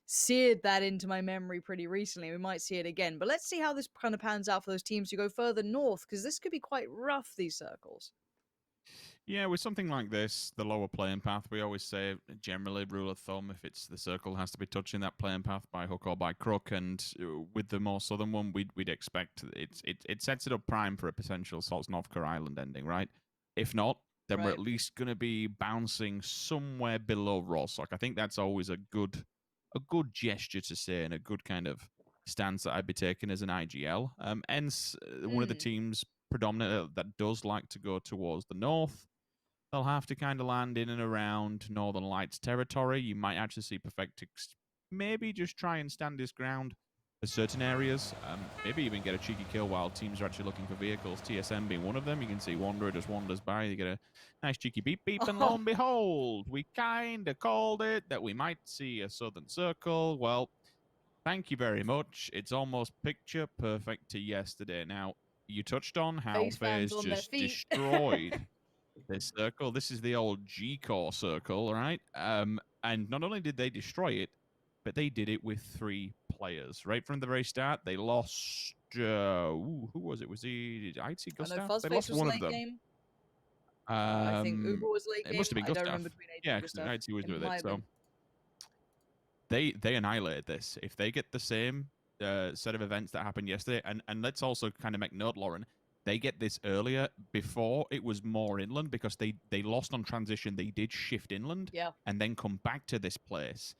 seared that into my memory pretty recently. We might see it again, but let's see how this kind of pans out for those teams who go further north, because this could be quite rough, these circles. Yeah, with something like this, the lower playing path, we always say, generally, rule of thumb, if it's the circle has to be touching that playing path by hook or by crook, and with the more southern one, we'd expect it sets it up prime for a potential Sosnovka Island ending, right? If not, then we're at least going to be bouncing somewhere below Rosok. I think that's always a good gesture to say, and a good kind of stance that I'd be taking as an IGL. Hence, one of the teams predominantly that does like to go towards the north. They'll have to kind of land in and around Northern Lights territory. You might actually see Perfectix maybe just try and stand his ground for certain areas. Maybe even get a cheeky kill while teams are actually looking for vehicles. TSM being one of them. You can see Wanderer just wanders by. You get a nice cheeky beep beep, and lo and behold, we kind of called it that we might see a southern circle. Well, thank you very much. It's almost picture perfect to yesterday. Now, you touched on how FaZe just destroyed this circle. This is the old G-Core circle, right? And not only did they destroy it, but they did it with 3 players. Right from the very start, they lost... who was it? Was he... I'd see Gustav? They lost one of them. Game. I think Uber was late game. It must have been Gustav. Yeah, I'd see was with it. So they annihilated this. If they get the same set of events that happened yesterday, and let's also kind of make note, Lauren, they get this earlier. Before, it was more inland because they lost on transition. They did shift inland and then come back to this place.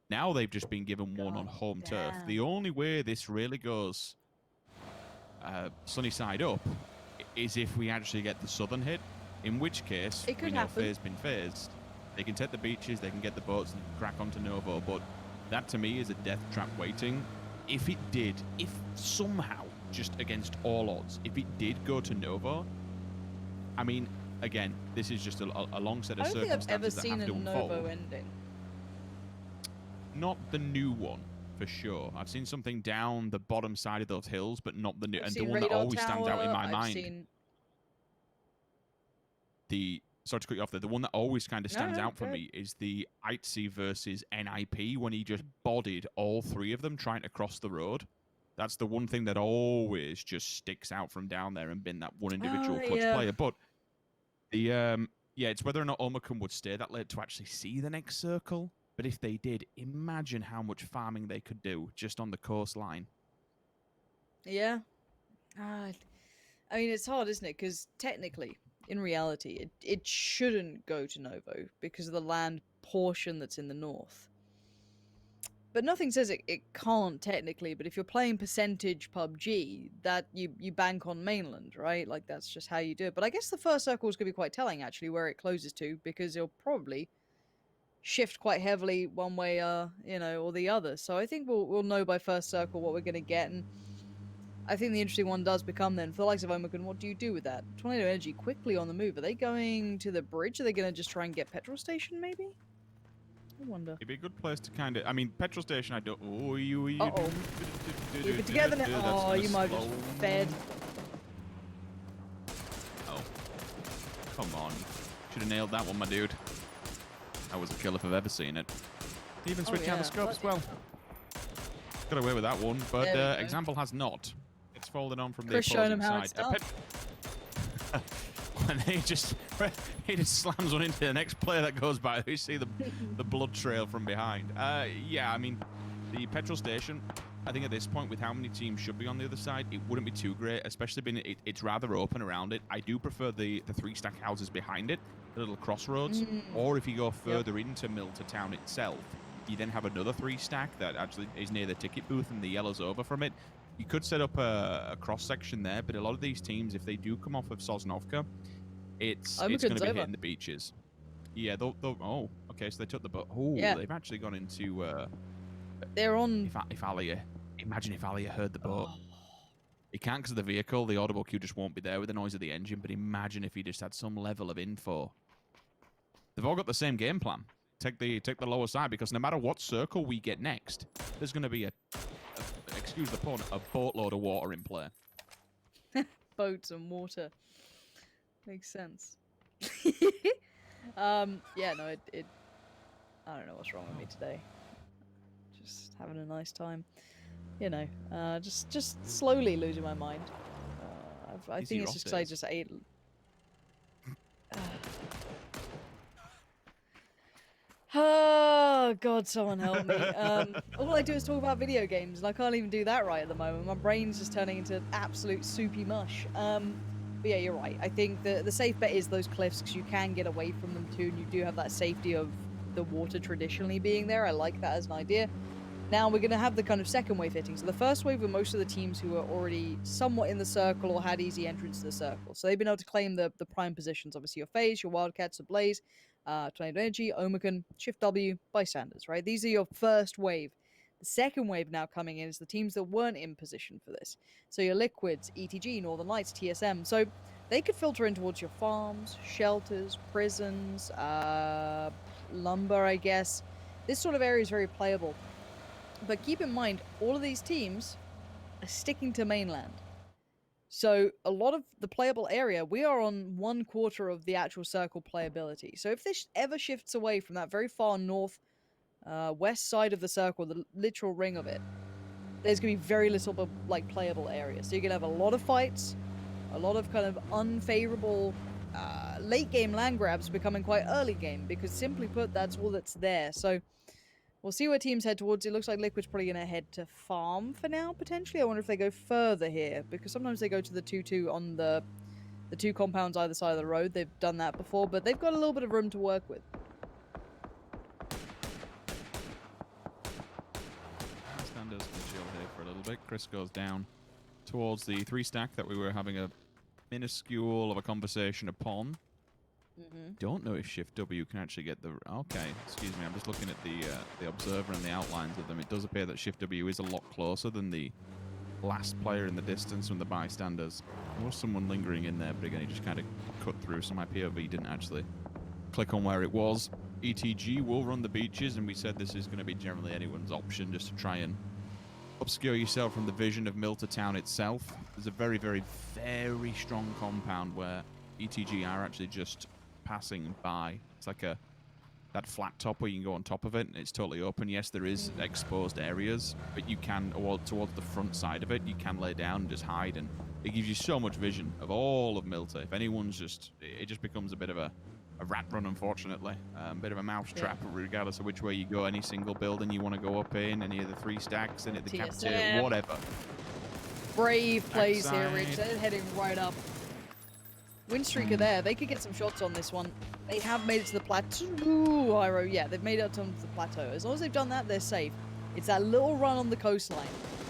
Now they've just been given one on home turf. The only way this really goes sunny side up is if we actually get the southern hit, in which case we know FaZe been phased. They can take the beaches, they can get the boats and crack onto Novo, but that to me is a death trap waiting. If it did, if somehow, just against all odds, if it did go to Novo, I mean, again, this is just a long set of circumstances that have to unfold. I don't think I've ever seen a Novo ending. Not the new one. for sure. I've seen something down the bottom side of those hills, but not the I've and the seen one that radar always stands out in tower, my I've mind. seen- The sorry to cut you off there. The one that always kind of No, stands no, out for go me is the ITZY versus NIP when he just bodied all three of them trying to cross the road. That's the one thing that always just sticks out from down there and been that one individual clutch yeah. player. But the yeah, it's whether or not Omicron would stay that late to actually see the next circle. But if they did, imagine how much farming they could do just on the coastline. Yeah. I mean, it's hard, isn't it? Because technically, in reality, it shouldn't go to Novo because of the land portion that's in the north. But nothing says it can't technically, but if you're playing percentage PUBG, that you bank on mainland, right? Like, that's just how you do it. But I guess the first circle is going to be quite telling, actually, where it closes to, because it'll probably shift quite heavily one way, you know, or the other. So I think we'll know by first circle what we're going to get, and I think the interesting one does become then, for the likes of Omicron, what do you do with that? Tornado Energy quickly on the move. Are they going to the bridge? Are they going to just try and get petrol station, maybe? I wonder. It'd be a good place to kind of... I mean, petrol station, I don't... Oh, you... Uh-oh. Keep it together now. Oh, you might have just fed. Oh. Come on. Should have nailed that one, my dude. That was a kill if I've ever seen it. Even switch out the scope as well. Got away with that one, but There we go. Example has not. It's folded on from Chris the showing opposing him how it's side. done. And he just slams one into the next player that goes by. You see the blood trail from behind. Yeah, I mean, the petrol station, I think at this point, with how many teams should be on the other side, it wouldn't be too great, especially being it's rather open around it. I do prefer the three-stack houses behind it, the little crossroads, or if you go further into Milta Town itself, you then have another three-stack that actually is near the ticket booth and the yellow's over from it. You could set up a cross-section there, but a lot of these teams, if they do come off of Sosnovka, it's going to be hitting the beaches. Yeah, oh, okay, so they took the boat. Oh, Yeah. they've actually gone into... They're on... If Alia... Imagine if Alia heard the boat. He can't because of the vehicle. The audible cue just won't be there with the noise of the engine, but imagine if he just had some level of info. They've all got the same game plan. Take the lower side, because no matter what circle we get next, there's going to be excuse the pun, a boatload of water in play. Boats and water. Makes sense. Yeah, no, it I don't know what's wrong with me today. Just having a nice time. You know, just slowly losing my mind. I think it's just because I just ate... Oh, God, someone help me. All I do is talk about video games, and I can't even do that right at the moment. My brain's just turning into absolute soupy mush. But yeah, you're right. I think the safe bet is those cliffs, because you can get away from them too, and you do have that safety of the water traditionally being there. I like that as an idea. Now we're going to have the kind of second wave hitting. So the first wave were most of the teams who were already somewhat in the circle or had easy entrance to the circle. So they've been able to claim the prime positions. Obviously your FaZe, your Wildcats, the Blaze, Tornado Energy, Omicron, Shift W, Bystanders, right? These are your first wave. The second wave now coming in is the teams that weren't in position for this. So your Liquids, ETG, Northern Lights, TSM. So they could filter in towards your farms, shelters, prisons, lumber, I guess. This sort of area is very playable. But keep in mind, all of these teams are sticking to mainland. So a lot of the playable area, we are on 1/4 of the actual circle playability. So if this ever shifts away from that very far north west side of the circle, the literal ring of it, there's going to be very little like playable area. So you're going to have a lot of fights, a lot of kind of unfavorable late game land grabs becoming quite early game, because simply put, that's all that's there. So we'll see where teams head towards. It looks like Liquid's probably going to head to farm for now, potentially. I wonder if they go further here, because sometimes they go to the 2-2 on the two compounds either side of the road. They've done that before, but they've got a little bit of room to work with. Standers can chill here for a little bit. Chris goes down towards the three-stack that we were having a minuscule of a conversation upon. Don't know if Shift W can actually get the... Okay, excuse me, I'm just looking at the observer and the outlines of them. It does appear that Shift W is a lot closer than the last player in the distance from the bystanders. There was someone lingering in there, but again, he just kind of cut through, so my POV didn't actually click on where it was. ETG will run the beaches, and we said this is going to be generally anyone's option just to try and obscure yourself from the vision of Milta Town itself. There's a very, very, very strong compound where ETG are actually just passing by. It's like that flat top where you can go on top of it, and it's totally open. Yes, there is exposed areas, but you can, or towards the front side of it, you can lay down and just hide, and it gives you so much vision of all of Milta. If anyone's it just becomes a bit of a rat run, unfortunately. A bit of a mouse trap, regardless of which way you go. Any single building you want to go up in, any of the 3 stacks, any of the cafeteria, whatever. Brave plays here, Rich. They're heading right up. Windstreaker there. They could get some shots on this one. They have made it to the plateau. Ooh, Iroh. Yeah, they've made it to the plateau. As long as they've done that, they're safe. It's that little run on the coastline.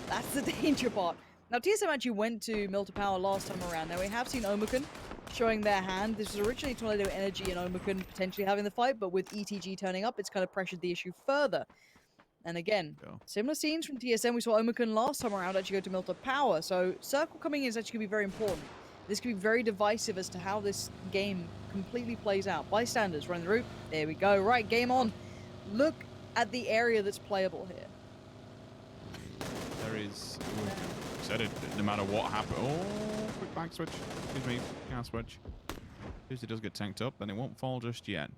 That's the danger part. Now, TSM actually went to Milta Power last time around. Now, we have seen Omicron showing their hand. This was originally Tornado Energy and Omicron potentially having the fight, but with ETG turning up, it's kind of pressured the issue further. And again, similar scenes from TSM. We saw Omicron last time around actually go to Milta Power. So Circle coming in is actually going to be very important. This could be very divisive as to how this game completely plays out. Bystanders run the route. There we go. Right, game on. Look at the area that's playable here. There is... said it, no matter what happens. Oh, quick back switch. Excuse me, car switch. If it does get tanked up, then it won't fall just yet.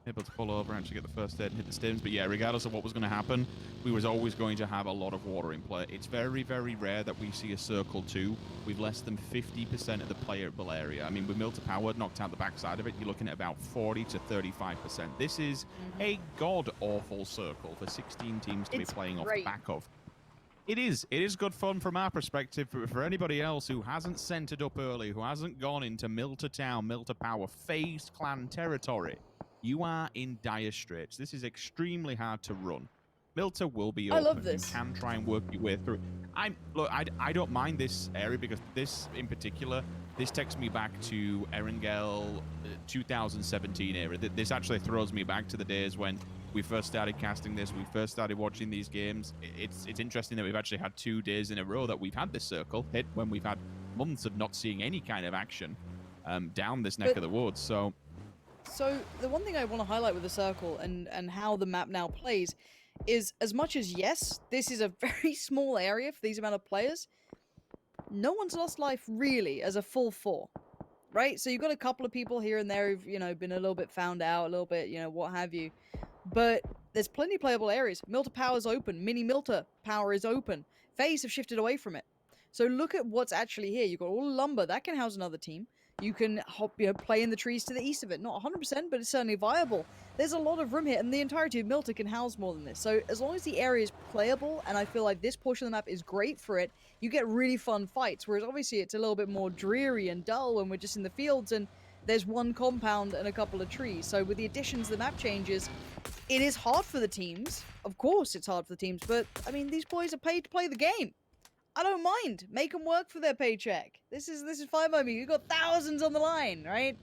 Able to pull over, actually get the first aid and hit the stims. But yeah, regardless of what was going to happen, we was always going to have a lot of water in play. It's very, very rare that we see a Circle 2 with less than 50% of the playable area. I mean, with Milta Power knocked out the backside of it, you're looking at about 40 to 35%. This is a god-awful Circle for 16 teams to be playing off the back of. It is good fun from our perspective. For anybody else who hasn't centered up early, who hasn't gone into Milta Town, Milta Power, FaZe Clan territory, you are in dire straits. This is extremely hard to run. Milta will be open. I love this. You can try and work your way through. I don't mind this area because this, in particular, this takes me back to Erangel 2017 era. This actually throws me back to the days when we first started casting this, we first started watching these games. It's interesting that we've actually had 2 days in a row that we've had this Circle hit when we've had months of not seeing any kind of action down this neck of the woods. So the one thing I want to highlight with the Circle and how the map now plays is, as much as, yes, this is a very small area for these amount of players, no one's lost life really as a full 4. Right? So you've got a couple of people here and there who've, been a little bit found out, a little bit, what have you. But there's plenty of playable areas. Milta Power's open. Mini Milta Power is open. FaZe have shifted away from it. So look at what's actually here. You've got all the lumber. That can house another team. You can play in the trees to the east of it. Not 100%, but it's certainly viable. There's a lot of room here, and the entirety of Milta can house more than this. So as long as the area is playable, and I feel like this portion of the map is great for it, you get really fun fights. Whereas obviously it's a little bit more dreary and dull when we're just in the fields and there's one compound and a couple of trees. So with the additions, the map changes, it is hard for the teams. Of course it's hard for the teams, but I mean, these boys are paid to play the game. I don't mind. Make them work for their paycheck. This is fine by me. You've got thousands on the line, right?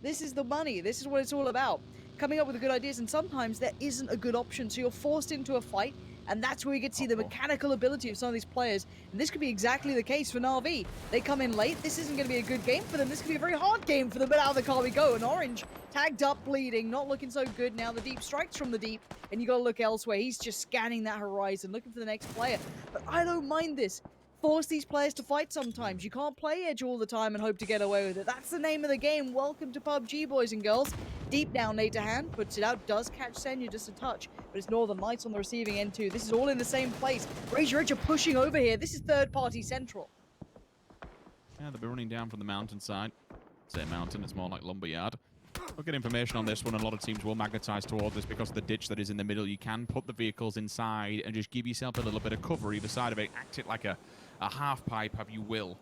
This is the money. This is what it's all about. Coming up with good ideas, and sometimes there isn't a good option, so you're forced into a fight, and that's where you get to see the mechanical ability of some of these players. And this could be exactly the case for Na'Vi. They come in late. This isn't going to be a good game for them. This could be a very hard game for them, but out of the car we go. And Orange, tagged up, bleeding, not looking so good now. The deep strikes from the deep, and you got to look elsewhere. He's just scanning that horizon, looking for the next player. But I don't mind this. Force these players to fight sometimes. You can't play Edge all the time and hope to get away with it. That's the name of the game. Welcome to PUBG, boys and girls. Deep down, nade to hand, puts it out, does catch Senya just a touch, but it's Northern Lights on the receiving end too. This is all in the same place. Razor Edge are pushing over here. This is third-party central. Yeah, they'll be running down from the mountainside. Say mountain, it's more like lumberyard. We'll get information on this one, and a lot of teams will magnetize towards this because of the ditch that is in the middle. You can put the vehicles inside and just give yourself a little bit of cover either side of it. Act it like a half pipe, if you will.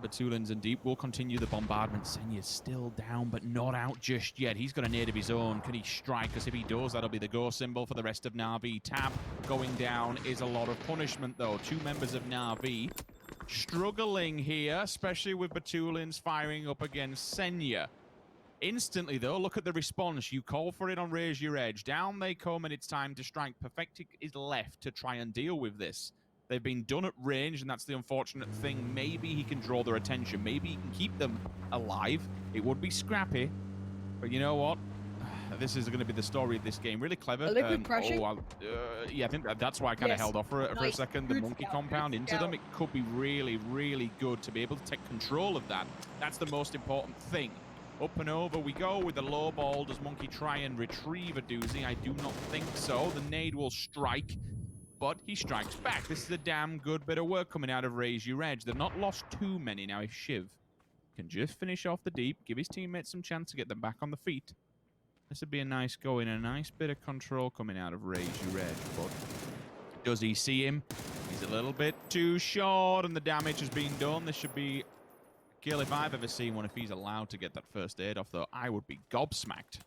Batulins and Deep will continue the bombardment. Senya's still down, but not out just yet. He's got a nade of his own. Can he strike? Because if he does, that'll be the go symbol for the rest of Na'Vi. Tab going down is a lot of punishment, though. 2 members of Na'Vi struggling here, especially with Batulins firing up against Senya. Instantly, though, look at the response. You call for it on Raise Your Edge. Down they come, and it's time to strike. Perfectic is left to try and deal with this. They've been done at range, and that's the unfortunate thing. Maybe he can draw their attention. Maybe he can keep them alive. It would be scrappy. But you know what? this is going to be the story of this game. Really clever. A liquid crashing? Yeah, I think that's why I kind of Yes. held off for a Nice. second. The Good monkey scout, compound good into scout. them. It could be really, really good to be able to take control of that. That's the most important thing. Up and over we go with the low ball. Does Monkey try and retrieve a doozy? I do not think so. The nade will strike, but he strikes back. This is a damn good bit of work coming out of Raise Your Edge. They've not lost too many. Now, if Shiv can just finish off the deep, give his teammates some chance to get them back on the feet, this would be a nice go in, a nice bit of control coming out of Raise Your Edge. But does he see him? He's a little bit too short, and the damage has been done. This should be a kill if I've ever seen one. If he's allowed to get that first aid off, though, I would be gobsmacked.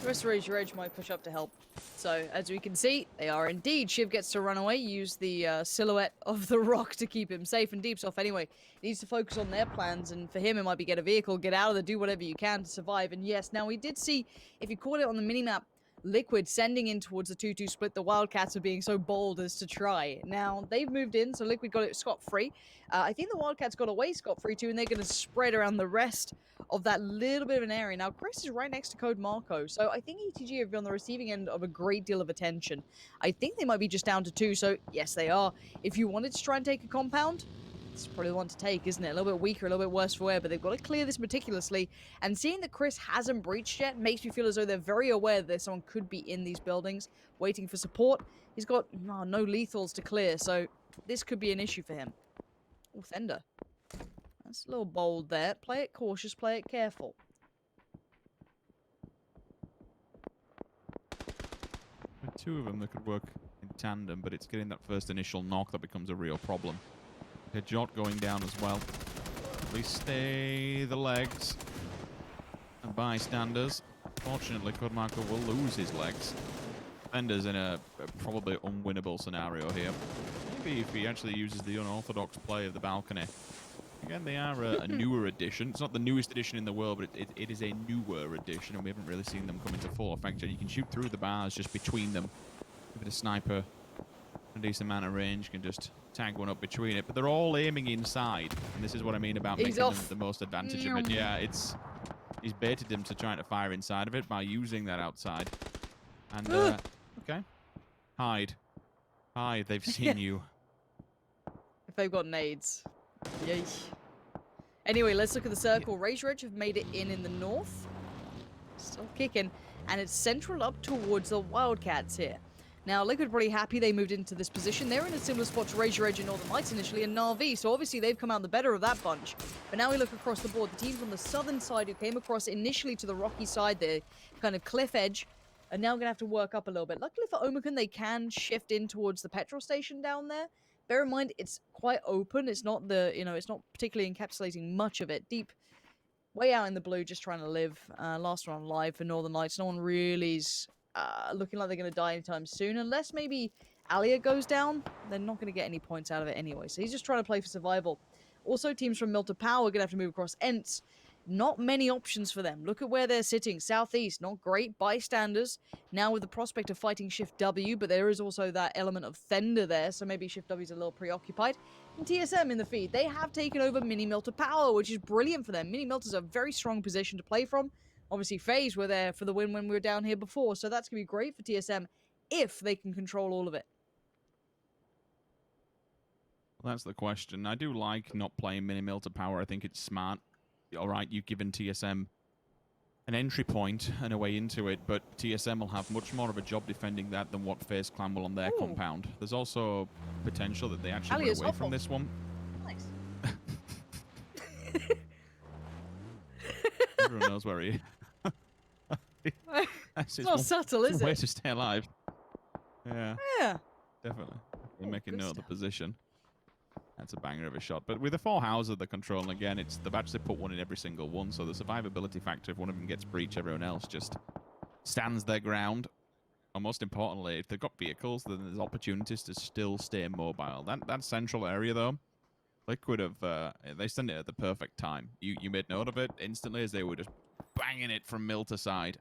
The rest of Raise Your Edge might push up to help. So, as we can see, they are indeed. Shiv gets to run away, use the silhouette of the rock to keep him safe, and Deep's off anyway. He needs to focus on their plans, and for him, it might be get a vehicle, get out of there, do whatever you can to survive. And yes, now we did see, if you caught it on the minimap, Liquid sending in towards the 2-2 split. The Wildcats are being so bold as to try. Now, they've moved in, so Liquid got it scot-free. I think the Wildcats got away scot-free too, and they're going to spread around the rest of that little bit of an area. Now, Chris is right next to Code Marco, so I think ETG have been on the receiving end of a great deal of attention. I think they might be just down to 2, so yes, they are. If you wanted to try and take a compound, it's probably the one to take, isn't it? A little bit weaker, a little bit worse for wear, but they've got to clear this meticulously. And seeing that Chris hasn't breached yet makes me feel as though they're very aware that someone could be in these buildings waiting for support. He's got no lethals to clear, so this could be an issue for him. Oh, Thunder. That's a little bold there. Play it cautious, play it careful. There are two of them that could work in tandem, but it's getting that first initial knock that becomes a real problem. Jot going down as well. At least stay the legs. And bystanders. Fortunately, Kodmarko will lose his legs. Fender's in a probably unwinnable scenario here. Maybe if he actually uses the unorthodox play of the balcony. Again, they are a newer edition. It's not the newest edition in the world, but it is a newer edition, and we haven't really seen them come into full effect. You can shoot through the bars just between them. Give it a sniper. A decent amount of range, can just tag one up between it, but they're all aiming inside, and this is what I mean about making them the most advantage of it. Yeah, he's baited them to trying to fire inside of it by using that outside. And okay, hide, they've seen you. If they've got nades. Yay. Anyway, let's look at the circle. Raise Your Edge have made it in the north. Still kicking, and it's central up towards the Wildcats here. Now, Liquid are pretty happy they moved into this position. They're in a similar spot to Raise Your Edge and Northern Lights initially, and Na'Vi, so obviously they've come out the better of that bunch. But now we look across the board. The teams on the southern side who came across initially to the rocky side, the kind of cliff edge, are now going to have to work up a little bit. Luckily for Omicron, they can shift in towards the petrol station down there. Bear in mind, it's quite open. It's not it's not particularly encapsulating much of it. Deep, way out in the blue, just trying to live. Last round live for Northern Lights. No one really is looking like they're going to die anytime soon. Unless maybe Alia goes down, they're not going to get any points out of it anyway. So he's just trying to play for survival. Also, teams from Milta Power are going to have to move across Ents. Not many options for them. Look at where they're sitting. Southeast, not great. Bystanders, now with the prospect of fighting Shift W, but there is also that element of Thunder there, so maybe Shift W's a little preoccupied. And TSM in the feed. They have taken over Mini Milta Power, which is brilliant for them. Mini Milta's a very strong position to play from. Obviously, FaZe were there for the win when we were down here before, so that's going to be great for TSM if they can control all of it. Well, that's the question. I do like not playing Mini Milta Power. I think it's smart. All right, you've given TSM an entry point and a way into it, but TSM will have much more of a job defending that than what FaZe Clan will on their compound. There's also potential that they actually run away from this one. Nice. Everyone knows where he is. It's not subtle, is it? Way to stay alive. Yeah. Yeah. Definitely. You're making note of the position. That's a banger of a shot. But with the 4 houses they're controlling, again, they've actually put one in every single one, so the survivability factor, if one of them gets breached, everyone else just stands their ground. And most importantly, if they've got vehicles, then there's opportunities to still stay mobile. That central area, though, Liquid have, they send it at the perfect time. You made note of it instantly as they were just banging it from Milta side.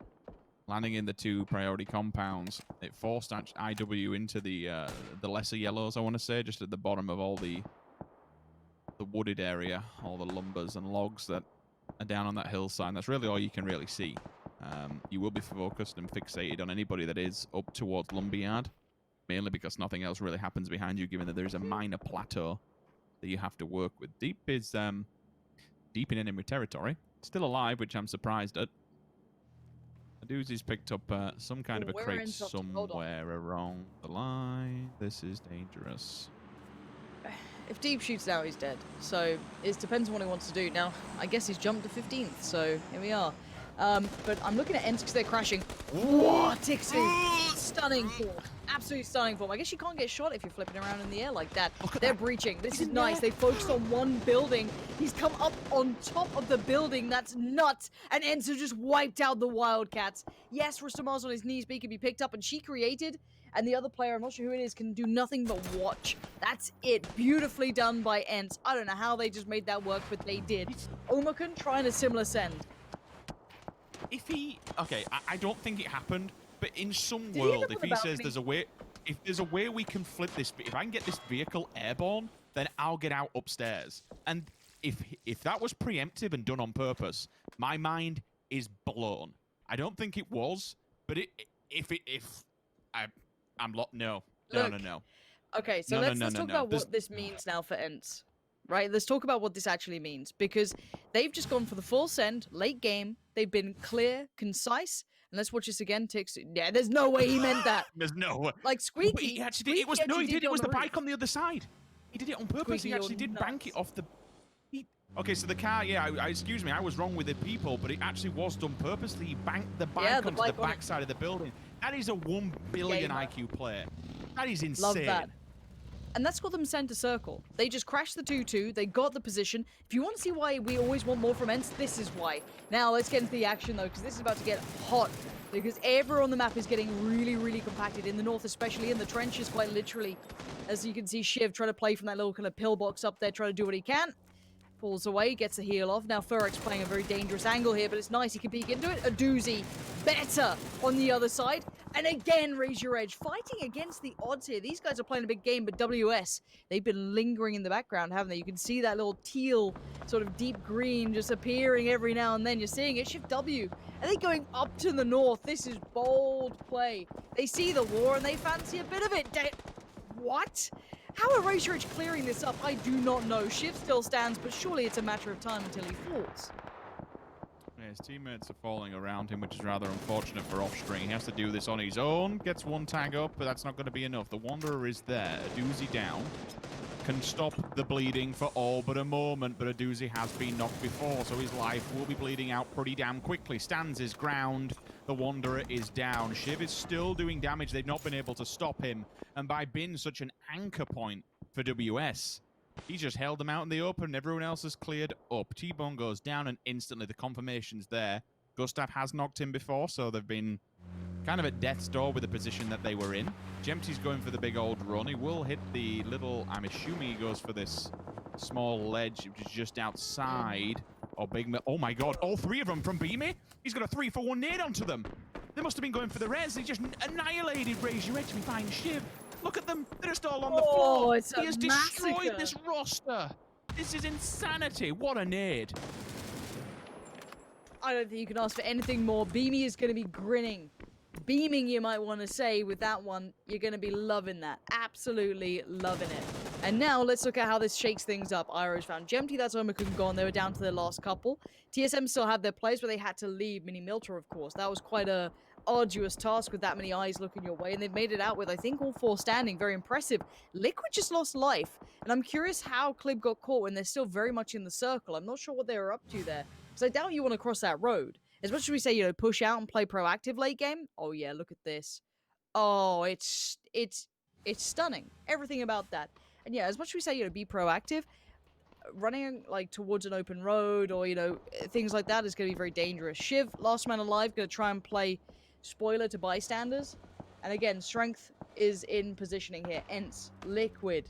Landing in the 2 priority compounds. It forced IW into the lesser yellows, I want to say, just at the bottom of all the wooded area, all the lumbers and logs that are down on that hillside. That's really all you can really see. You will be focused and fixated on anybody that is up towards Lumberyard, mainly because nothing else really happens behind you, given that there's a minor plateau that you have to work with. Deep is deep in enemy territory. Still alive, which I'm surprised at. Aduzi's picked up some kind of a crate somewhere along the line. This is dangerous. If Deep shoots out, he's dead. So it depends on what he wants to do. Now, I guess he's jumped to 15th, so here we are. But I'm looking at Ents because they're crashing. What? Tixie! Stunning form. Absolutely stunning form. I guess you can't get shot if you're flipping around in the air like that. They're breaching. This is nice. They focused on one building. He's come up on top of the building. That's nuts. And Ents have just wiped out the Wildcats. Yes, Rustamar's on his knees, but he can be picked up. And she created, and the other player, I'm not sure who it is, can do nothing but watch. That's it. Beautifully done by Ents. I don't know how they just made that work, but they did. Omakun trying a similar send. If he... Okay, I don't think it happened, but in some world, if he says there's a way... If there's a way we can flip this... If I can get this vehicle airborne, then I'll get out upstairs. And if that was preemptive and done on purpose, my mind is blown. I don't think it was, but no. Okay, so let's talk about what this means now for Ents. Right, let's talk about what this actually means, because they've just gone for the full send, late game. They've been clear, concise, and let's watch this again. Yeah, there's no way he meant that. There's no way. Like Squeaky. But he actually did. It was no, he did. It was the bike on the other side. He did it on purpose. Squeaky, he actually did bank it off the. Okay, so the car. Yeah, excuse me, I was wrong with the people, but it actually was done purposely. He banked the bike onto the back side of the building. That is a 1 billion IQ player. That is insane. Love that. And that's got them center circle. They just crashed the 2-2. They got the position. If you want to see why we always want more from Ents, this is why. Now, let's get into the action, though, because this is about to get hot. Because everywhere on the map is getting really, really compacted. In the north, especially in the trenches, quite literally. As you can see, Shiv trying to play from that little kind of pillbox up there, trying to do what he can. Pulls away, gets a heal off. Now, Furex playing a very dangerous angle here, but it's nice. He can peek into it. A doozy. Better on the other side. And again, raise your edge. Fighting against the odds here. These guys are playing a big game, but WS, they've been lingering in the background, haven't they? You can see that little teal, sort of deep green just appearing every now and then. You're seeing it. Shift W. Are they going up to the north? This is bold play. They see the war and they fancy a bit of it. What? How are Raise Your Edge clearing this up? I do not know. Shiv still stands, but surely it's a matter of time until he falls. Yeah, his teammates are falling around him, which is rather unfortunate for Offstring. He has to do this on his own. Gets one tag up, but that's not going to be enough. The Wanderer is there. Aduzi down. Can stop the bleeding for all but a moment, but Aduzi has been knocked before, so his life will be bleeding out pretty damn quickly. Stands his ground. The Wanderer is down. Shiv is still doing damage. They've not been able to stop him. And by being such an anchor point for WS, he just held them out in the open. Everyone else has cleared up. T-Bone goes down, and instantly the confirmation's there. Gustav has knocked him before, so they've been kind of at death's door with the position that they were in. Jempty's going for the big old run. He will hit the little... I'm assuming he goes for this small ledge, which is just outside. Oh, oh my god, all three of them from Beamy? He's got a 3-for-1 nade onto them. They must have been going for the res. He just annihilated Raise Your Edge to find Shiv. Look at them. They're just all on the floor. He has destroyed this roster. This is insanity. What a nade. I don't think you can ask for anything more. Beamy is going to be grinning. Beaming, you might want to say, with that one. You're going to be loving that. Absolutely loving it. And now, let's look at how this shakes things up. Iroh's found Jempty, that's Omakun gone. They were down to their last couple. TSM still had their players, but they had to leave Mini Milter, of course. That was quite a arduous task with that many eyes looking your way, and they've made it out with, I think, all four standing. Very impressive. Liquid just lost life, and I'm curious how Clib got caught when they're still very much in the circle. I'm not sure what they were up to there, because I doubt you want to cross that road. As much as we say, you know, push out and play proactive late game. Oh yeah, look at this. Oh, it's stunning. Everything about that. And yeah, as much as we say, you know, be proactive, running like towards an open road or, you know, things like that is going to be very dangerous. Shiv, last man alive, going to try and play spoiler to bystanders. And again, strength is in positioning here. Ents, Liquid,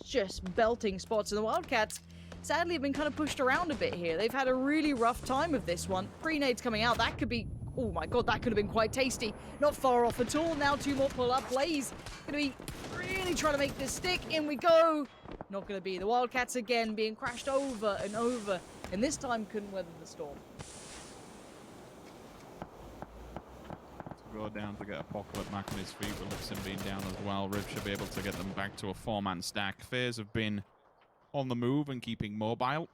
just belting spots. And the Wildcats, sadly, have been kind of pushed around a bit here. They've had a really rough time of this one. Pre-nades coming out. That could be... Oh my god, that could have been quite tasty. Not far off at all. Now two more pull up. Blaze going to be really trying to make this stick. In we go. Not going to be. The Wildcats again being crashed over and over. And this time couldn't weather the storm. go down to get Apocalypse back on his feet, with Lipson being down as well. Rib should be able to get them back to a 4-man stack. FaZe have been on the move and keeping mobile,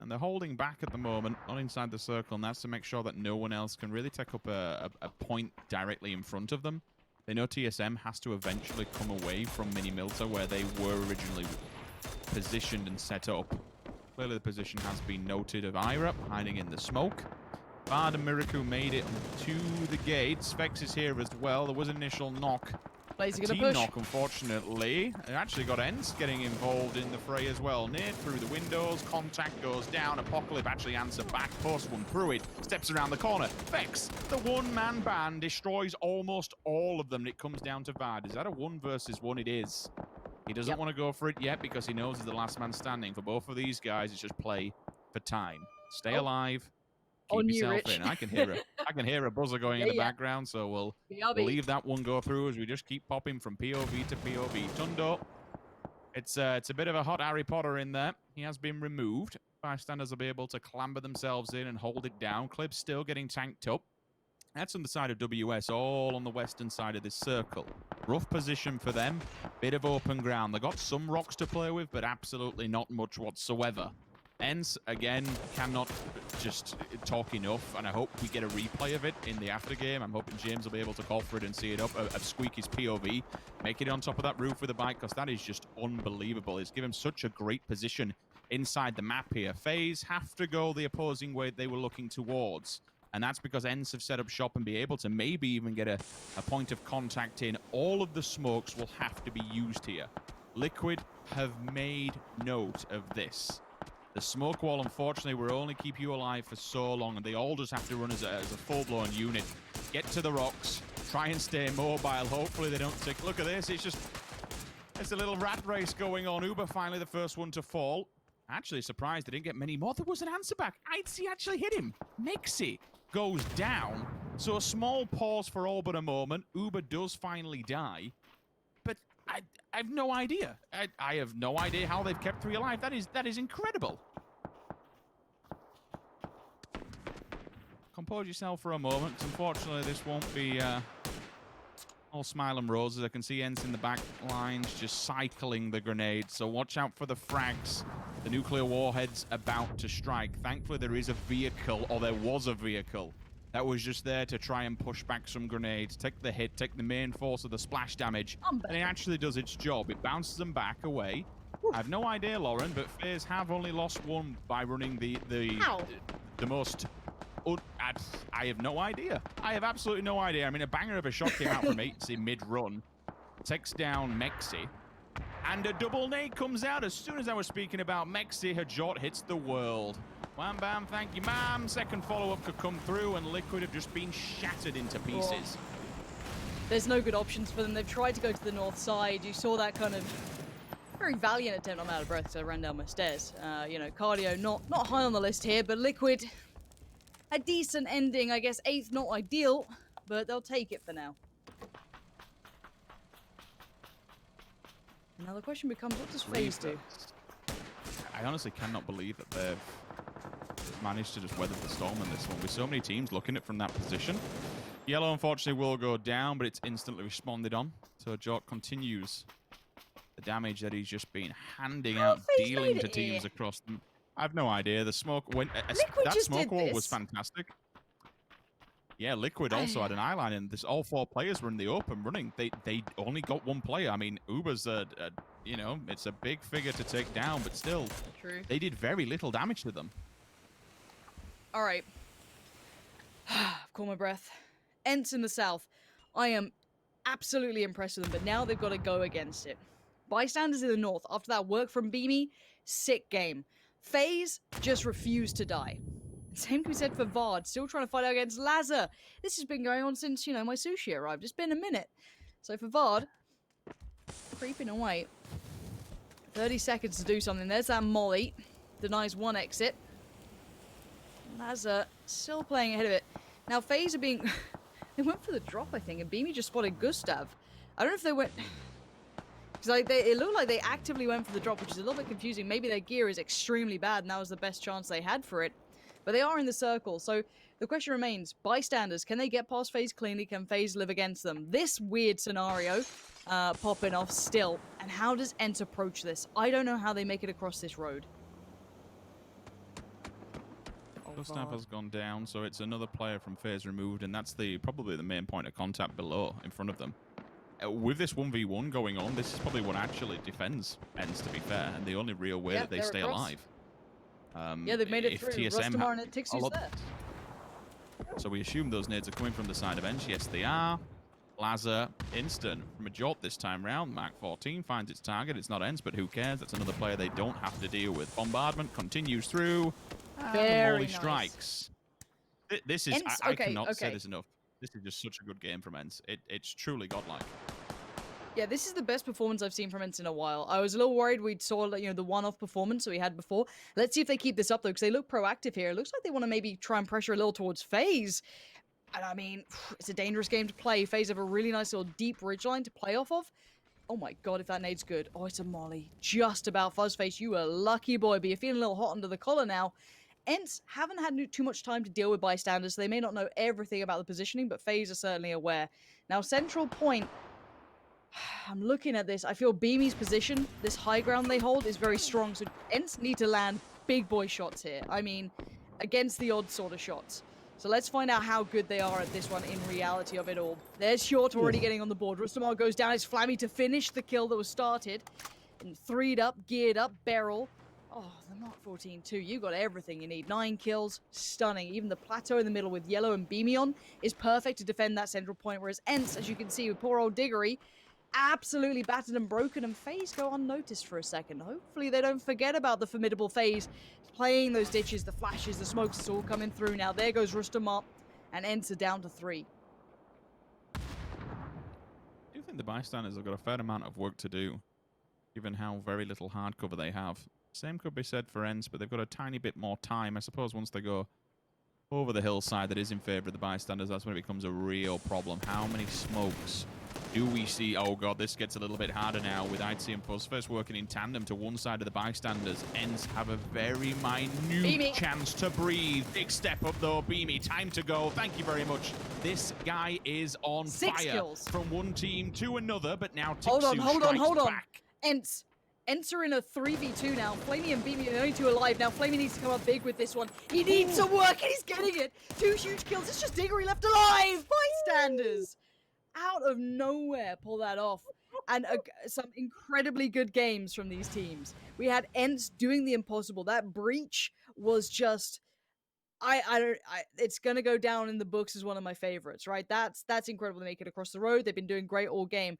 and they're holding back at the moment, not inside the circle, and that's to make sure that no one else can really take up a point directly in front of them. They know TSM has to eventually come away from Mini Milta, where they were originally positioned and set up. Clearly the position has been noted of Ira hiding in the smoke. Bard and Miraku made it to the gates. Vex is here as well. There was an initial knock. Blaze Team gonna push. knock, unfortunately. It actually got Ents getting involved in the fray as well. Near through the windows, contact goes down. Apocalypse actually answer back, post one through it, steps around the corner. Vex, the one-man band, destroys almost all of them, and it comes down to Vard. Is that a 1 versus 1? It is. He doesn't want to go for it yet because he knows he's the last man standing. For both of these guys, it's just play for time. Stay alive. Keep yourself in. I can hear a buzzer going in the background, so we'll leave that one go through as we just keep popping from POV to POV. Tundo, it's a bit of a hot Harry Potter in there. He has been removed. Bystanders will be able to clamber themselves in and hold it down. Clib's still getting tanked up. That's on the side of WS, all on the western side of this circle. Rough position for them. Bit of open ground. They got some rocks to play with, but absolutely not much whatsoever. Ents, again, cannot just talk enough, and I hope we get a replay of it in the aftergame. I'm hoping James will be able to call for it and see it up of Squeaky's POV. Make it on top of that roof with a bike, because that is just unbelievable. It's given him such a great position inside the map here. FaZe have to go the opposing way they were looking towards, and that's because Ents have set up shop and be able to maybe even get a point of contact in. All of the smokes will have to be used here. Liquid have made note of this. The smoke wall, unfortunately, will only keep you alive for so long, and they all just have to run as a full-blown unit. Get to the rocks, try and stay mobile. Hopefully they don't take... Look at this, it's a little rat race going on. Uber finally the first one to fall. Actually surprised they didn't get many more. There was an answer back. Itzy actually hit him. Mexi goes down. So a small pause for all but a moment. Uber does finally die. But I have no idea. I have no idea how they've kept 3 alive. That is incredible. Compose yourself for a moment. Unfortunately, this won't be all smile and roses. I can see Ents in the back lines just cycling the grenades. So watch out for the frags. The nuclear warhead's about to strike. Thankfully, there is a vehicle, or there was a vehicle, that was just there to try and push back some grenades, take the hit, take the main force of the splash damage, and it actually does its job. It bounces them back away. I have no idea, Lauren, but FaZe have only lost 1 by running the most... I have no idea. I have absolutely no idea. I mean, a banger of a shot came out from Itzy mid-run. Takes down Mexi. And a double nade comes out as soon as I was speaking about Mexi. Her jort hits the world. Wham bam, thank you, ma'am. Second follow-up could come through, and Liquid have just been shattered into pieces. There's no good options for them. They've tried to go to the north side. You saw that kind of very valiant attempt. I'm out of breath because I ran down my stairs. You know, cardio not high on the list here, but Liquid, a decent ending, I guess. 8th, not ideal, but they'll take it for now. Now the question becomes, what does FaZe do? I honestly cannot believe that they've managed to just weather the storm in this one with so many teams looking at it from that position. Yellow, unfortunately, will go down, but it's instantly responded on. So Jort continues the damage that he's just been handing out, dealing to teams across them. I have no idea. The smoke went... that smoke wall was fantastic. Yeah, Liquid also had an eyeline, and all 4 players were in the open running. They only got 1 player. I mean, Uber's you know, it's a big figure to take down, but still, they did very little damage to them. All right. I've caught my breath. Ents in the south. I am absolutely impressed with them, but now they've got to go against it. Bystanders in the north. After that work from Beamy, sick game. FaZe just refused to die. Same can be said for Vard, still trying to fight out against Lazar. This has been going on since, you know, my sushi arrived. It's been a minute. So for Vard, creeping away. 30 seconds to do something. There's that molly. Denies 1 exit. Lazar still playing ahead of it. Now FaZe are being... they went for the drop, I think, and Beamy just spotted Gustav. I don't know if they went... because it looked like they actively went for the drop, which is a little bit confusing. Maybe their gear is extremely bad, and that was the best chance they had for it. but they are in the circle. So the question remains, bystanders, can they get past FaZe cleanly? Can FaZe live against them? This weird scenario popping off still. And how does ENCE approach this? I don't know how they make it across this road. Gustav has gone down, so it's another player from FaZe removed, and that's probably the main point of contact below, in front of them. With this 1v1 going on, this is probably what actually defends ENCE, to be fair, and the only real way that they stay alive. Yeah, they've made it through. Rustamar and Tixu's there. So we assume those nades are coming from the side of ENCE. Yes, they are. Lazar, instant from a jolt this time round. Mark 14 finds its target. It's not ENCE, but who cares? That's another player they don't have to deal with. Bombardment continues through. Very Molly nice. strikes. This is, ENCE, I okay, cannot say okay. this enough. This is just such a good game from ENCE. It's truly godlike. Yeah, this is the best performance I've seen from ENCE in a while. I was a little worried we'd saw, you know, the one-off performance that we had before. Let's see if they keep this up, though, because they look proactive here. It looks like they want to maybe try and pressure a little towards FaZe. And I mean, it's a dangerous game to play. FaZe have a really nice little deep ridgeline to play off of. Oh my god, if that nade's good. Oh, it's a molly. Just about Fuzzface. You a lucky boy, but you're feeling a little hot under the collar now. ENCE haven't had too much time to deal with bystanders, so they may not know everything about the positioning, but FaZe are certainly aware. Now, Central Point, I'm looking at this. I feel Beamy's position, this high ground they hold, is very strong, so ENCE need to land big boy shots here. I mean, against the odd sort of shots. So let's find out how good they are at this one in reality of it all. There's Short already getting on the board. Rustamar goes down. It's Flammy to finish the kill that was started. And 3'd up, geared up, barrel. Oh, the Mark 14 too. You got everything you need. 9 kills, stunning. Even the plateau in the middle with Yellow and Beamy on is perfect to defend that Central Point. Whereas ENCE, as you can see with poor old Diggory, absolutely battered and broken, and FaZe go unnoticed for a second. Hopefully they don't forget about the formidable FaZe playing those ditches, the flashes, the smokes. It's all coming through now. There goes Rustamar, and ENCE are down to 3. I do think the bystanders have got a fair amount of work to do, given how very little hard cover they have. Same could be said for ENCE, but they've got a tiny bit more time. I suppose once they go over the hillside that is in favor of the bystanders, that's when it becomes a real problem. How many smokes do we see? Oh god, this gets a little bit harder now with ITZY and Fuzzface working in tandem to one side of the bystanders. ENCE have a very minute Beamy. chance to breathe. Big step up though, Beamy. Time to go. Thank you very much. This guy is on 6 fire kills. from one team to another, but now Hold on, Tixu hold on, strikes hold on. back. ENCE are in a 3v2 now. Flamey and Beamy are the only 2 alive. Now Flamey needs to come up big with this one. He needs some work and he's getting it. 2 huge kills. It's just Diggory left alive. Bystanders out of nowhere pull that off. And some incredibly good games from these teams. We had ENCE doing the impossible. That breach was just... it's gonna go down in the books as one of my favorites, right? That's incredible to make it across the road. They've been doing great all game.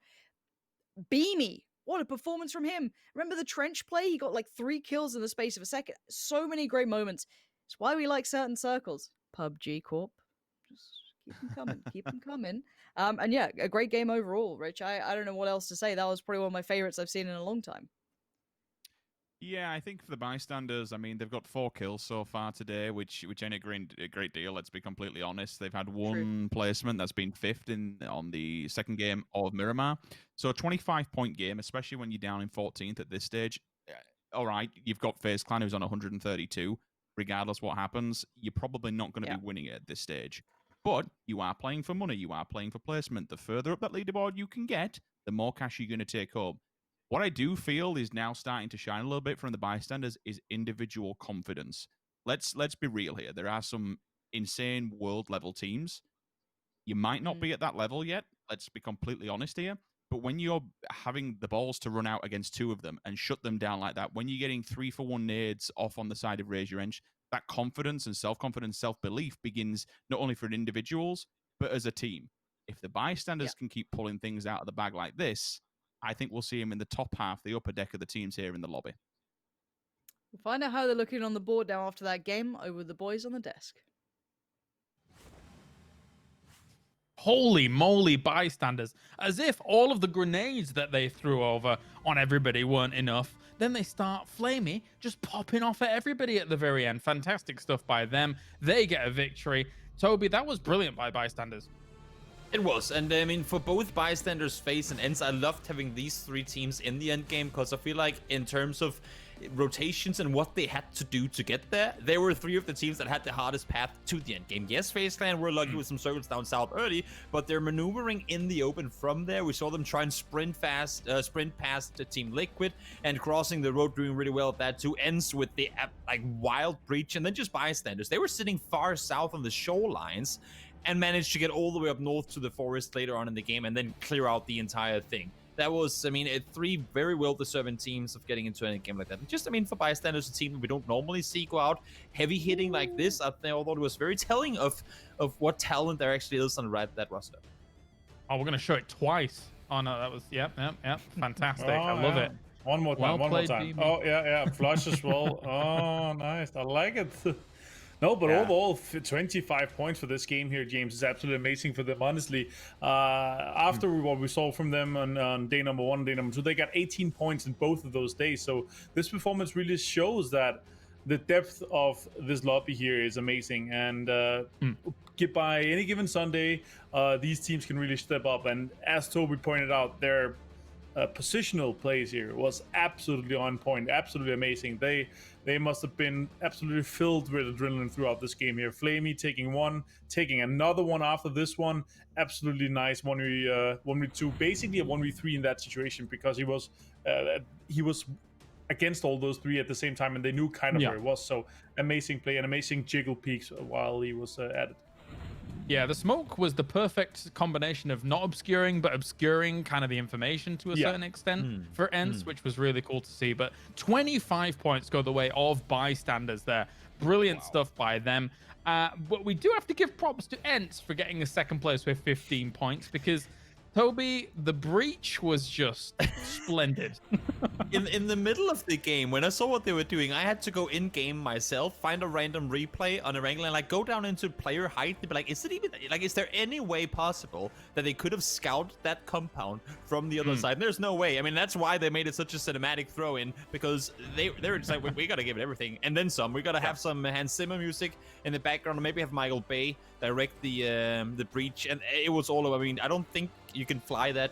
Beamy, what a performance from him. Remember the trench play? He got like 3 kills in the space of a second. So many great moments. It's why we like certain circles. PUBG Corp. Just keep them coming. Keep them coming. And yeah, a great game overall, Rich. I don't know what else to say. That was probably one of my favorites I've seen in a long time. Yeah, I think for the bystanders, I mean, they've got 4 kills so far today, which ain't a great deal, let's be completely honest. They've had 1 placement that's been 5th on the second game of Miramar. So a 25-point game, especially when you're down in 14th at this stage. All right, you've got FaZe Clan who's on 132. Regardless what happens, you're probably not going to be winning it at this stage. But you are playing for money. You are playing for placement. The further up that leaderboard you can get, the more cash you're going to take home. What I do feel is now starting to shine a little bit from the bystanders is individual confidence. Let's be real here. There are some insane world level teams. You might not be at that level yet. Let's be completely honest here. But when you're having the balls to run out against 2 of them and shut them down like that, when you're getting 3-for-1 nades off on the side of Raise Your Edge, that confidence and self-confidence, self-belief begins not only for individuals, but as a team. If the bystanders can keep pulling things out of the bag like this, I think we'll see him in the top half, the upper deck of the teams here in the lobby. We'll find out how they're looking on the board now after that game over the boys on the desk. Holy moly, bystanders. As if all of the grenades that they threw over on everybody weren't enough. Then they start Flamey just popping off at everybody at the very end. Fantastic stuff by them. They get a victory. Toby, that was brilliant by bystanders. It was, and I mean, for both bystanders, FaZe and ENCE, I loved having these 3 teams in the end game because I feel like in terms of rotations and what they had to do to get there, they were 3 of the teams that had the hardest path to the end game. Yes, FaZe Clan were lucky with some circles down south early, but they're maneuvering in the open from there. We saw them try and sprint past Team Liquid and crossing the road, doing really well at that too. Ends with the like wild breach and then just bystanders. They were sitting far south on the shorelines and managed to get all the way up north to the forest later on in the game and then clear out the entire thing. That was, I mean, 3 very well-deserving teams of getting into any game like that. And just, I mean, for bystanders, a team that we don't normally see go out heavy hitting like this, I thought it was very telling of what talent there actually is on that roster. Oh, we're going to show it twice. Oh, no, that was, yep. Fantastic. I love it. One more time, one more time. Oh, yeah. Flush as well. Oh, nice. I like it. No, but overall, 25 points for this game here, James, is absolutely amazing for them. Honestly, after what we saw from them on day number 1, day number 2, they got 18 points in both of those days. So this performance really shows that the depth of this lobby here is amazing. And by any given Sunday, these teams can really step up. And as Toby pointed out, their positional plays here was absolutely on point, absolutely amazing. They must have been absolutely filled with adrenaline throughout this game here. flamie taking one, taking another one after this one. Absolutely nice 1v2, basically a 1v3 in that situation, because he was against all those 3 at the same time, and they knew kind of where it was. So amazing play and amazing jiggle peaks while he was at it. Yeah, the smoke was the perfect combination of not obscuring, but obscuring kind of the information to a certain extent for ENCE, which was really cool to see. But 25 points go the way of bystanders there. Brilliant stuff by them. But we do have to give props to ENCE for getting the 2nd place with 15 points, because Toby, the breach was just splendid. In the middle of the game, when I saw what they were doing, I had to go in game myself, find a random replay on a wrangler, and like go down into player height and be like, is there any way possible that they could have scouted that compound from the other side? And there's no way. I mean, that's why they made it such a cinematic throw in, because they're just like, we gotta give it everything and then some. We gotta have some Hans Zimmer music in the background, or maybe have Michael Bay direct the breach, and it was all over. I mean, I don't think you can fly that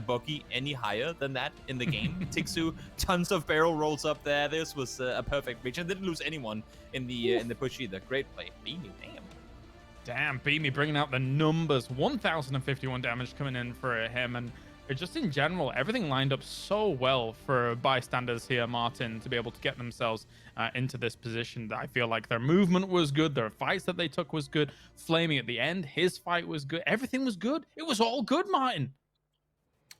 buggy any higher than that in the game. Tixu, tons of barrel rolls up there. This was a perfect breach, and didn't lose anyone in the push either. Great play. flamie, Damn, beamie bringing out the numbers. 1,051 damage coming in for him, and just in general, everything lined up so well for bystanders here, Martin, to be able to get themselves into this position. I feel like their movement was good, their fights that they took was good. flamie at the end, his fight was good. Everything was good. It was all good, Martin.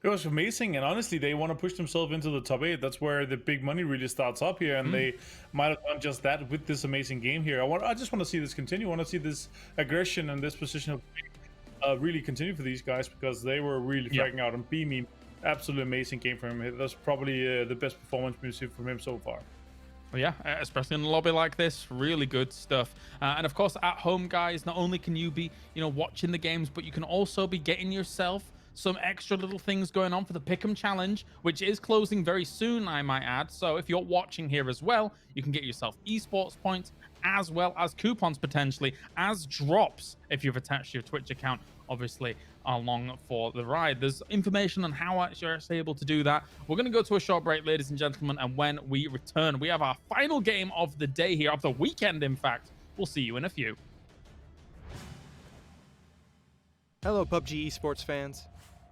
It was amazing, and honestly, they want to push themselves into the top 8. That's where the big money really starts up here, and they might have done just that with this amazing game here. I just want to see this continue. I want to see this aggression and this position of really continue for these guys, because they were really fragging out. And beamie, absolutely amazing game from him. That's probably the best performance we've seen from him so far. Yeah, especially in a lobby like this, really good stuff. And of course, at home, guys, not only can you be, watching the games, but you can also be getting yourself some extra little things going on for the Pick'em Challenge, which is closing very soon, I might add. So if you're watching here as well, you can get yourself esports points, as well as coupons potentially, as drops if you've attached your Twitch account, obviously, along for the ride. There's information on how you're actually able to do that. We're going to go to a short break, ladies and gentlemen, and when we return, we have our final game of the day here, of the weekend, in fact. We'll see you in a few. Hello, PUBG esports fans.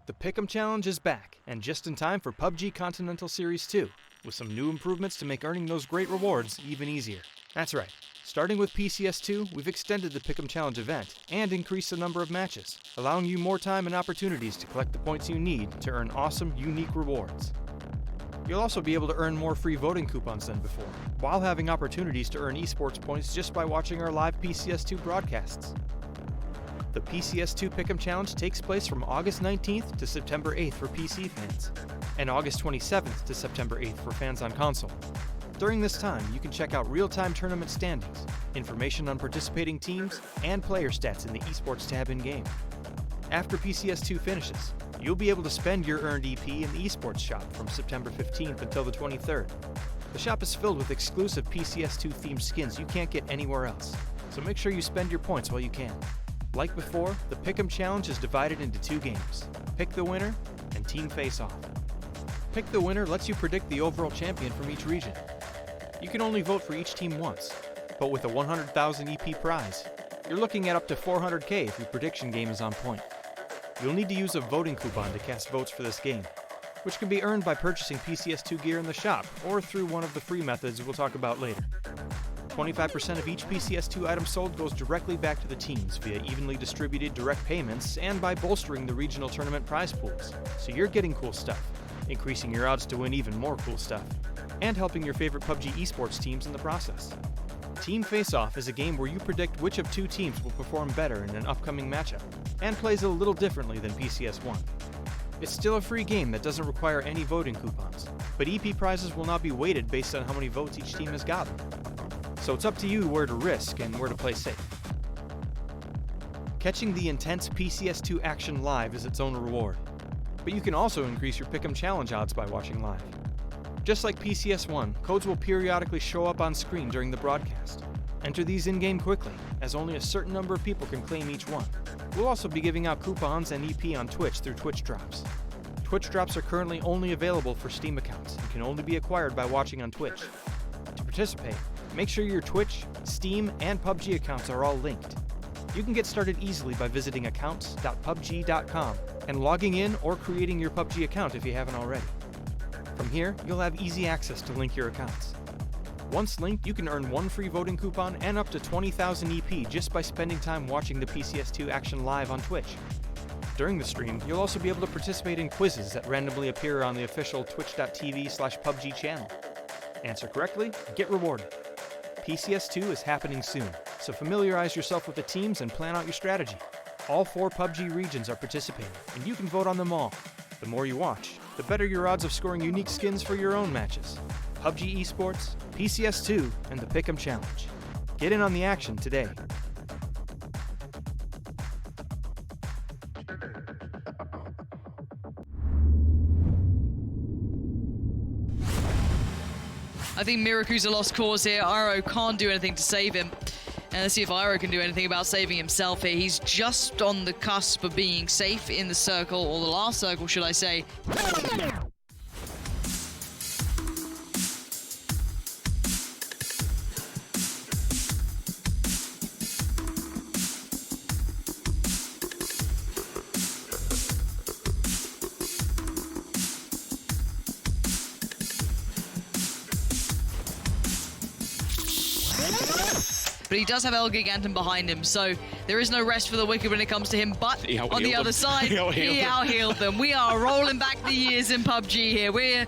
The Pick'em Challenge is back, and just in time for PUBG Continental Series 2, with some new improvements to make earning those great rewards even easier. That's right. Starting with PCS2, we've extended the Pick'em Challenge event and increased the number of matches, allowing you more time and opportunities to collect the points you need to earn awesome, unique rewards. You'll also be able to earn more free voting coupons than before, while having opportunities to earn esports points just by watching our live PCS2 broadcasts. The PCS2 Pick'em Challenge takes place from August 19th to September 8th for PC fans, and August 27th to September 8th for fans on console. During this time, you can check out real-time tournament standings, information on participating teams, and player stats in the esports tab in-game. After PCS2 finishes, you'll be able to spend your earned EP in the esports shop from September 15th until the 23rd. The shop is filled with exclusive PCS2 themed skins you can't get anywhere else, so make sure you spend your points while you can. Like before, the Pick'em Challenge is divided into 2 games, Pick the Winner and Team Face-Off. Pick the Winner lets you predict the overall champion from each region, you can only vote for each team once, but with a 100,000 EP prize, you're looking at up to 400k if your prediction game is on point. You'll need to use a voting coupon to cast votes for this game, which can be earned by purchasing PCS2 gear in the shop or through one of the free methods we'll talk about later. 25% of each PCS2 item sold goes directly back to the teams via evenly distributed direct payments and by bolstering the regional tournament prize pools, so you're getting cool stuff, increasing your odds to win even more cool stuff, and helping your favorite PUBG esports teams in the process. Team Face-Off is a game where you predict which of two teams will perform better in an upcoming matchup, and plays a little differently than PCS1. It's still a free game that doesn't require any voting coupons, but EP prizes will not be weighted based on how many votes each team has gotten. So it's up to you where to risk and where to play safe. Catching the intense PCS2 action live is its own reward, but you can also increase your Pick'em Challenge odds by watching live. Just like PCS1, codes will periodically show up on screen during the broadcast. Enter these in-game quickly, as only a certain number of people can claim each one. We'll also be giving out coupons and EP on Twitch through Twitch Drops. Twitch Drops are currently only available for Steam accounts and can only be acquired by watching on Twitch. To participate, make sure your Twitch, Steam, and PUBG accounts are all linked. You can get started easily by visiting accounts.pubg.com and logging in or creating your PUBG account if you haven't already. From here, you'll have easy access to link your accounts. Once linked, you can earn one free voting coupon and up to 20,000 EP just by spending time watching the PCS2 action live on Twitch. During the stream, you'll also be able to participate in quizzes that randomly appear on the official twitch.tv/PUBG channel. Answer correctly, get rewarded. PCS2 is happening soon, so familiarize yourself with the teams and plan out your strategy. All 4 PUBG regions are participating, and you can vote on them all. The more you watch, the better your odds of scoring unique skins for your own matches. PUBG Esports, PCS2, and the Pick'em Challenge. Get in on the action today. I think Miracu's a lost cause here. Iroh can't do anything to save him. And let's see if Iroh can do anything about saving himself here. He's just on the cusp of being safe in the circle, or the last circle, should I say. But he does have El Gigantum behind him, so there is no rest for the wicked when it comes to him. But on the other side, he out-healed them. We are rolling back the years in PUBG here.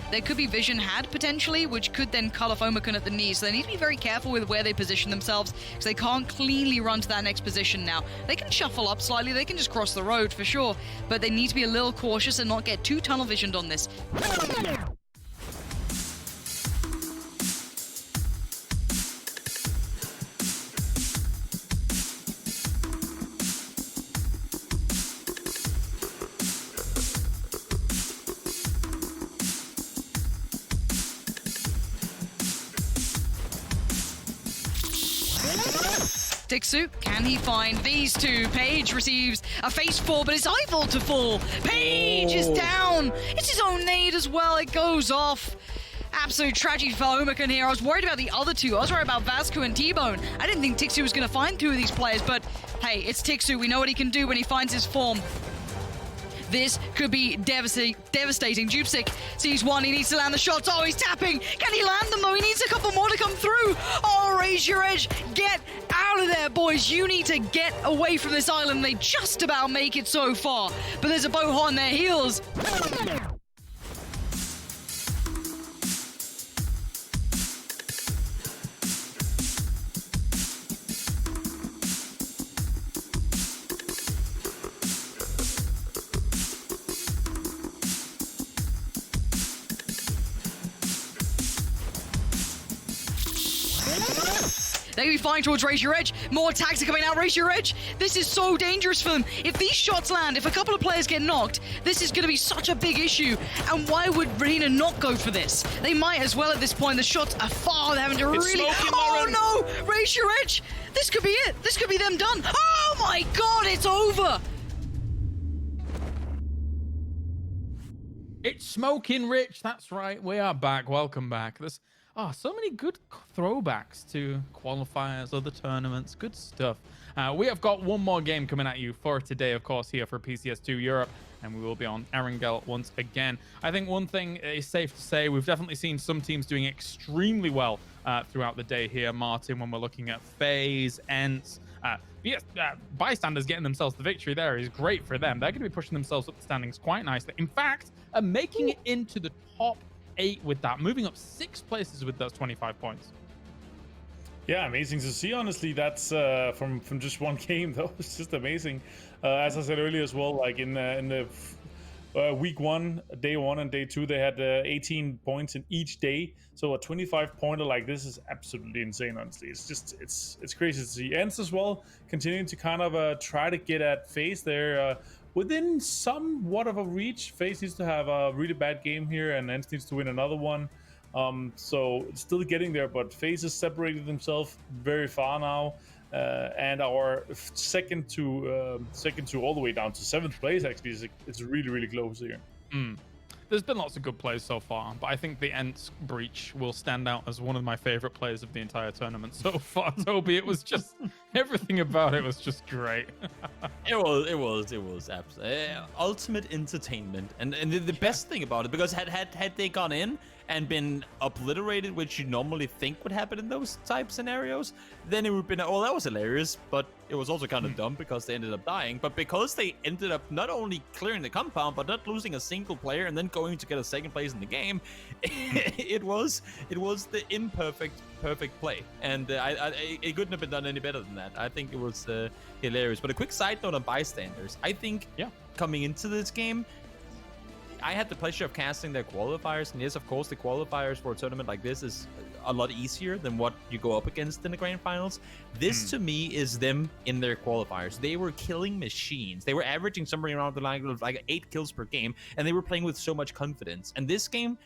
There could be Vision had potentially, which could then cut off Omicron at the knee. So they need to be very careful with where they position themselves, because they can't cleanly run to that next position now. They can shuffle up slightly, they can just cross the road for sure, but they need to be a little cautious and not get too tunnel visioned on this. Tixu, can he find these two? Page receives a face fall, but it's eyeball to fall. Page is down. It's his own nade as well. It goes off. Absolute tragedy for Omicron here. I was worried about the other two. I was worried about Vasco and T-Bone. I didn't think Tixu was going to find 2 of these players, but hey, it's Tixu. We know what he can do when he finds his form. This could be devastating. Jupsik sees one. He needs to land the shots. Oh, he's tapping. Can he land them, though? He needs a couple more to come through. Oh, raise your edge. Get out of there, boys. You need to get away from this island. They just about make it so far. But there's a Boho on their heels. They can be flying towards Raise Your Edge. More tags are coming out. Raise Your Edge. This is so dangerous for them. If these shots land, if a couple of players get knocked, this is going to be such a big issue. And why would Arena not go for this? They might as well at this point. The shots are far. They're having to really... Oh no! Raise Your Edge. This could be it. This could be them done. Oh my god, it's over. It's Smoking Rich. That's right. We are back. Welcome back. Oh, so many good throwbacks to qualifiers, other tournaments, good stuff. We have got one more game coming at you for today, of course, here for PCS2 Europe, and we will be on Erangel once again. I think one thing is safe to say, we've definitely seen some teams doing extremely well throughout the day here, Martin, when we're looking at FaZe, ENCE. Yes, Bystanders getting themselves the victory there is great for them. They're going to be pushing themselves up the standings quite nicely. In fact, making it into the top 8 with that, moving up 6 places with those 25 points. Yeah, amazing to see. Honestly, that's from just one game though. It's just amazing. As I said earlier as well, like in the week 1, day 1 and day 2, they had 18 points in each day. So a 25 pointer like this is absolutely insane. Honestly, it's just it's crazy to see. ENCE as well continuing to kind of try to get at FaZe there. Within somewhat of a reach. FaZe needs to have a really bad game here, and ENCE needs to win another one. So it's still getting there, but FaZe has separated themselves very far now, and our second to all the way down to 7th place actually it's really close here. There's been lots of good plays so far, but I think the ENCE breach will stand out as one of my favorite plays of the entire tournament so far, Toby. It was just everything about it was just great. It was absolutely ultimate entertainment, and the best thing about it, because had they gone in and been obliterated, which you normally think would happen in those type scenarios, then it would have been, oh, that was hilarious, but it was also kind of dumb because they ended up dying. But because they ended up not only clearing the compound, but not losing a single player and then going to get a 2nd place in the game, it was the perfect play, and it couldn't have been done any better than that. I think it was hilarious. But a quick side note on Bystanders, I think coming into this game, I had the pleasure of casting their qualifiers, and yes, of course, the qualifiers for a tournament like this is a lot easier than what you go up against in the grand finals. This, to me, is them in their qualifiers. They were killing machines. They were averaging somewhere around the line of like 8 kills per game, and they were playing with so much confidence. And this game,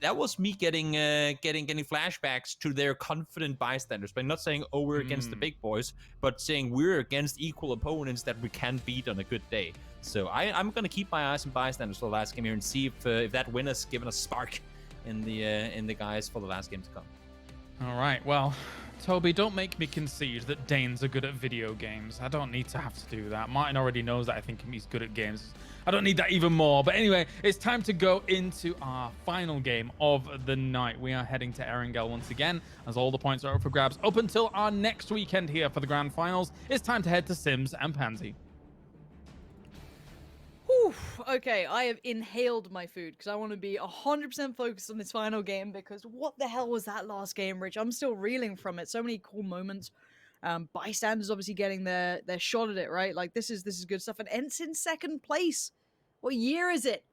that was me getting flashbacks to their confident Bystanders, by not saying, oh, we're against the big boys, but saying we're against equal opponents that we can beat on a good day. So I'm gonna keep my eyes on Bystanders for the last game here and see if that win has given a spark in the guys for the last game to come. All right, well, Toby, don't make me concede that Danes are good at video games. I don't need to have to do that. Martin already knows that I think he's good at games. I don't need that even more. But anyway, it's time to go into our final game of the night. We are heading to Erangel once again, as all the points are up for grabs up until our next weekend here for the grand finals. It's time to head to Sims and Pansy. Whew, okay, I have inhaled my food because I want to be 100% focused on this final game, because what the hell was that last game, Rich? I'm still reeling from it. So many cool moments. Bystanders obviously getting their shot at it, right? Like, this is good stuff. And ENCE in 2nd place. What year is it?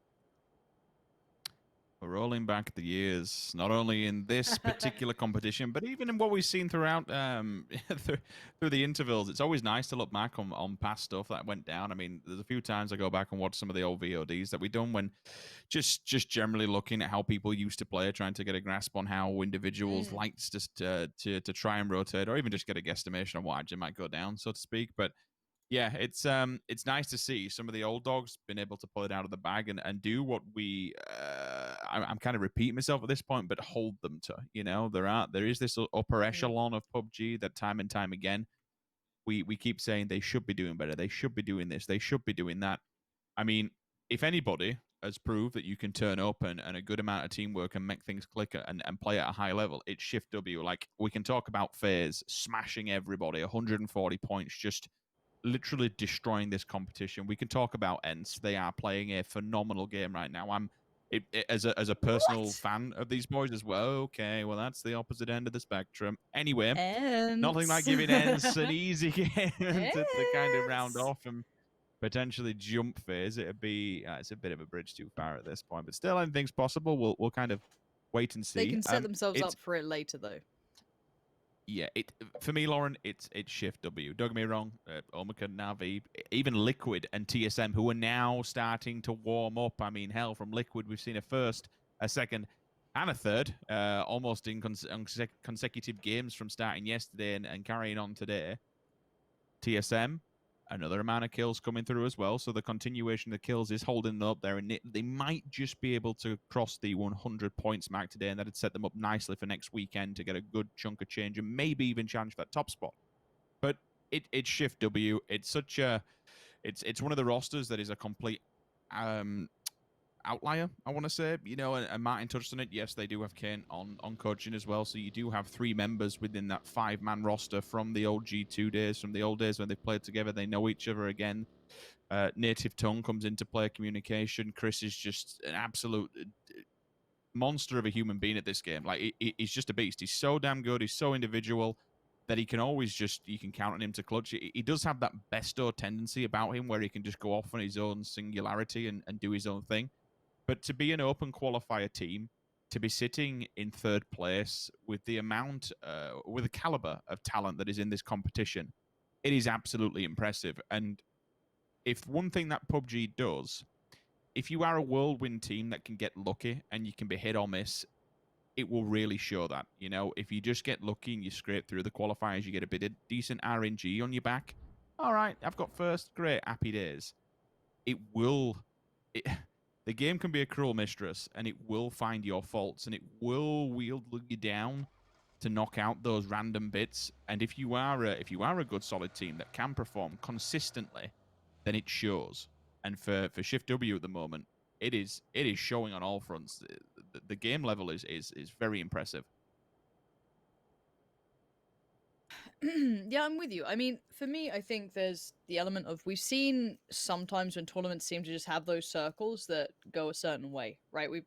We're rolling back the years, not only in this particular competition, but even in what we've seen throughout through the intervals. It's always nice to look back on past stuff that went down. I mean, there's a few times I go back and watch some of the old VODs that we done when just generally looking at how people used to play, trying to get a grasp on how individuals liked to try and rotate, or even just get a guesstimation on what actually might go down, so to speak. But yeah, it's nice to see some of the old dogs been able to pull it out of the bag and do what we I'm kind of repeating myself at this point, but hold them to. You know, there is this upper echelon of PUBG that time and time again we keep saying they should be doing better, they should be doing this, they should be doing that. I mean, if anybody has proved that you can turn up and a good amount of teamwork and make things click and play at a high level, it's Shift W. Like, we can talk about FaZe smashing everybody, 140 points, just literally destroying this competition. We can talk about ENCE. They are playing a phenomenal game right now. As a personal fan of these boys as well. Okay, well, that's the opposite end of the spectrum. Anyway, nothing like giving ENCE an easy game to kind of round off and potentially jump FaZe. It'd be it's a bit of a bridge too far at this point, but still, anything's possible. We'll kind of wait and see. They can set themselves up for it later, though. Yeah, for me, Lauren, it's Shift W. Don't get me wrong, Omega, Navi, even Liquid and TSM, who are now starting to warm up. I mean, hell, from Liquid, we've seen a first, a second, and a third, almost in consecutive games from starting yesterday and carrying on today. TSM, another amount of kills coming through as well. So the continuation of the kills is holding them up there, and they might just be able to cross the 100 points mark today, and that'd set them up nicely for next weekend to get a good chunk of change and maybe even challenge for that top spot. But it's Shift W. It's such a it's one of the rosters that is a complete outlier, I want to say. You know, and Martin touched on it. Yes, they do have Kane on coaching as well, so you do have 3 members within that 5-man roster from the old G2 days, from the old days when they played together. They know each other again. Native tongue comes into play, communication. Chris is just an absolute monster of a human being at this game. Like, he's just a beast. He's so damn good. He's so individual that he can always just, you can count on him to clutch. He does have that besto tendency about him where he can just go off on his own singularity and do his own thing. But to be an open qualifier team, to be sitting in 3rd place with the amount, with the caliber of talent that is in this competition, it is absolutely impressive. And if one thing that PUBG does, if you are a whirlwind team that can get lucky and you can be hit or miss, it will really show that. You know, if you just get lucky and you scrape through the qualifiers, you get a bit of decent RNG on your back. All right, I've got first, great, happy days. It will... The game can be a cruel mistress, and it will find your faults, and it will wheel you down to knock out those random bits. And if you are a good solid team that can perform consistently, then it shows. And for Shift W at the moment, it is showing on all fronts. The game level is very impressive. Yeah, I'm with you. I mean, for me, I think there's the element of, we've seen sometimes when tournaments seem to just have those circles that go a certain way, right? We've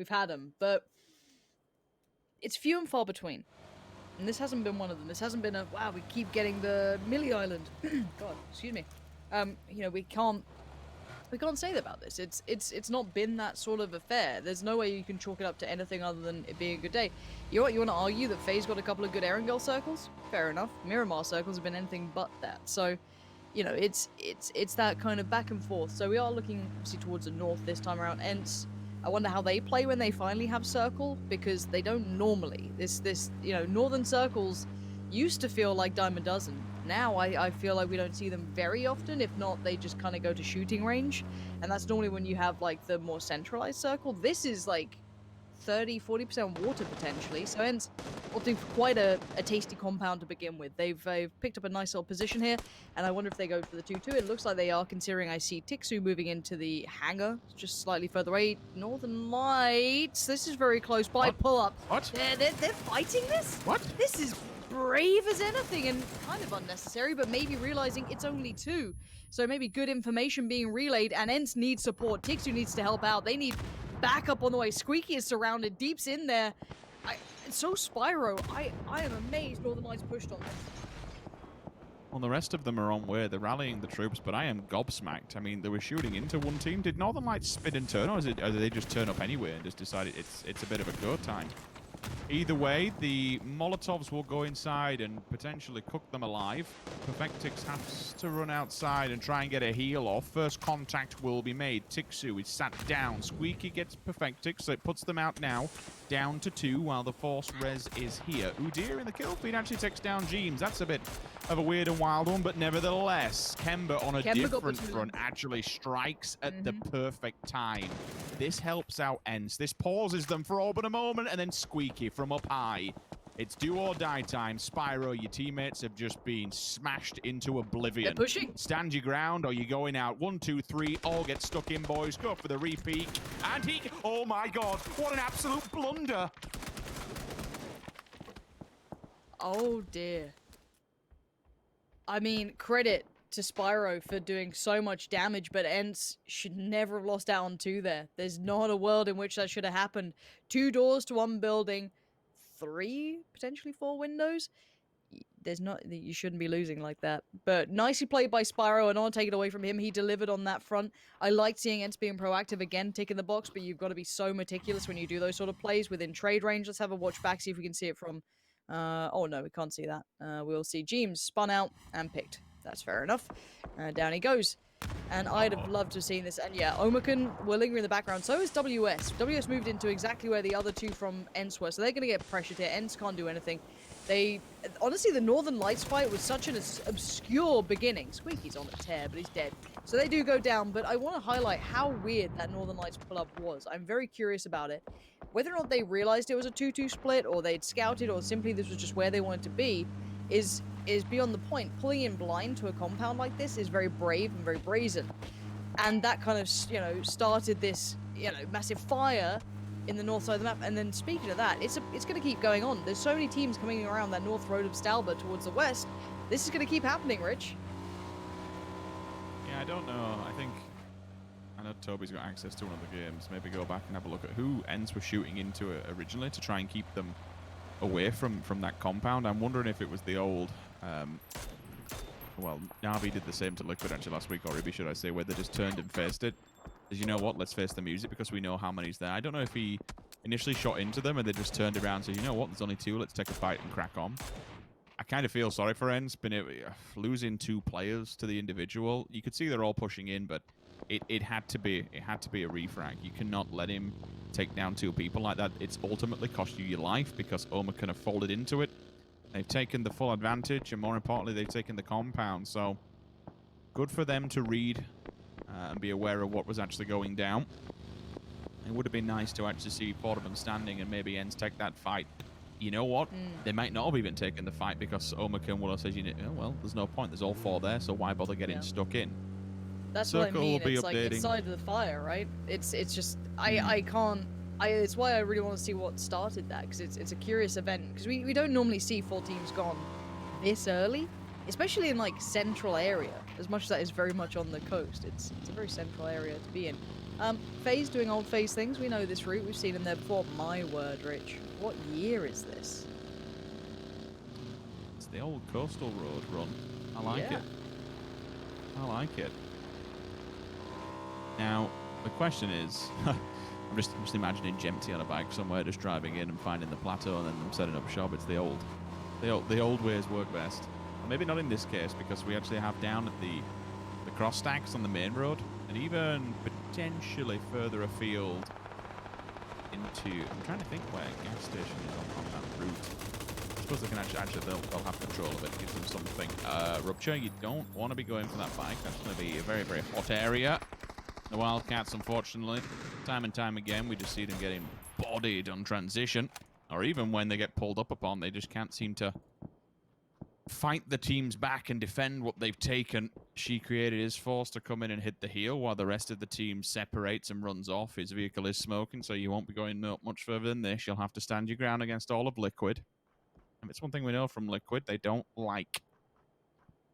had them, but it's few and far between. And this hasn't been one of them. This hasn't been a, wow, we keep getting the Millie Island. God, excuse me. You know, we can't say that about this. It's not been that sort of affair. There's no way you can chalk it up to anything other than it being a good day. You know what? You want to argue that FaZe got a couple of good Erangel circles? Fair enough. Miramar circles have been anything but that. So, you know, it's that kind of back and forth. So we are looking obviously towards the north this time around. And I wonder how they play when they finally have circle, because they don't normally. This you know, northern circles used to feel like dime a dozen. Now I feel like we don't see them very often. If not, they just kind of go to shooting range, and that's normally when you have like the more centralized circle. This is like 30-40% water potentially, so hence opting for quite a tasty compound to begin with. They've picked up a nice little position here, and I wonder if they go for the 2-2. It looks like they are, considering I see Tixu moving into the hangar just slightly further away. Northern Lights, this is very close by. Pull up. What? They're fighting this? What? This is brave as anything and kind of unnecessary, but maybe realizing it's only 2. So maybe good information being relayed, and ENCE needs support. Tixu needs to help out. They need backup on the way. Squeaky is surrounded. Deep's in there. So Spyro, I am amazed Northern Lights pushed on this. Well, the rest of them are on way. They're rallying the troops, but I am gobsmacked. I mean, they were shooting into one team. Did Northern Lights spin and turn, or did they just turn up anyway and just decided it's a bit of a go time? Either way, the Molotovs will go inside and potentially cook them alive. Perfectix has to run outside and try and get a heal off. First contact will be made. Tixu is sat down. Squeaky gets Perfectix, so it puts them out now. Down to 2 while the force res is here. Udyr in the kill feed actually takes down Jeems. That's a bit of a weird and wild one, but nevertheless, Kemba on a different front actually strikes at the perfect time. This helps out ENCE. This pauses them for all but a moment, and then Squeaky from up high. It's do or die time. Spyro, your teammates have just been smashed into oblivion. They're pushing. Stand your ground or you're going out. 1, 2, 3. All get stuck in, boys. Go for the repeat. And he... Oh my god. What an absolute blunder. Oh dear. I mean, credit to Spyro for doing so much damage, but ENCE should never have lost out on 2 there. There's not a world in which that should have happened. 2 doors to 1 building. 3, potentially 4 windows. There's not, you shouldn't be losing like that. But nicely played by Spyro, and I don't take it away from him. He delivered on that front. I like seeing ENCE being proactive again, ticking the box, but you've got to be so meticulous when you do those sort of plays within trade range. Let's have a watch back, see if we can see it from... oh no, we can't see that. We'll see Jeems spun out and picked. That's fair enough. Down he goes. And I'd have loved to have seen this. And yeah, Omakan were lingering in the background. So is WS. WS moved into exactly where the other 2 from ENCE were. So they're going to get pressured here. ENCE can't do anything. They honestly, the Northern Lights fight was such an obscure beginning. Squeaky's on a tear, but he's dead. So they do go down, but I want to highlight how weird that Northern Lights pull-up was. I'm very curious about it. Whether or not they realized it was a 2-2 split, or they'd scouted, or simply this was just where they wanted to be, is beyond the point. Pulling in blind to a compound like this is very brave and very brazen. And that kind of, you know, started this, you know, massive fire in the north side of the map. And then speaking of that, it's going to keep going on. There's so many teams coming around that north road of Stalba towards the west. This is going to keep happening, Rich. Yeah, I don't know. I know Toby's got access to one of the games. Maybe go back and have a look at who ends were shooting into it originally to try and keep them away from that compound. I'm wondering if it was the old... well, Na'Vi did the same to Liquid actually last week, or Ibi, should I say, where they just turned and faced it. As you know what, let's face the music because we know how many's there. I don't know if he initially shot into them and they just turned around and said, you know what, there's only two, let's take a fight and crack on. I kind of feel sorry for Ends, losing 2 players to the individual. You could see they're all pushing in, but it had to be a refrag. You cannot let him take down 2 people like that. It's ultimately cost you your life because Omicron have folded into it. They've taken the full advantage, and more importantly, they've taken the compound. So, good for them to read and be aware of what was actually going down. It would have been nice to actually see 4 of them standing and maybe Ends take that fight. You know what? They might not have even taken the fight because Omicron will have said, you know, oh, well, there's no point. There's all 4 there, so why bother getting stuck in? That's Circle what I mean. will be It's like updating. inside of the fire, right? It's just I can't. It's why I really want to see what started that, because it's a curious event. Because we don't normally see 4 teams gone this early, especially in like central area. As much as that is very much on the coast, it's a very central area to be in. FaZe doing old FaZe things. We know this route. We've seen him there before. My word, Rich. What year is this? It's the old coastal road run. I like it. I like it. Now, the question is, I'm just imagining Jempty on a bike somewhere, just driving in and finding the plateau and then them setting up shop. It's the old ways work best. Well, maybe not in this case because we actually have down at the cross stacks on the main road and even potentially further afield into. I'm trying to think where a gas station is on that route. I suppose they can actually they'll have control of it. It gives them something. Rupture, you don't want to be going for that bike. That's going to be a very, very hot area. The Wildcats, unfortunately, time and time again, we just see them getting bodied on transition. Or even when they get pulled up upon, they just can't seem to fight the teams back and defend what they've taken. She Created is forced to come in and hit the heel while the rest of the team separates and runs off. His vehicle is smoking, so you won't be going much further than this. You'll have to stand your ground against all of Liquid. And it's one thing we know from Liquid, they don't like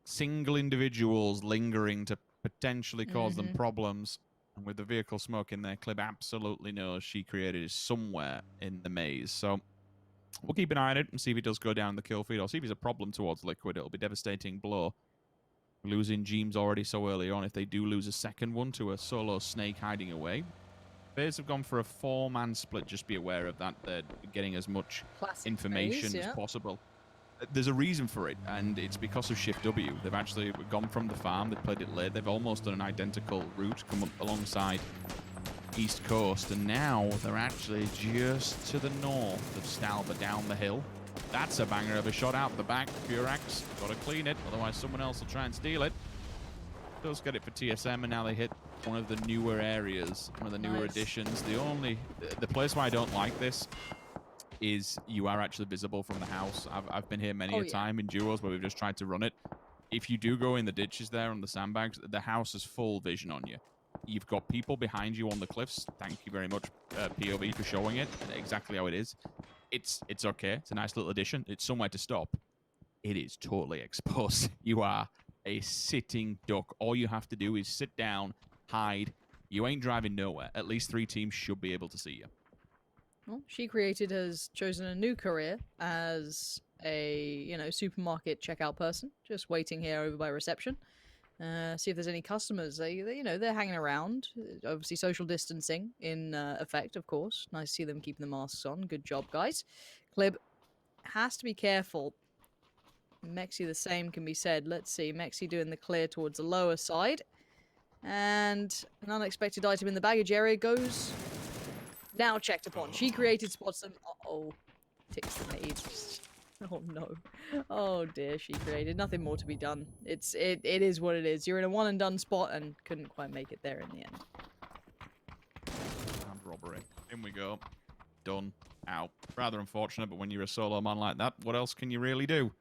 single individuals lingering to potentially cause them problems. And with the vehicle smoking there, Clib absolutely knows She Created is somewhere in the maze. So we'll keep an eye on it and see if he does go down the kill feed or see if he's a problem towards Liquid. It'll be a devastating blow. Losing Jeems already so early on. If they do lose a second one to a solo Snake hiding away. FaZe have gone for a 4-man split. Just be aware of that. They're getting as much information as possible. There's a reason for it, and it's because of Shift W. They've actually gone from the farm, they've played it late, they've almost done an identical route, come up alongside East Coast, and now they're actually just to the north of Stalba, down the hill. That's a banger of a shot out the back. Furax, gotta clean it, otherwise someone else will try and steal it. Does get it for TSM, and now they hit one of the newer areas, one of the newer additions. The place why I don't like this is you are actually visible from the house. I've been here many a time in duos where we've just tried to run it. If you do go in the ditches there on the sandbags, the house has full vision on you. You've got people behind you on the cliffs. Thank you very much, POV, for showing it exactly how it is. It's okay. It's a nice little addition. It's somewhere to stop. It is totally exposed. You are a sitting duck. All you have to do is sit down, hide. You ain't driving nowhere. At least 3 teams should be able to see you. Well, She Created has chosen a new career as a, supermarket checkout person, just waiting here over by reception. See if there's any customers. They're hanging around. Obviously, social distancing in effect, of course. Nice to see them keeping the masks on. Good job, guys. Clib has to be careful. Mexi, the same can be said. Let's see. Mexi doing the clear towards the lower side. And an unexpected item in the baggage area goes... Now checked upon. She Created spots them. Uh-oh. Ticks the nade. Oh no. Oh dear, she created nothing more to be done. It is what it is. You're in a one and done spot and couldn't quite make it there in the end. And robbery. In we go. Done. Out. Rather unfortunate, but when you're a solo man like that, what else can you really do? You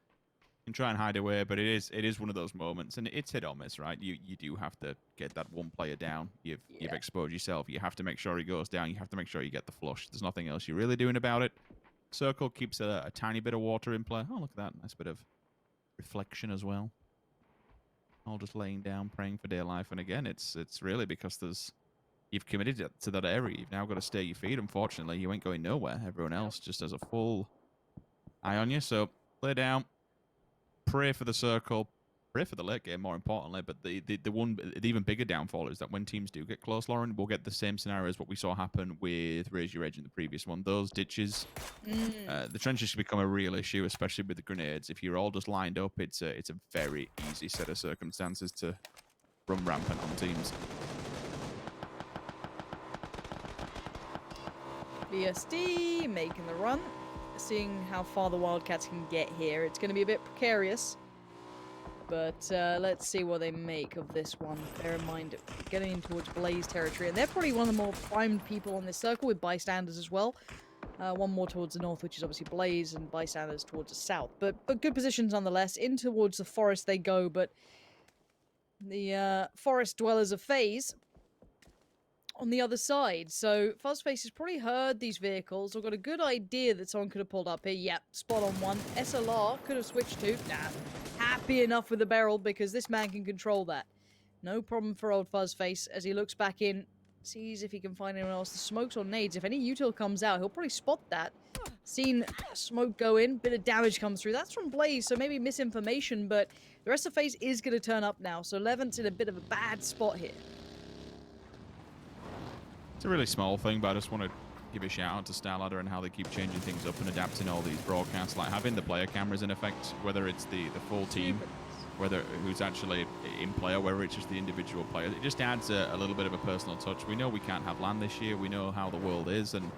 can try and hide away, but it is one of those moments, and it's hit or miss, right? You do have to get that one player down. You've exposed yourself. You have to make sure he goes down. You have to make sure you get the flush. There's nothing else you're really doing about it. Circle keeps a tiny bit of water in play. Oh, look at that. Nice bit of reflection as well. All just laying down, praying for dear life. And again, it's really because you've committed to that area. You've now got to stay your feet. Unfortunately, you ain't going nowhere. Everyone else just has a full eye on you. So lay down, pray for the circle, pray for the late game, more importantly. But the even bigger downfall is that when teams do get close, Lauren, we'll get the same scenario as what we saw happen with Raise Your Edge in the previous one. Those ditches, the trenches become a real issue, especially with the grenades. If you're all just lined up, it's a very easy set of circumstances to run rampant on teams. BSD making the run, seeing how far the Wildcats can get here. It's going to be a bit precarious, but let's see what they make of this one. Bear in mind, getting in towards Blaze territory, and they're probably one of the more primed people on this circle with bystanders as well. One more towards the north, which is obviously Blaze, and bystanders towards the south. But good positions nonetheless. In towards the forest they go, but the forest dwellers of FaZe on the other side. So Fuzzface has probably heard these vehicles or got a good idea that someone could have pulled up here. Yep, spot on one. SLR could have switched to. Nah, happy enough with the barrel because this man can control that. No problem for old Fuzzface as he looks back in, sees if he can find anyone else. The smokes or nades. If any util comes out, he'll probably spot that. Seen smoke go in, bit of damage comes through. That's from Blaze, so maybe misinformation, but the rest of FaZe is going to turn up now. So Levant's in a bit of a bad spot here. It's a really small thing, but I just want to give a shout out to StarLadder and how they keep changing things up and adapting all these broadcasts, like having the player cameras in effect, whether it's the full team, whether who's actually in play or whether it's just the individual player. It just adds a little bit of a personal touch. We know we can't have LAN this year. We know how the world is, and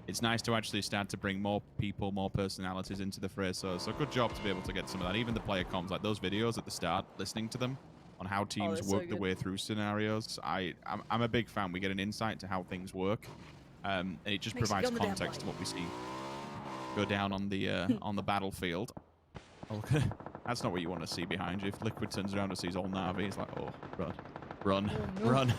it's nice to actually start to bring more people, more personalities into the fray. So good job to be able to get some of that. Even the player comms, like those videos at the start, listening to them on how teams work their way through scenarios. I'm a big fan. We get an insight to how things work, and it just provides context to what we see go down on the battlefield. Okay. That's not what you want to see behind you. If Liquid turns around and sees all Na'Vi, it's like, oh, run, run.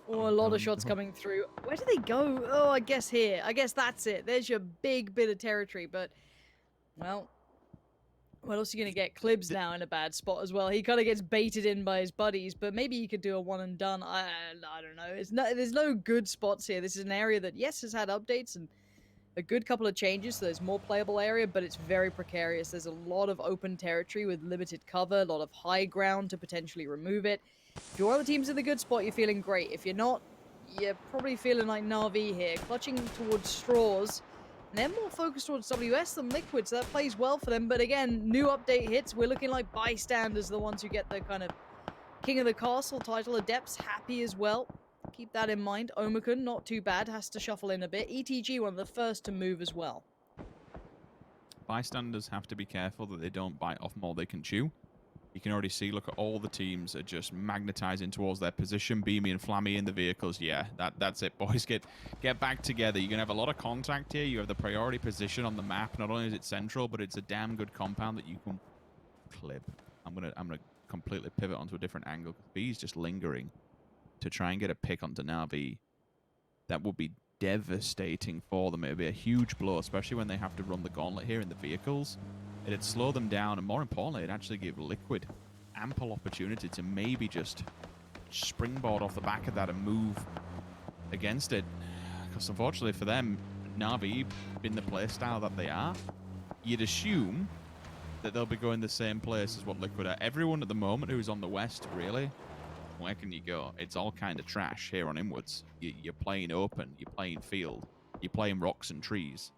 Oh, a lot of shots coming through. Where do they go? Oh, I guess here. I guess that's it. There's your big bit of territory, but, well, what else are you going to get? Clibs now in a bad spot as well. He kind of gets baited in by his buddies, but maybe you could do a one and done. I don't know. There's no good spots here. This is an area that, yes, has had updates and a good couple of changes, so there's more playable area, but it's very precarious. There's a lot of open territory with limited cover, a lot of high ground to potentially remove it. If you're one of the teams in the good spot, you're feeling great. If you're not, you're probably feeling like Na'Vi here, clutching towards straws. And they're more focused towards WS than Liquid, so that plays well for them. But again, new update hits. We're looking like bystanders, the ones who get the kind of King of the Castle title. Adepts happy as well. Keep that in mind. Omicron, not too bad, has to shuffle in a bit. ETG, one of the first to move as well. Bystanders have to be careful that they don't bite off more they can chew. You can already see, look at all the teams are just magnetizing towards their position. Beamy and Flammy in the vehicles. Yeah, that's it, boys. Get back together. You're going to have a lot of contact here. You have the priority position on the map. Not only is it central, but it's a damn good compound that you can clip. I'm gonna completely pivot onto a different angle. B's just lingering to try and get a pick onto Na'Vi. That would be devastating for them. It would be a huge blow, especially when they have to run the gauntlet here in the vehicles. It'd slow them down, and more importantly, it'd actually give Liquid ample opportunity to maybe just springboard off the back of that and move against it. Because unfortunately for them, Na'Vi, in the playstyle that they are, you'd assume that they'll be going the same place as what Liquid are. Everyone at the moment who's on the west, really, where can you go? It's all kind of trash here on inwards. You're playing open, you're playing field, you're playing rocks and trees.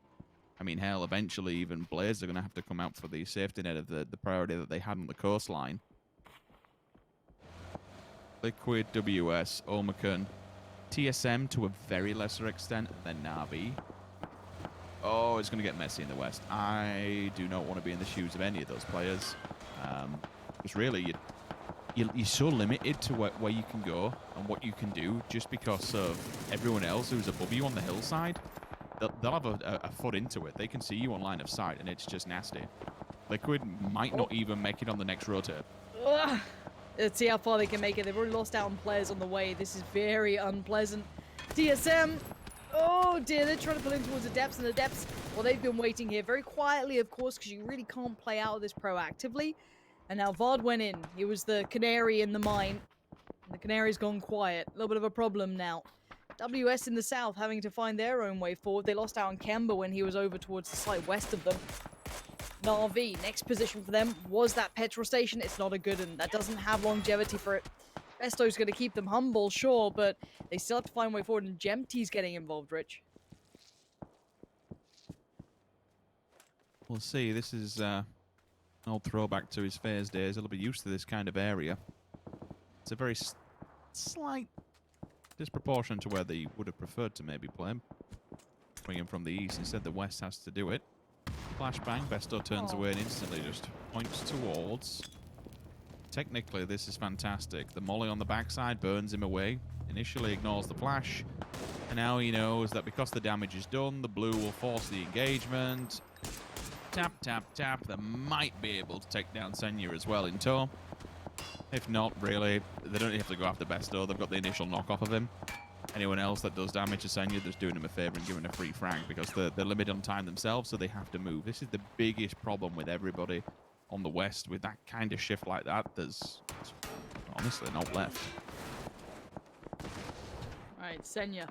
I mean, hell, eventually even Blaze are going to have to come out for the safety net of the priority that they had on the coastline. Liquid, WS, Omicron, TSM to a very lesser extent than Na'Vi. Oh, it's going to get messy in the West. I do not want to be in the shoes of any of those players. Because really, you're so limited to where you can go and what you can do just because of everyone else who's above you on the hillside. They'll have a foot into it. They can see you on line of sight, and it's just nasty. Liquid might not even make it on the next rotate. Ugh. Let's see how far they can make it. They've already lost out on players on the way. This is very unpleasant. TSM. Oh dear, they're trying to pull in towards the depths, and the depths, well, they've been waiting here very quietly, of course, because you really can't play out of this proactively. And now Vard went in. He was the canary in the mine. And the canary's gone quiet. A little bit of a problem now. WS in the south having to find their own way forward. They lost out on Kemba when he was over towards the site west of them. Na'Vi, next position for them was that petrol station. It's not a good one. That doesn't have longevity for it. Besto's going to keep them humble, sure, but they still have to find a way forward, and Gemty's getting involved, Rich. We'll see. This is an old throwback to his FaZe days. He'll be used to this kind of area. It's a very slight disproportion to where they would have preferred to maybe play him. Bring him from the east. Instead, the west has to do it. Flashbang. Besto turns away and instantly just points towards. Technically, this is fantastic. The molly on the backside burns him away. Initially ignores the flash. And now he knows that because the damage is done, the blue will force the engagement. Tap, tap, tap. They might be able to take down Senya as well in tow. If not, really, they don't have to go after Besto. They've got the initial knockoff of him. Anyone else that does damage to Senya, they're doing him a favor and giving a free frag because they're limited on time themselves, so they have to move. This is the biggest problem with everybody on the West. With that kind of shift like that, there's honestly not left. Alright, Senya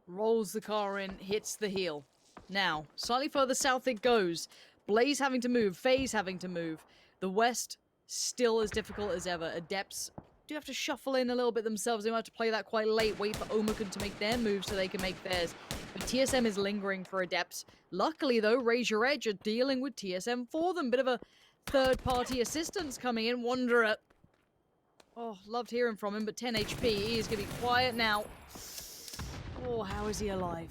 rolls the car in, hits the heel. Now, slightly further south it goes. Blaze having to move, FaZe having to move. The West still as difficult as ever. Adepts do have to shuffle in a little bit themselves. They might have to play that quite late, wait for Omicron to make their move so they can make theirs. But TSM is lingering for Adepts. Luckily, though, Raise Your Edge are dealing with TSM for them. Bit of a third-party assistance coming in. Wanderer. Oh, loved hearing from him, but 10 HP. He is going to be quiet now. Oh, how is he alive?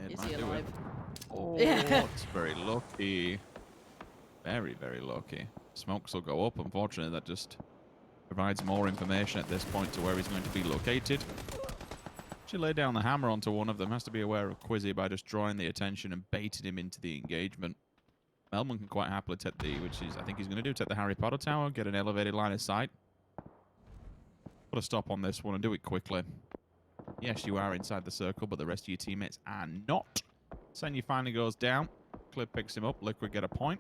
Is he alive? Oh, Yeah. it's very lucky. Very, very lucky. Smokes will go up. Unfortunately, that just provides more information at this point to where he's going to be located. She laid down the hammer onto one of them. Has to be aware of Quizzy by just drawing the attention and baiting him into the engagement. Melman can quite happily take the, which is, I think he's going to do, take the Harry Potter tower, get an elevated line of sight. Put a stop on this one and do it quickly. Yes, you are inside the circle, but the rest of your teammates are not. Senya finally goes down. Clip picks him up. Liquid get a point.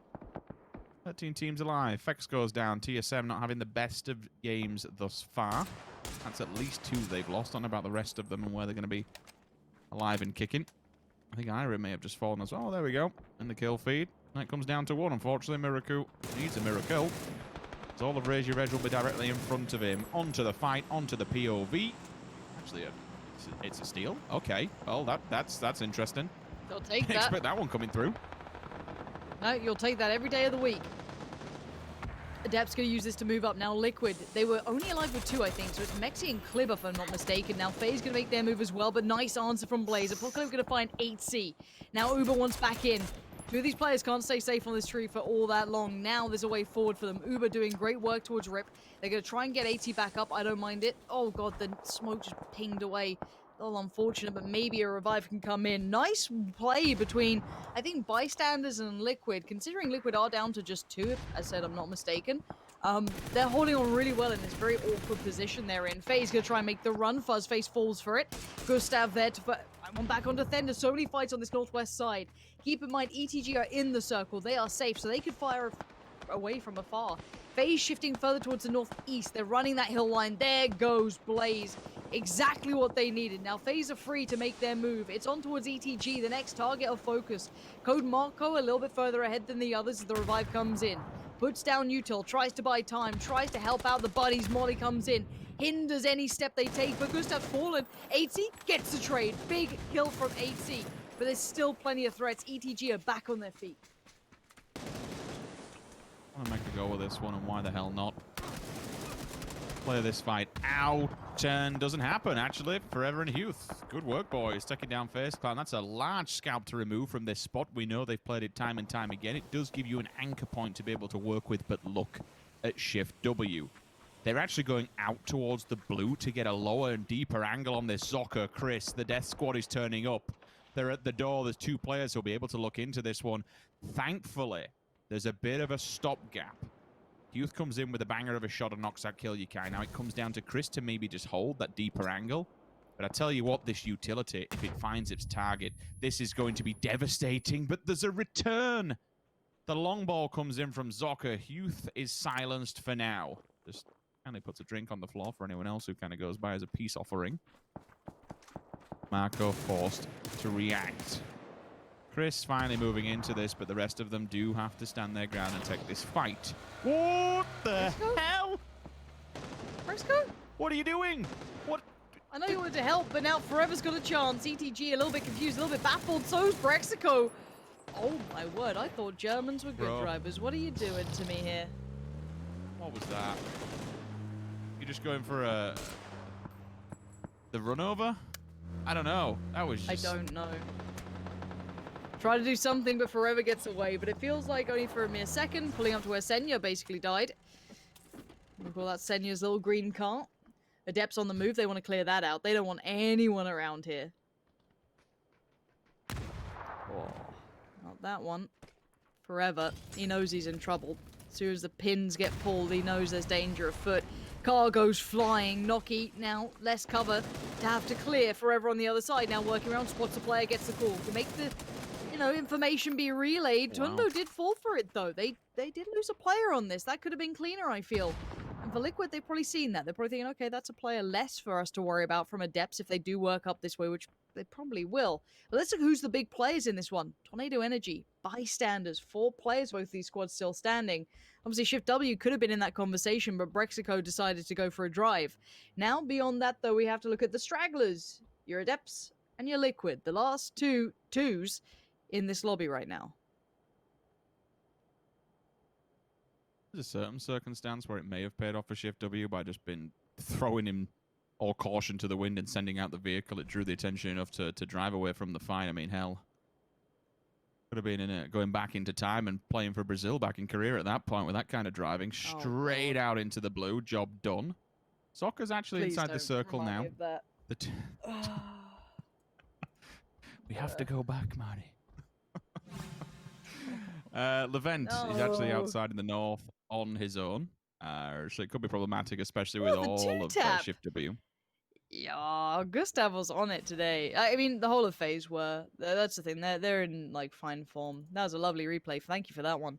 13 teams alive. Fex goes down. TSM not having the best of games thus far. That's at least 2 they've lost. On about the rest of them and where they're going to be alive and kicking. I think Ira may have just fallen as well. There we go. In the kill feed. That comes down to 1. Unfortunately, Miraku needs a miracle. So all of Raise Your Edge will be directly in front of him. Onto the fight. Onto the POV. Actually, it's a steal. Okay. Well, that's interesting. They'll take Didn't that. expect that one coming through. No, you'll take that every day of the week. Adept's going to use this to move up. Now, Liquid, they were only alive with 2, I think, so it's Mexi and Klib, if I'm not mistaken. Now, FaZe going to make their move as well, but nice answer from Blaze. Apocalypse going to find 8C. Now, Uber wants back in. 2 of these players can't stay safe on this tree for all that long. Now, there's a way forward for them. Uber doing great work towards Rip. They're going to try and get 8C back up. I don't mind it. Oh, God, the smoke just pinged away. A little unfortunate, but maybe a revive can come in. Nice play between, I think, Bystanders and Liquid. Considering Liquid are down to just 2, if I said I'm not mistaken. They're holding on really well in this very awkward position they're in. FaZe gonna try and make the run. Fuzzface falls for it. Gustav there to one back onto Thunder. So many fights on this northwest side. Keep in mind, ETG are in the circle. They are safe, so they could fire away from afar. FaZe shifting further towards the northeast. They're running that hill line. There goes Blaze. Exactly what they needed. Now, FaZe are free to make their move. It's on towards ETG, the next target of focus. Code Marco a little bit further ahead than the others as the revive comes in. Puts down Util, tries to buy time, tries to help out the buddies. Molly comes in, hinders any step they take, but Gustav's fallen. 8C gets the trade. Big kill from 8C, but there's still plenty of threats. ETG are back on their feet. I'm going to make a go with this one, and why the hell not? play this fight out, and doesn't happen, actually. Forever and Youth. Good work, boys. Taking down Face Clan. That's a large scalp to remove from this spot. We know they've played it time and time again. It does give you an anchor point to be able to work with, but look at Shift W. They're actually going out towards the blue to get a lower and deeper angle on this Zocker. Chris, the Death Squad is turning up. They're at the door. There's 2 players who'll be able to look into this one. Thankfully, there's a bit of a stopgap. Youth comes in with a banger of a shot and knocks out Kill-Yukai. Now it comes down to Chris to maybe just hold that deeper angle. But I tell you what, this utility, if it finds its target, this is going to be devastating. But there's a return. The long ball comes in from Zocker. Youth is silenced for now. Just kind of puts a drink on the floor for anyone else who kind of goes by as a peace offering. Marco forced to react. Chris finally moving into this, but the rest of them do have to stand their ground and take this fight. What the hell? Fresco? What are you doing? What? I know you wanted to help, but now Forever's got a chance. ETG a little bit confused, a little bit baffled. So's Brexico. Oh my word, I thought Germans were good drivers. What are you doing to me here? What was that? You just going for the run over? I don't know. That was just... I don't know. Try to do something, but Forever gets away. But it feels like only for a mere second, pulling up to where Senya basically died. We'll call that Senya's little green car. Adepts on the move, they want to clear that out. They don't want anyone around here. Oh, not that one. Forever, he knows he's in trouble. As soon as the pins get pulled, he knows there's danger afoot. Car goes flying. Noki now less cover to have to clear. Forever on the other side now working around. Spots the player, gets the call to make the information be relayed. Wow. Tundo did fall for it though. They did lose a player on this. That could have been cleaner, I feel. And for Liquid, they've probably seen that. They're probably thinking, okay, that's a player less for us to worry about from Adepts if they do work up this way, which they probably will. But let's look who's the big players in this one. Tornado Energy, Bystanders, 4 players, both these squads still standing. Obviously, Shift W could have been in that conversation, but Brexico decided to go for a drive. Now, beyond that, though, we have to look at the stragglers. Your Adepts and your Liquid. The last twos in this lobby right now. There's a certain circumstance where it may have paid off for Shift W by just been throwing him all caution to the wind and sending out the vehicle. It drew the attention enough to drive away from the fight. I mean, hell. Could have been in it, going back into time and playing for Brazil back in Korea at that point with that kind of driving. Straight out into the blue. Job done. Zocker's actually Please inside the circle remind now. me of that. We have to go back, Marty. Levent is actually No. outside in the north on his own. So it could be problematic, especially with the all of two-tap. Shift W. Yeah, Gustav was on it today. I mean, the whole of FaZe were. That's the thing. They're in like fine form. That was a lovely replay. Thank you for that one.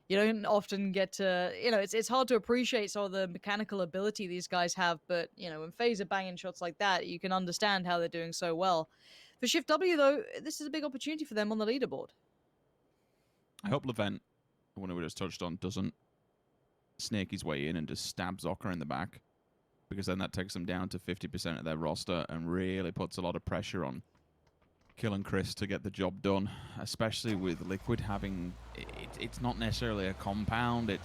You don't often get to, it's hard to appreciate some of the mechanical ability these guys have, but when FaZe are banging shots like that, you can understand how they're doing so well. For Shift W though, this is a big opportunity for them on the leaderboard. I hope Levent, the one who we just touched on, doesn't snake his way in and just stab Zocker in the back, because then that takes them down to 50% of their roster and really puts a lot of pressure on Kill and Chris to get the job done, especially with Liquid having... It's not necessarily a compound, but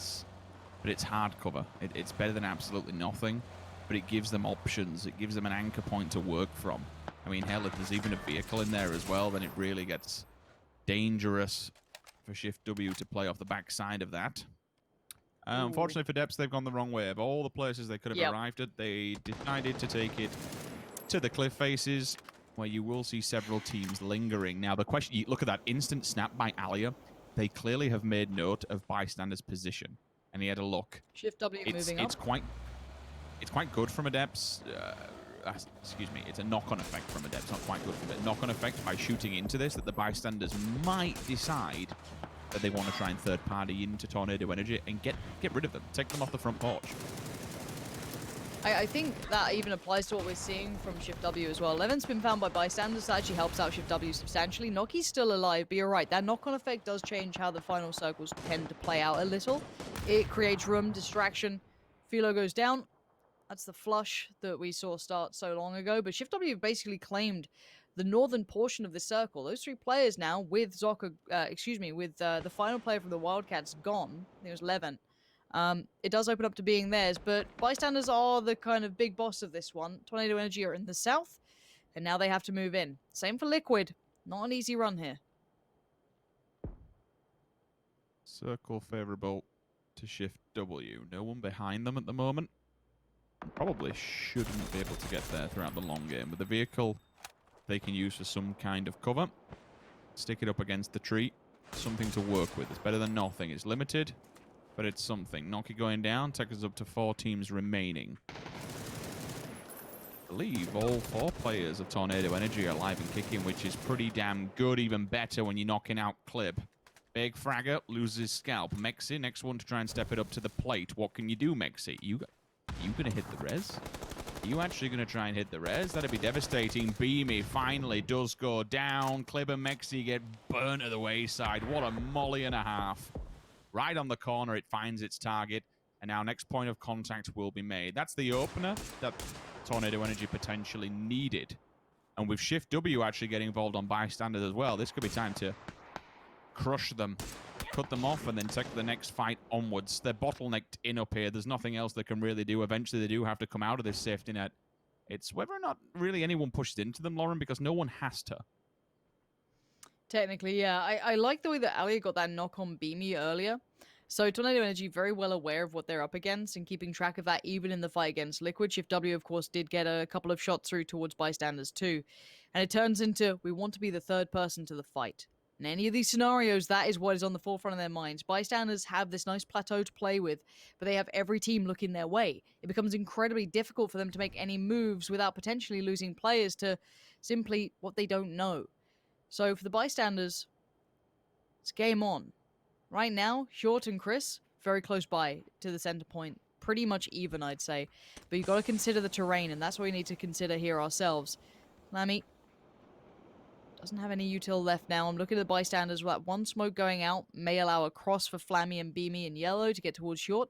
it's hard cover. It's better than absolutely nothing, but it gives them options. It gives them an anchor point to work from. I mean, hell, if there's even a vehicle in there as well, then it really gets dangerous for Shift W to play off the backside of that. Unfortunately for Depths, they've gone the wrong way. Of all the places they could have arrived at, they decided to take it to the cliff faces, where you will see several teams lingering. Now, the question, look at that instant snap by Alia. They clearly have made note of Bystander's position, and he had a look. Shift W moving It's up. quite good from Adepts. Excuse me, it's a knock-on effect from Adepts, not quite good from it. Knock-on effect by shooting into this, that the Bystanders might decide that they want to try and third-party into Tornado Energy and get rid of them, take them off the front porch. I think that even applies to what we're seeing from Shift W as well. Levin's been found by Bystanders. That actually helps out Shift W substantially. Noki's still alive, but you're right. That knock-on effect does change how the final circles tend to play out a little. It creates room, distraction. Philo goes down. That's the flush that we saw start so long ago. But Shift W basically claimed the northern portion of the circle. Those 3 players now with Zocker, with the final player from the Wildcats gone. I think it was Levin. it does open up to being theirs, but Bystanders are the kind of big boss of this one. Tornado Energy are in the south, and now they have to move in. Same for Liquid. Not an easy run here. Circle favorable to Shift W. No one behind them at the moment. Probably shouldn't be able to get there throughout the long game. With the vehicle they can use for some kind of cover. Stick it up against the tree. Something to work with. It's better than nothing. It's limited, but it's something. Noki going down takes us up to 4 teams remaining. I believe all 4 players of Tornado Energy are alive and kicking, which is pretty damn good. Even better when you're knocking out Clip. Big Fragger loses his scalp. Mexi, next one to try and step it up to the plate. What can you do, Mexi? You gonna hit the res? Are you actually gonna try and hit the res? That'd be devastating. Beamy finally does go down. Clip and Mexi get burnt to the wayside. What a molly and a half. Right on the corner, it finds its target. And now next point of contact will be made. That's the opener that Tornado Energy potentially needed. And with Shift W actually getting involved on bystanders as well, this could be time to crush them, cut them off, and then take the next fight onwards. They're bottlenecked in up here. There's nothing else they can really do. Eventually, they do have to come out of this safety net. It's whether or not really anyone pushes into them, Lauren, because no one has to. Technically, yeah. I like the way that Alia got that knock on Beamy earlier. So Tornado Energy very well aware of what they're up against and keeping track of that even in the fight against Liquid. Shift W, of course, did get a couple of shots through towards bystanders too. And it turns into, we want to be the third person to the fight. In any of these scenarios, that is what is on the forefront of their minds. Bystanders have this nice plateau to play with, but they have every team looking their way. It becomes incredibly difficult for them to make any moves without potentially losing players to simply what they don't know. So for the bystanders, it's game on. Right now, Short and Chris, very close by to the center point. Pretty much even, I'd say. But you've got to consider the terrain, and that's what we need to consider here ourselves. Lammy doesn't have any util left now. I'm looking at the bystanders. That one smoke going out may allow a cross for Flammy and Beamy and Yellow to get towards Short.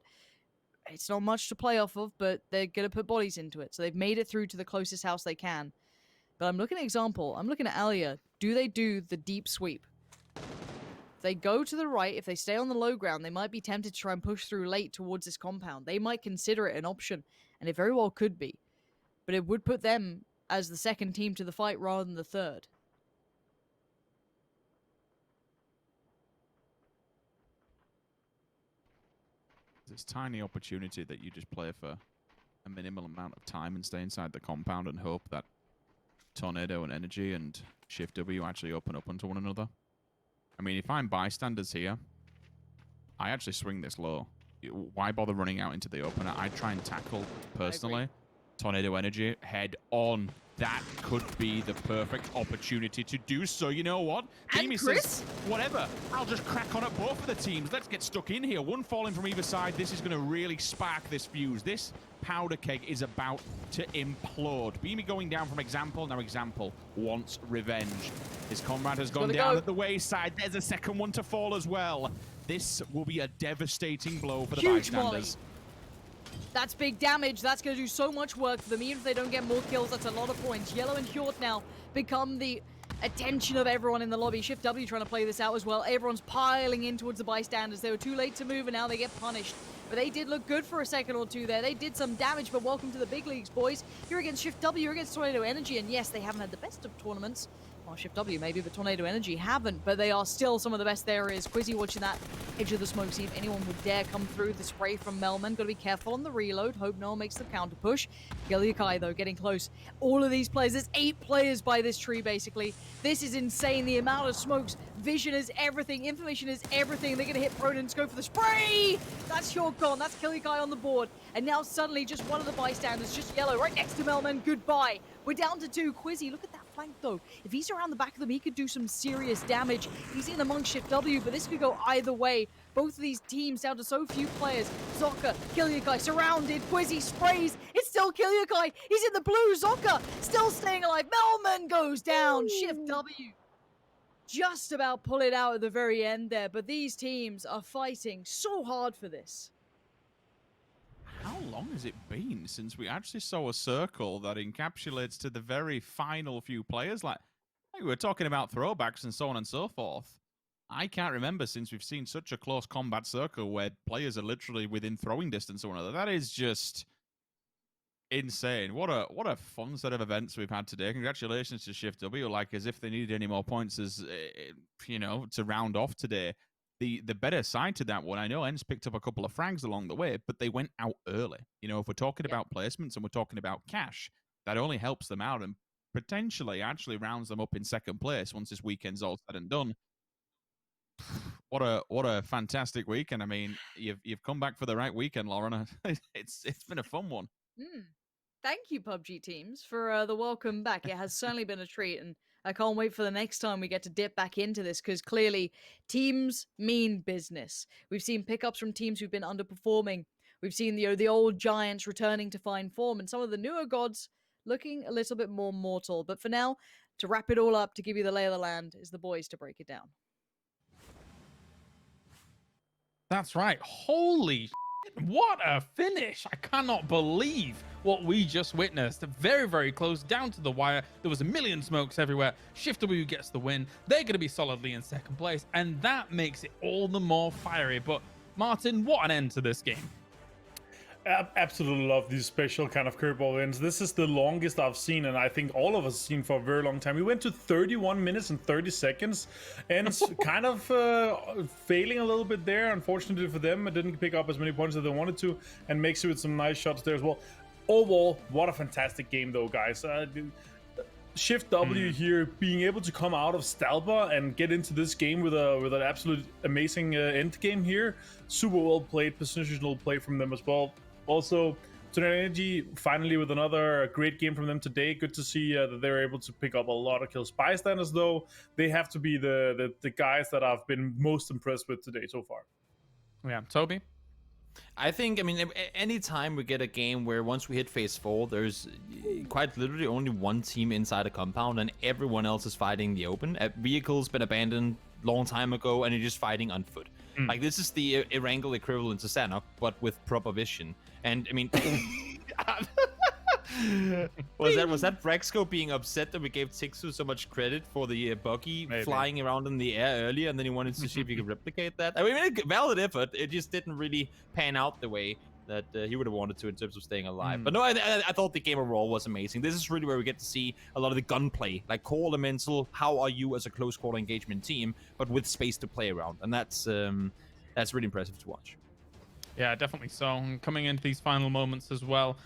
It's not much to play off of, but they're going to put bodies into it. So they've made it through to the closest house they can. But I'm looking at example. I'm looking at Alia. Do they do the deep sweep? If they go to the right, if they stay on the low ground, they might be tempted to try and push through late towards this compound. They might consider it an option, and it very well could be. But it would put them as the second team to the fight rather than the third. This tiny opportunity that you just play for a minimal amount of time and stay inside the compound and hope that Tornado and Energy and Shift W actually open up onto one another. I mean, if I'm bystanders here, I actually swing this low. Why bother running out into the opener? I try and tackle, personally, Tornado Energy head on. That could be the perfect opportunity to do so. You know what? Beamy says, whatever. I'll just crack on at both of the teams. Let's get stuck in here. One falling from either side. This is going to really spark this fuse. This powder keg is about to implode. Beamy going down from Example. Now Example wants revenge. His comrade has gone down at the wayside. There's a second one to fall as well. This will be a devastating blow for the bystanders. That's big damage. That's going to do so much work for them. Even if they don't get more kills, that's a lot of points. Yellow and Hjort now become the attention of everyone in the lobby. Shift W trying to play this out as well. Everyone's piling in towards the bystanders. They were too late to move, and now they get punished. But they did look good for a second or two there. They did some damage, but welcome to the big leagues, boys. You're against Shift W, you're against Tornado Energy, and yes, they haven't had the best of tournaments. Well, Shift W maybe, but Tornado Energy haven't, but they are still some of the best there is. Quizzy watching that edge of the smoke, see if anyone would dare come through. The spray from Melman. Got to be careful on the reload. Hope no one makes the counter push. Gilliakai, though, getting close. All of these players, there's 8 players by this tree, basically. This is insane. The amount of smokes. Vision is everything. Information is everything. They're going to hit Pronins. Go for the spray. That's Short gone. That's Gilliakai on the board. And now suddenly just one of the bystanders, just Yellow, right next to Melman. Goodbye. We're down to 2. Quizzy, look at that flank, though. If he's around the back of them, he could do some serious damage. He's in amongst Shift W, but this could go either way. Both of these teams down to so few players. Zocca, Gilliakai surrounded. Quizzy sprays. It's still Gilliakai. He's in the blue. Zocca still staying alive. Melman goes down. Shift W just about pull it out at the very end there, but these teams are fighting so hard for this. How long has it been since we actually saw a circle that encapsulates to the very final few players? Like we were talking about throwbacks and so on and so forth. I can't remember since we've seen such a close combat circle where players are literally within throwing distance of one another. That is just insane. What a fun set of events we've had today. Congratulations to Shift W. Like, as if they needed any more points, as to round off today. The better side to that one, I know Ens picked up a couple of frags along the way, but they went out early. If we're talking about placements and we're talking about cash, that only helps them out and potentially actually rounds them up in second place once this weekend's all said and done. What a fantastic weekend. I mean, you've come back for the right weekend, Lauren. It's been a fun one. Thank you, PUBG teams, for the welcome back. It has certainly been a treat, and I can't wait for the next time we get to dip back into this, because clearly teams mean business. We've seen pickups from teams who've been underperforming. We've seen the old giants returning to fine form, and some of the newer gods looking a little bit more mortal. But for now, to wrap it all up, to give you the lay of the land, is the boys to break it down. That's right. Holy shit, what a finish. I cannot believe what we just witnessed. Very, very close, down to the wire. There was a million smokes everywhere. Shift W gets the win. They're going to be solidly in second place, and that makes it all the more fiery. But Martin, what an end to this game. Absolutely love these special kind of curveball wins. This is the longest I've seen, and I think all of us have seen for a very long time. We went to 31 minutes and 30 seconds, and it's kind of failing a little bit there. Unfortunately for them, it didn't pick up as many points as they wanted to, and makes it with some nice shots there as well. Overall, what a fantastic game, though, guys. Shift W here being able to come out of Stalba and get into this game with an absolute amazing end game here. Super well played, positional play from them as well. Also, Tornado Energy finally with another great game from them today. Good to see that they're able to pick up a lot of kills. Bystanders, though, they have to be the guys that I've been most impressed with today so far. Yeah, Toby? I think, anytime we get a game where once we hit phase 4, there's quite literally only one team inside a compound and everyone else is fighting the open. A vehicle's been abandoned long time ago and you're just fighting on foot. Like, this is the Erangel equivalent to Sanok, but with proper vision. And, was that Braxco being upset that we gave Tixu so much credit for the buggy flying around in the air earlier, and then he wanted to see if he could replicate that? Valid effort. It just didn't really pan out the way that he would have wanted to in terms of staying alive. But no, I thought the game overall was amazing. This is really where we get to see a lot of the gunplay, like core elemental. How are you as a close quarter engagement team, but with space to play around, and that's really impressive to watch. Yeah, definitely so. And coming into these final moments as well,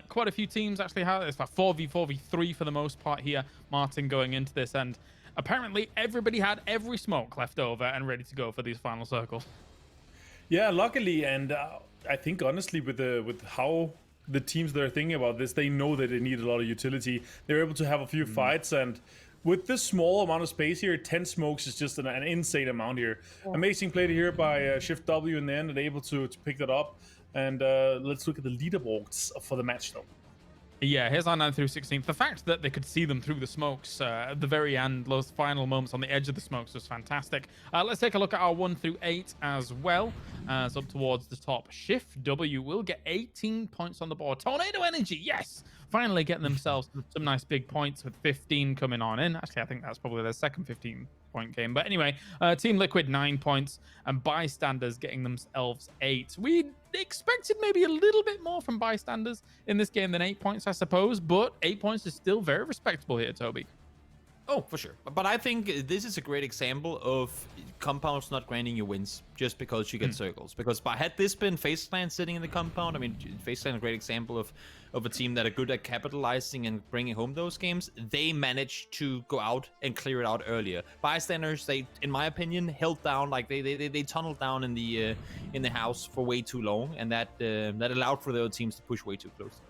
quite a few teams actually have it's like 4v4v3 for the most part here. Martin going into this, and apparently everybody had every smoke left over and ready to go for these final circles. Yeah, luckily, and I think honestly with how the teams that are thinking about this, they know that they need a lot of utility. They're able to have a few fights, and with this small amount of space here, 10 smokes is just an insane amount here. Amazing play here by Shift W in the end, and able to pick that up. And let's look at the leaderboards for the match, though. Yeah, here's our 9th through 16th. The fact that they could see them through the smokes at the very end, those final moments on the edge of the smokes was fantastic. Let's take a look at our 1 through 8 as well. As up towards the top, Shift W will get 18 points on the board. Tornado Energy, yes! Finally getting themselves some nice big points with 15 coming on in. Actually, I think that's probably their second 15-point game. But anyway, Team Liquid 9 points and Bystanders getting themselves 8. We expected maybe a little bit more from Bystanders in this game than 8 points, I suppose. But 8 points is still very respectable here, Toby. Oh, for sure. But I think this is a great example of compounds not granting you wins just because you get circles. Because had this been FaZe sitting in the compound, FaZe is a great example of a team that are good at capitalizing and bringing home those games. They managed to go out and clear it out earlier. Bystanders, they, in my opinion, held down, like they tunneled down in the house for way too long, and that allowed for the other teams to push way too close to them.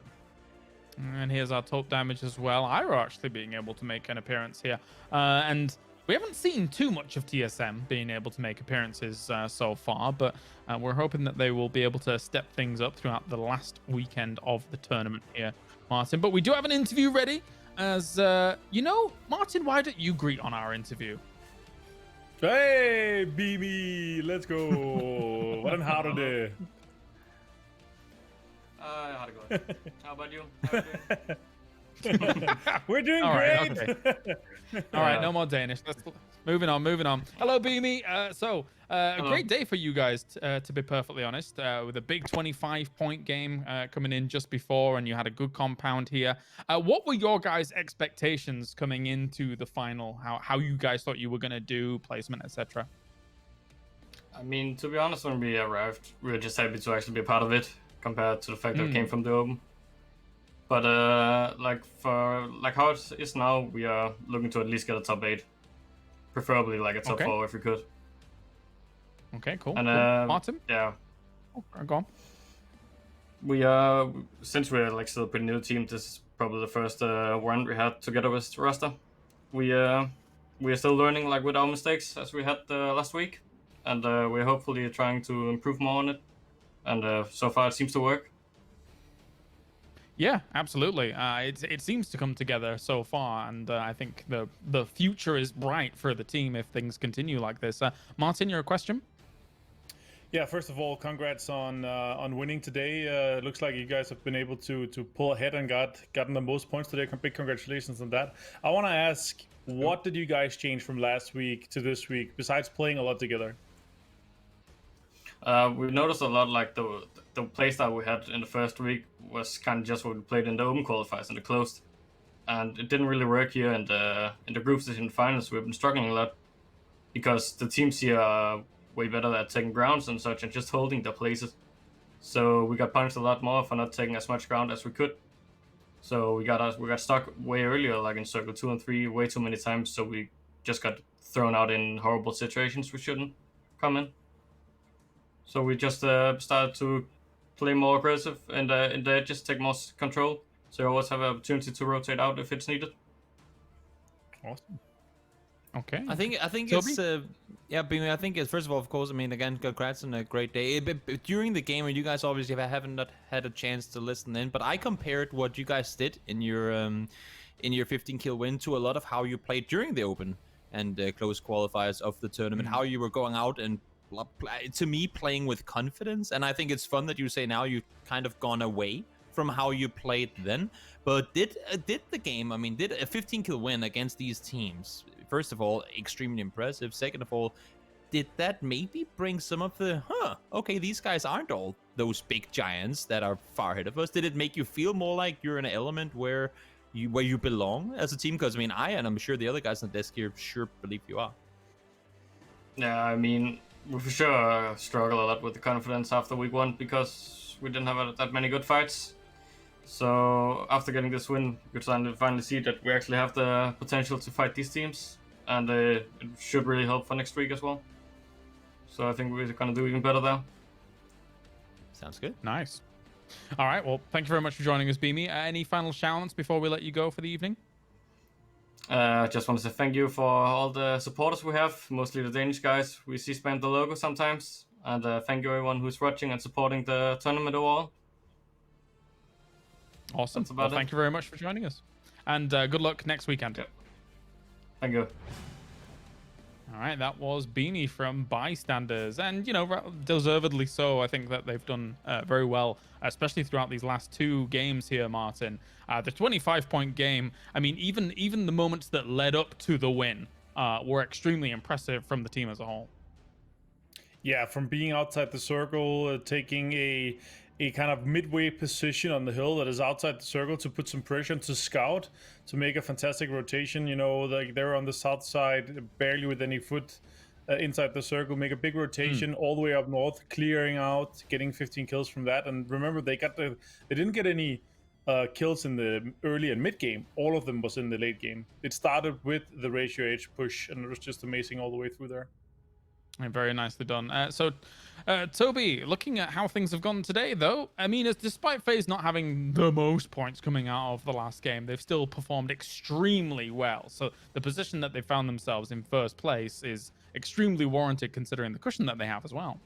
And here's our top damage as well. Ira actually being able to make an appearance here. And we haven't seen too much of TSM being able to make appearances so far, but we're hoping that they will be able to step things up throughout the last weekend of the tournament here, Martin. But we do have an interview ready. As Martin, why don't you greet on our interview? Hey, BB, let's go. Hvordan har du det? Jeg har det godt. How about you? We're doing All right, great. okay. All right, no more Danish. Moving on. Hello, Beamy. A great day for you guys, to be perfectly honest, with a big 25-point game coming in just before, and you had a good compound here. What were your guys' expectations coming into the final? How you guys thought you were going to do, placement, etc.? I mean, to be honest, when we arrived, we were just happy to actually be a part of it, compared to the fact that it came from the open. But like how it is now, we are looking to at least get a top 8, preferably like a top 4 if we could. Okay, cool. And Martin? Yeah. Oh, go on. We since we're like still a pretty new team, this is probably the first run we had together with roster. We are still learning like with our mistakes as we had last week, and we're hopefully trying to improve more on it. And so far it seems to work. Yeah, absolutely. It seems to come together so far, and I think the future is bright for the team if things continue like this. Martin, your question? Yeah, first of all, congrats on winning today. Looks like you guys have been able to pull ahead and gotten the most points today. Big congratulations on that. I want to ask, what did you guys change from last week to this week, besides playing a lot together? We noticed a lot like the playstyle we had in the first week was kind of just what we played in the open qualifiers and the closed, and it didn't really work here in the group stage and finals. We've been struggling a lot because the teams here are way better at taking grounds and such and just holding their places. So we got punished a lot more for not taking as much ground as we could. So we got stuck way earlier, like in circle 2 and 3, way too many times. So we just got thrown out in horrible situations we shouldn't come in. So we just started to play more aggressive and just take more control. So you always have an opportunity to rotate out if it's needed. Awesome. Okay. I think it's I think it's, first of all, of course, I mean, again, congrats on a great day. But during the game, and you guys obviously haven't not had a chance to listen in, but I compared what you guys did in your 15 kill win to a lot of how you played during the open and close qualifiers of the tournament. How you were going out and, to me, playing with confidence. And I think it's fun that you say now you've kind of gone away from how you played then. But did the game, I mean, did a 15 kill win against these teams, first of all, extremely impressive. Second of all, did that maybe bring some of the, okay, these guys aren't all those big giants that are far ahead of us? Did it make you feel more like you're in an element where you belong as a team? Because I mean, and I'm sure the other guys on the desk here sure believe you are. Yeah, I mean, we for sure struggle a lot with the confidence after week 1 because we didn't have that many good fights. So after getting this win, we could finally see that we actually have the potential to fight these teams, and it should really help for next week as well. So I think we're gonna do even better there. Sounds good. Nice. All right. Well, thank you very much for joining us, Beamy. Any final shout-outs before we let you go for the evening? Just want to say thank you for all the supporters we have, mostly the Danish guys. We see spam the logo sometimes, and thank you everyone who's watching and supporting the tournament overall. Awesome. Well, thank you very much for joining us, and good luck next weekend. Yeah. Thank you. All right, that was Beamy from Bystanders, and deservedly so. I think that they've done very well, especially throughout these last 2 games here, Martin. The 25-point game, I mean, even the moments that led up to the win were extremely impressive from the team as a whole. Yeah, from being outside the circle, taking a kind of midway position on the hill that is outside the circle to put some pressure to scout, to make a fantastic rotation. Like they're on the south side, barely with any foot inside the circle, make a big rotation all the way up north, clearing out, getting 15 kills from that. And remember, they didn't get any kills in the early and mid game. All of them was in the late game. It started with the Ratio H push, and it was just amazing all the way through there. Very nicely done. Toby, looking at how things have gone today, though, I mean, despite FaZe not having the most points coming out of the last game, they've still performed extremely well. So the position that they found themselves in first place is extremely warranted considering the cushion that they have as well.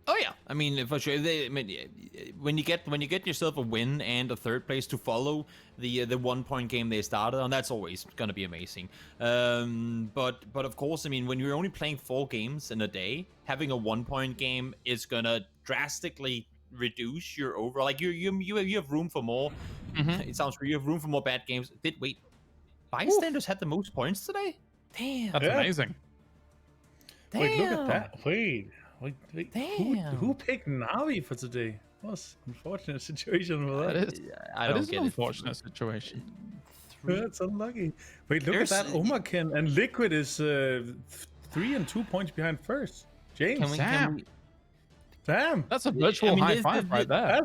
Oh yeah, I mean, for sure. When you get yourself a win and a third place to follow the 1-point game they started on, that's always gonna be amazing. But of course, I mean, when you're only playing 4 games in a day, having a 1-point game is gonna drastically reduce your overall. Like you have room for more. It sounds you have room for more bad games. Bystanders had the most points today. Damn, That's amazing. Wait, look at that. Wait. Damn. Who picked Navi for today? What's unfortunate situation for that? I don't get an unfortunate situation. That's unlucky. Wait, look at that. Omaken and Liquid is 3 and 2 points behind first. James. Damn. That's a virtual high five right there.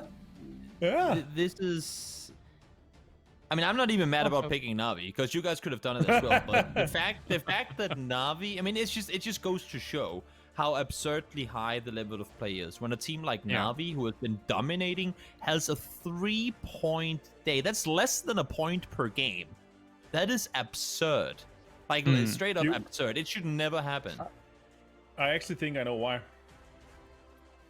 Yeah. This is. I mean, I'm not even mad about picking Navi because you guys could have done it as well. But the fact that Navi, I mean, it just goes to show how absurdly high the level of play is when a team like Navi, who has been dominating, has a 3-point day. That's less than a point per game. That is absurd. Like straight up absurd. It should never happen. I actually think I know why.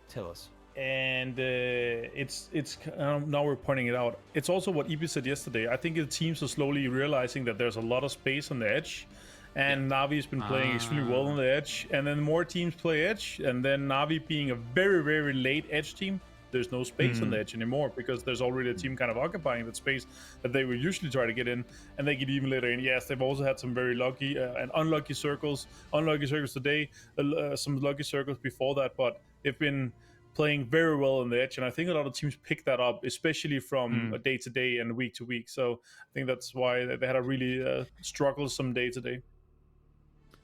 Tell us. And it's now we're pointing it out. It's also what Ibi said yesterday. I think the teams are slowly realizing that there's a lot of space on the edge, and Navi's been playing extremely well on the edge. And then more teams play edge, and then Navi being a very, very late edge team, there's no space on the edge anymore because there's already a team kind of occupying that space that they would usually try to get in, and they get even later in. Yes, they've also had some very lucky and unlucky circles. Unlucky circles today, some lucky circles before that, but they've been playing very well on the edge, and I think a lot of teams pick that up, especially from day to day and week to week. So I think that's why they had a really strugglesome day today.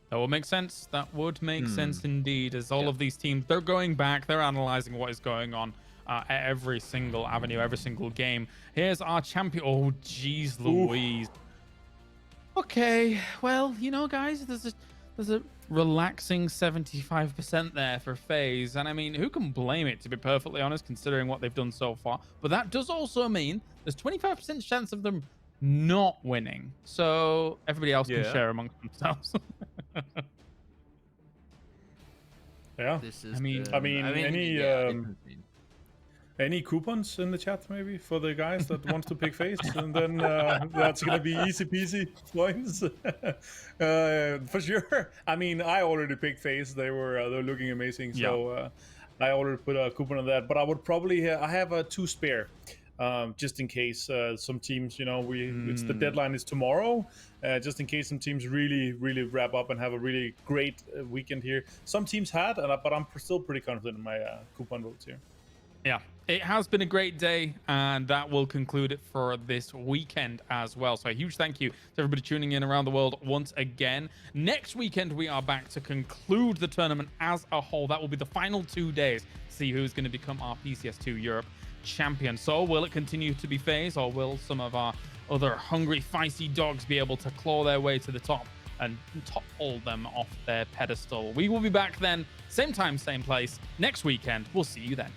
That would make sense. That would make sense indeed, as all of these teams, they're going back, they're analyzing what is going on at every single avenue, every single game. Here's our champion. Oh, jeez Louise. Okay, well, you know, guys, there's a relaxing 75% there for FaZe, and I mean, who can blame it, to be perfectly honest, considering what they've done so far? But that does also mean there's 25% chance of them not winning, so everybody else can share amongst themselves. Yeah, this is any coupons in the chat maybe for the guys that wants to pick FaZe, and then that's gonna be easy peasy points for sure. I mean, I already picked FaZe. They're looking amazing, so I already put a coupon on that. But I would probably I have 2 spare. Just in case some teams, you know, it's the deadline is tomorrow. Just in case some teams really wrap up and have a really great weekend here. Some teams had, but I'm still pretty confident in my coupon votes here. Yeah, it has been a great day, and that will conclude it for this weekend as well. So a huge thank you to everybody tuning in around the world once again. Next weekend, we are back to conclude the tournament as a whole. That will be the final 2 days to see who's going to become our PCS2 Europe champion. So will it continue to be FaZe, or will some of our other hungry, feisty dogs be able to claw their way to the top and topple them off their pedestal? We will be back then, same time, same place, next weekend. We'll see you then.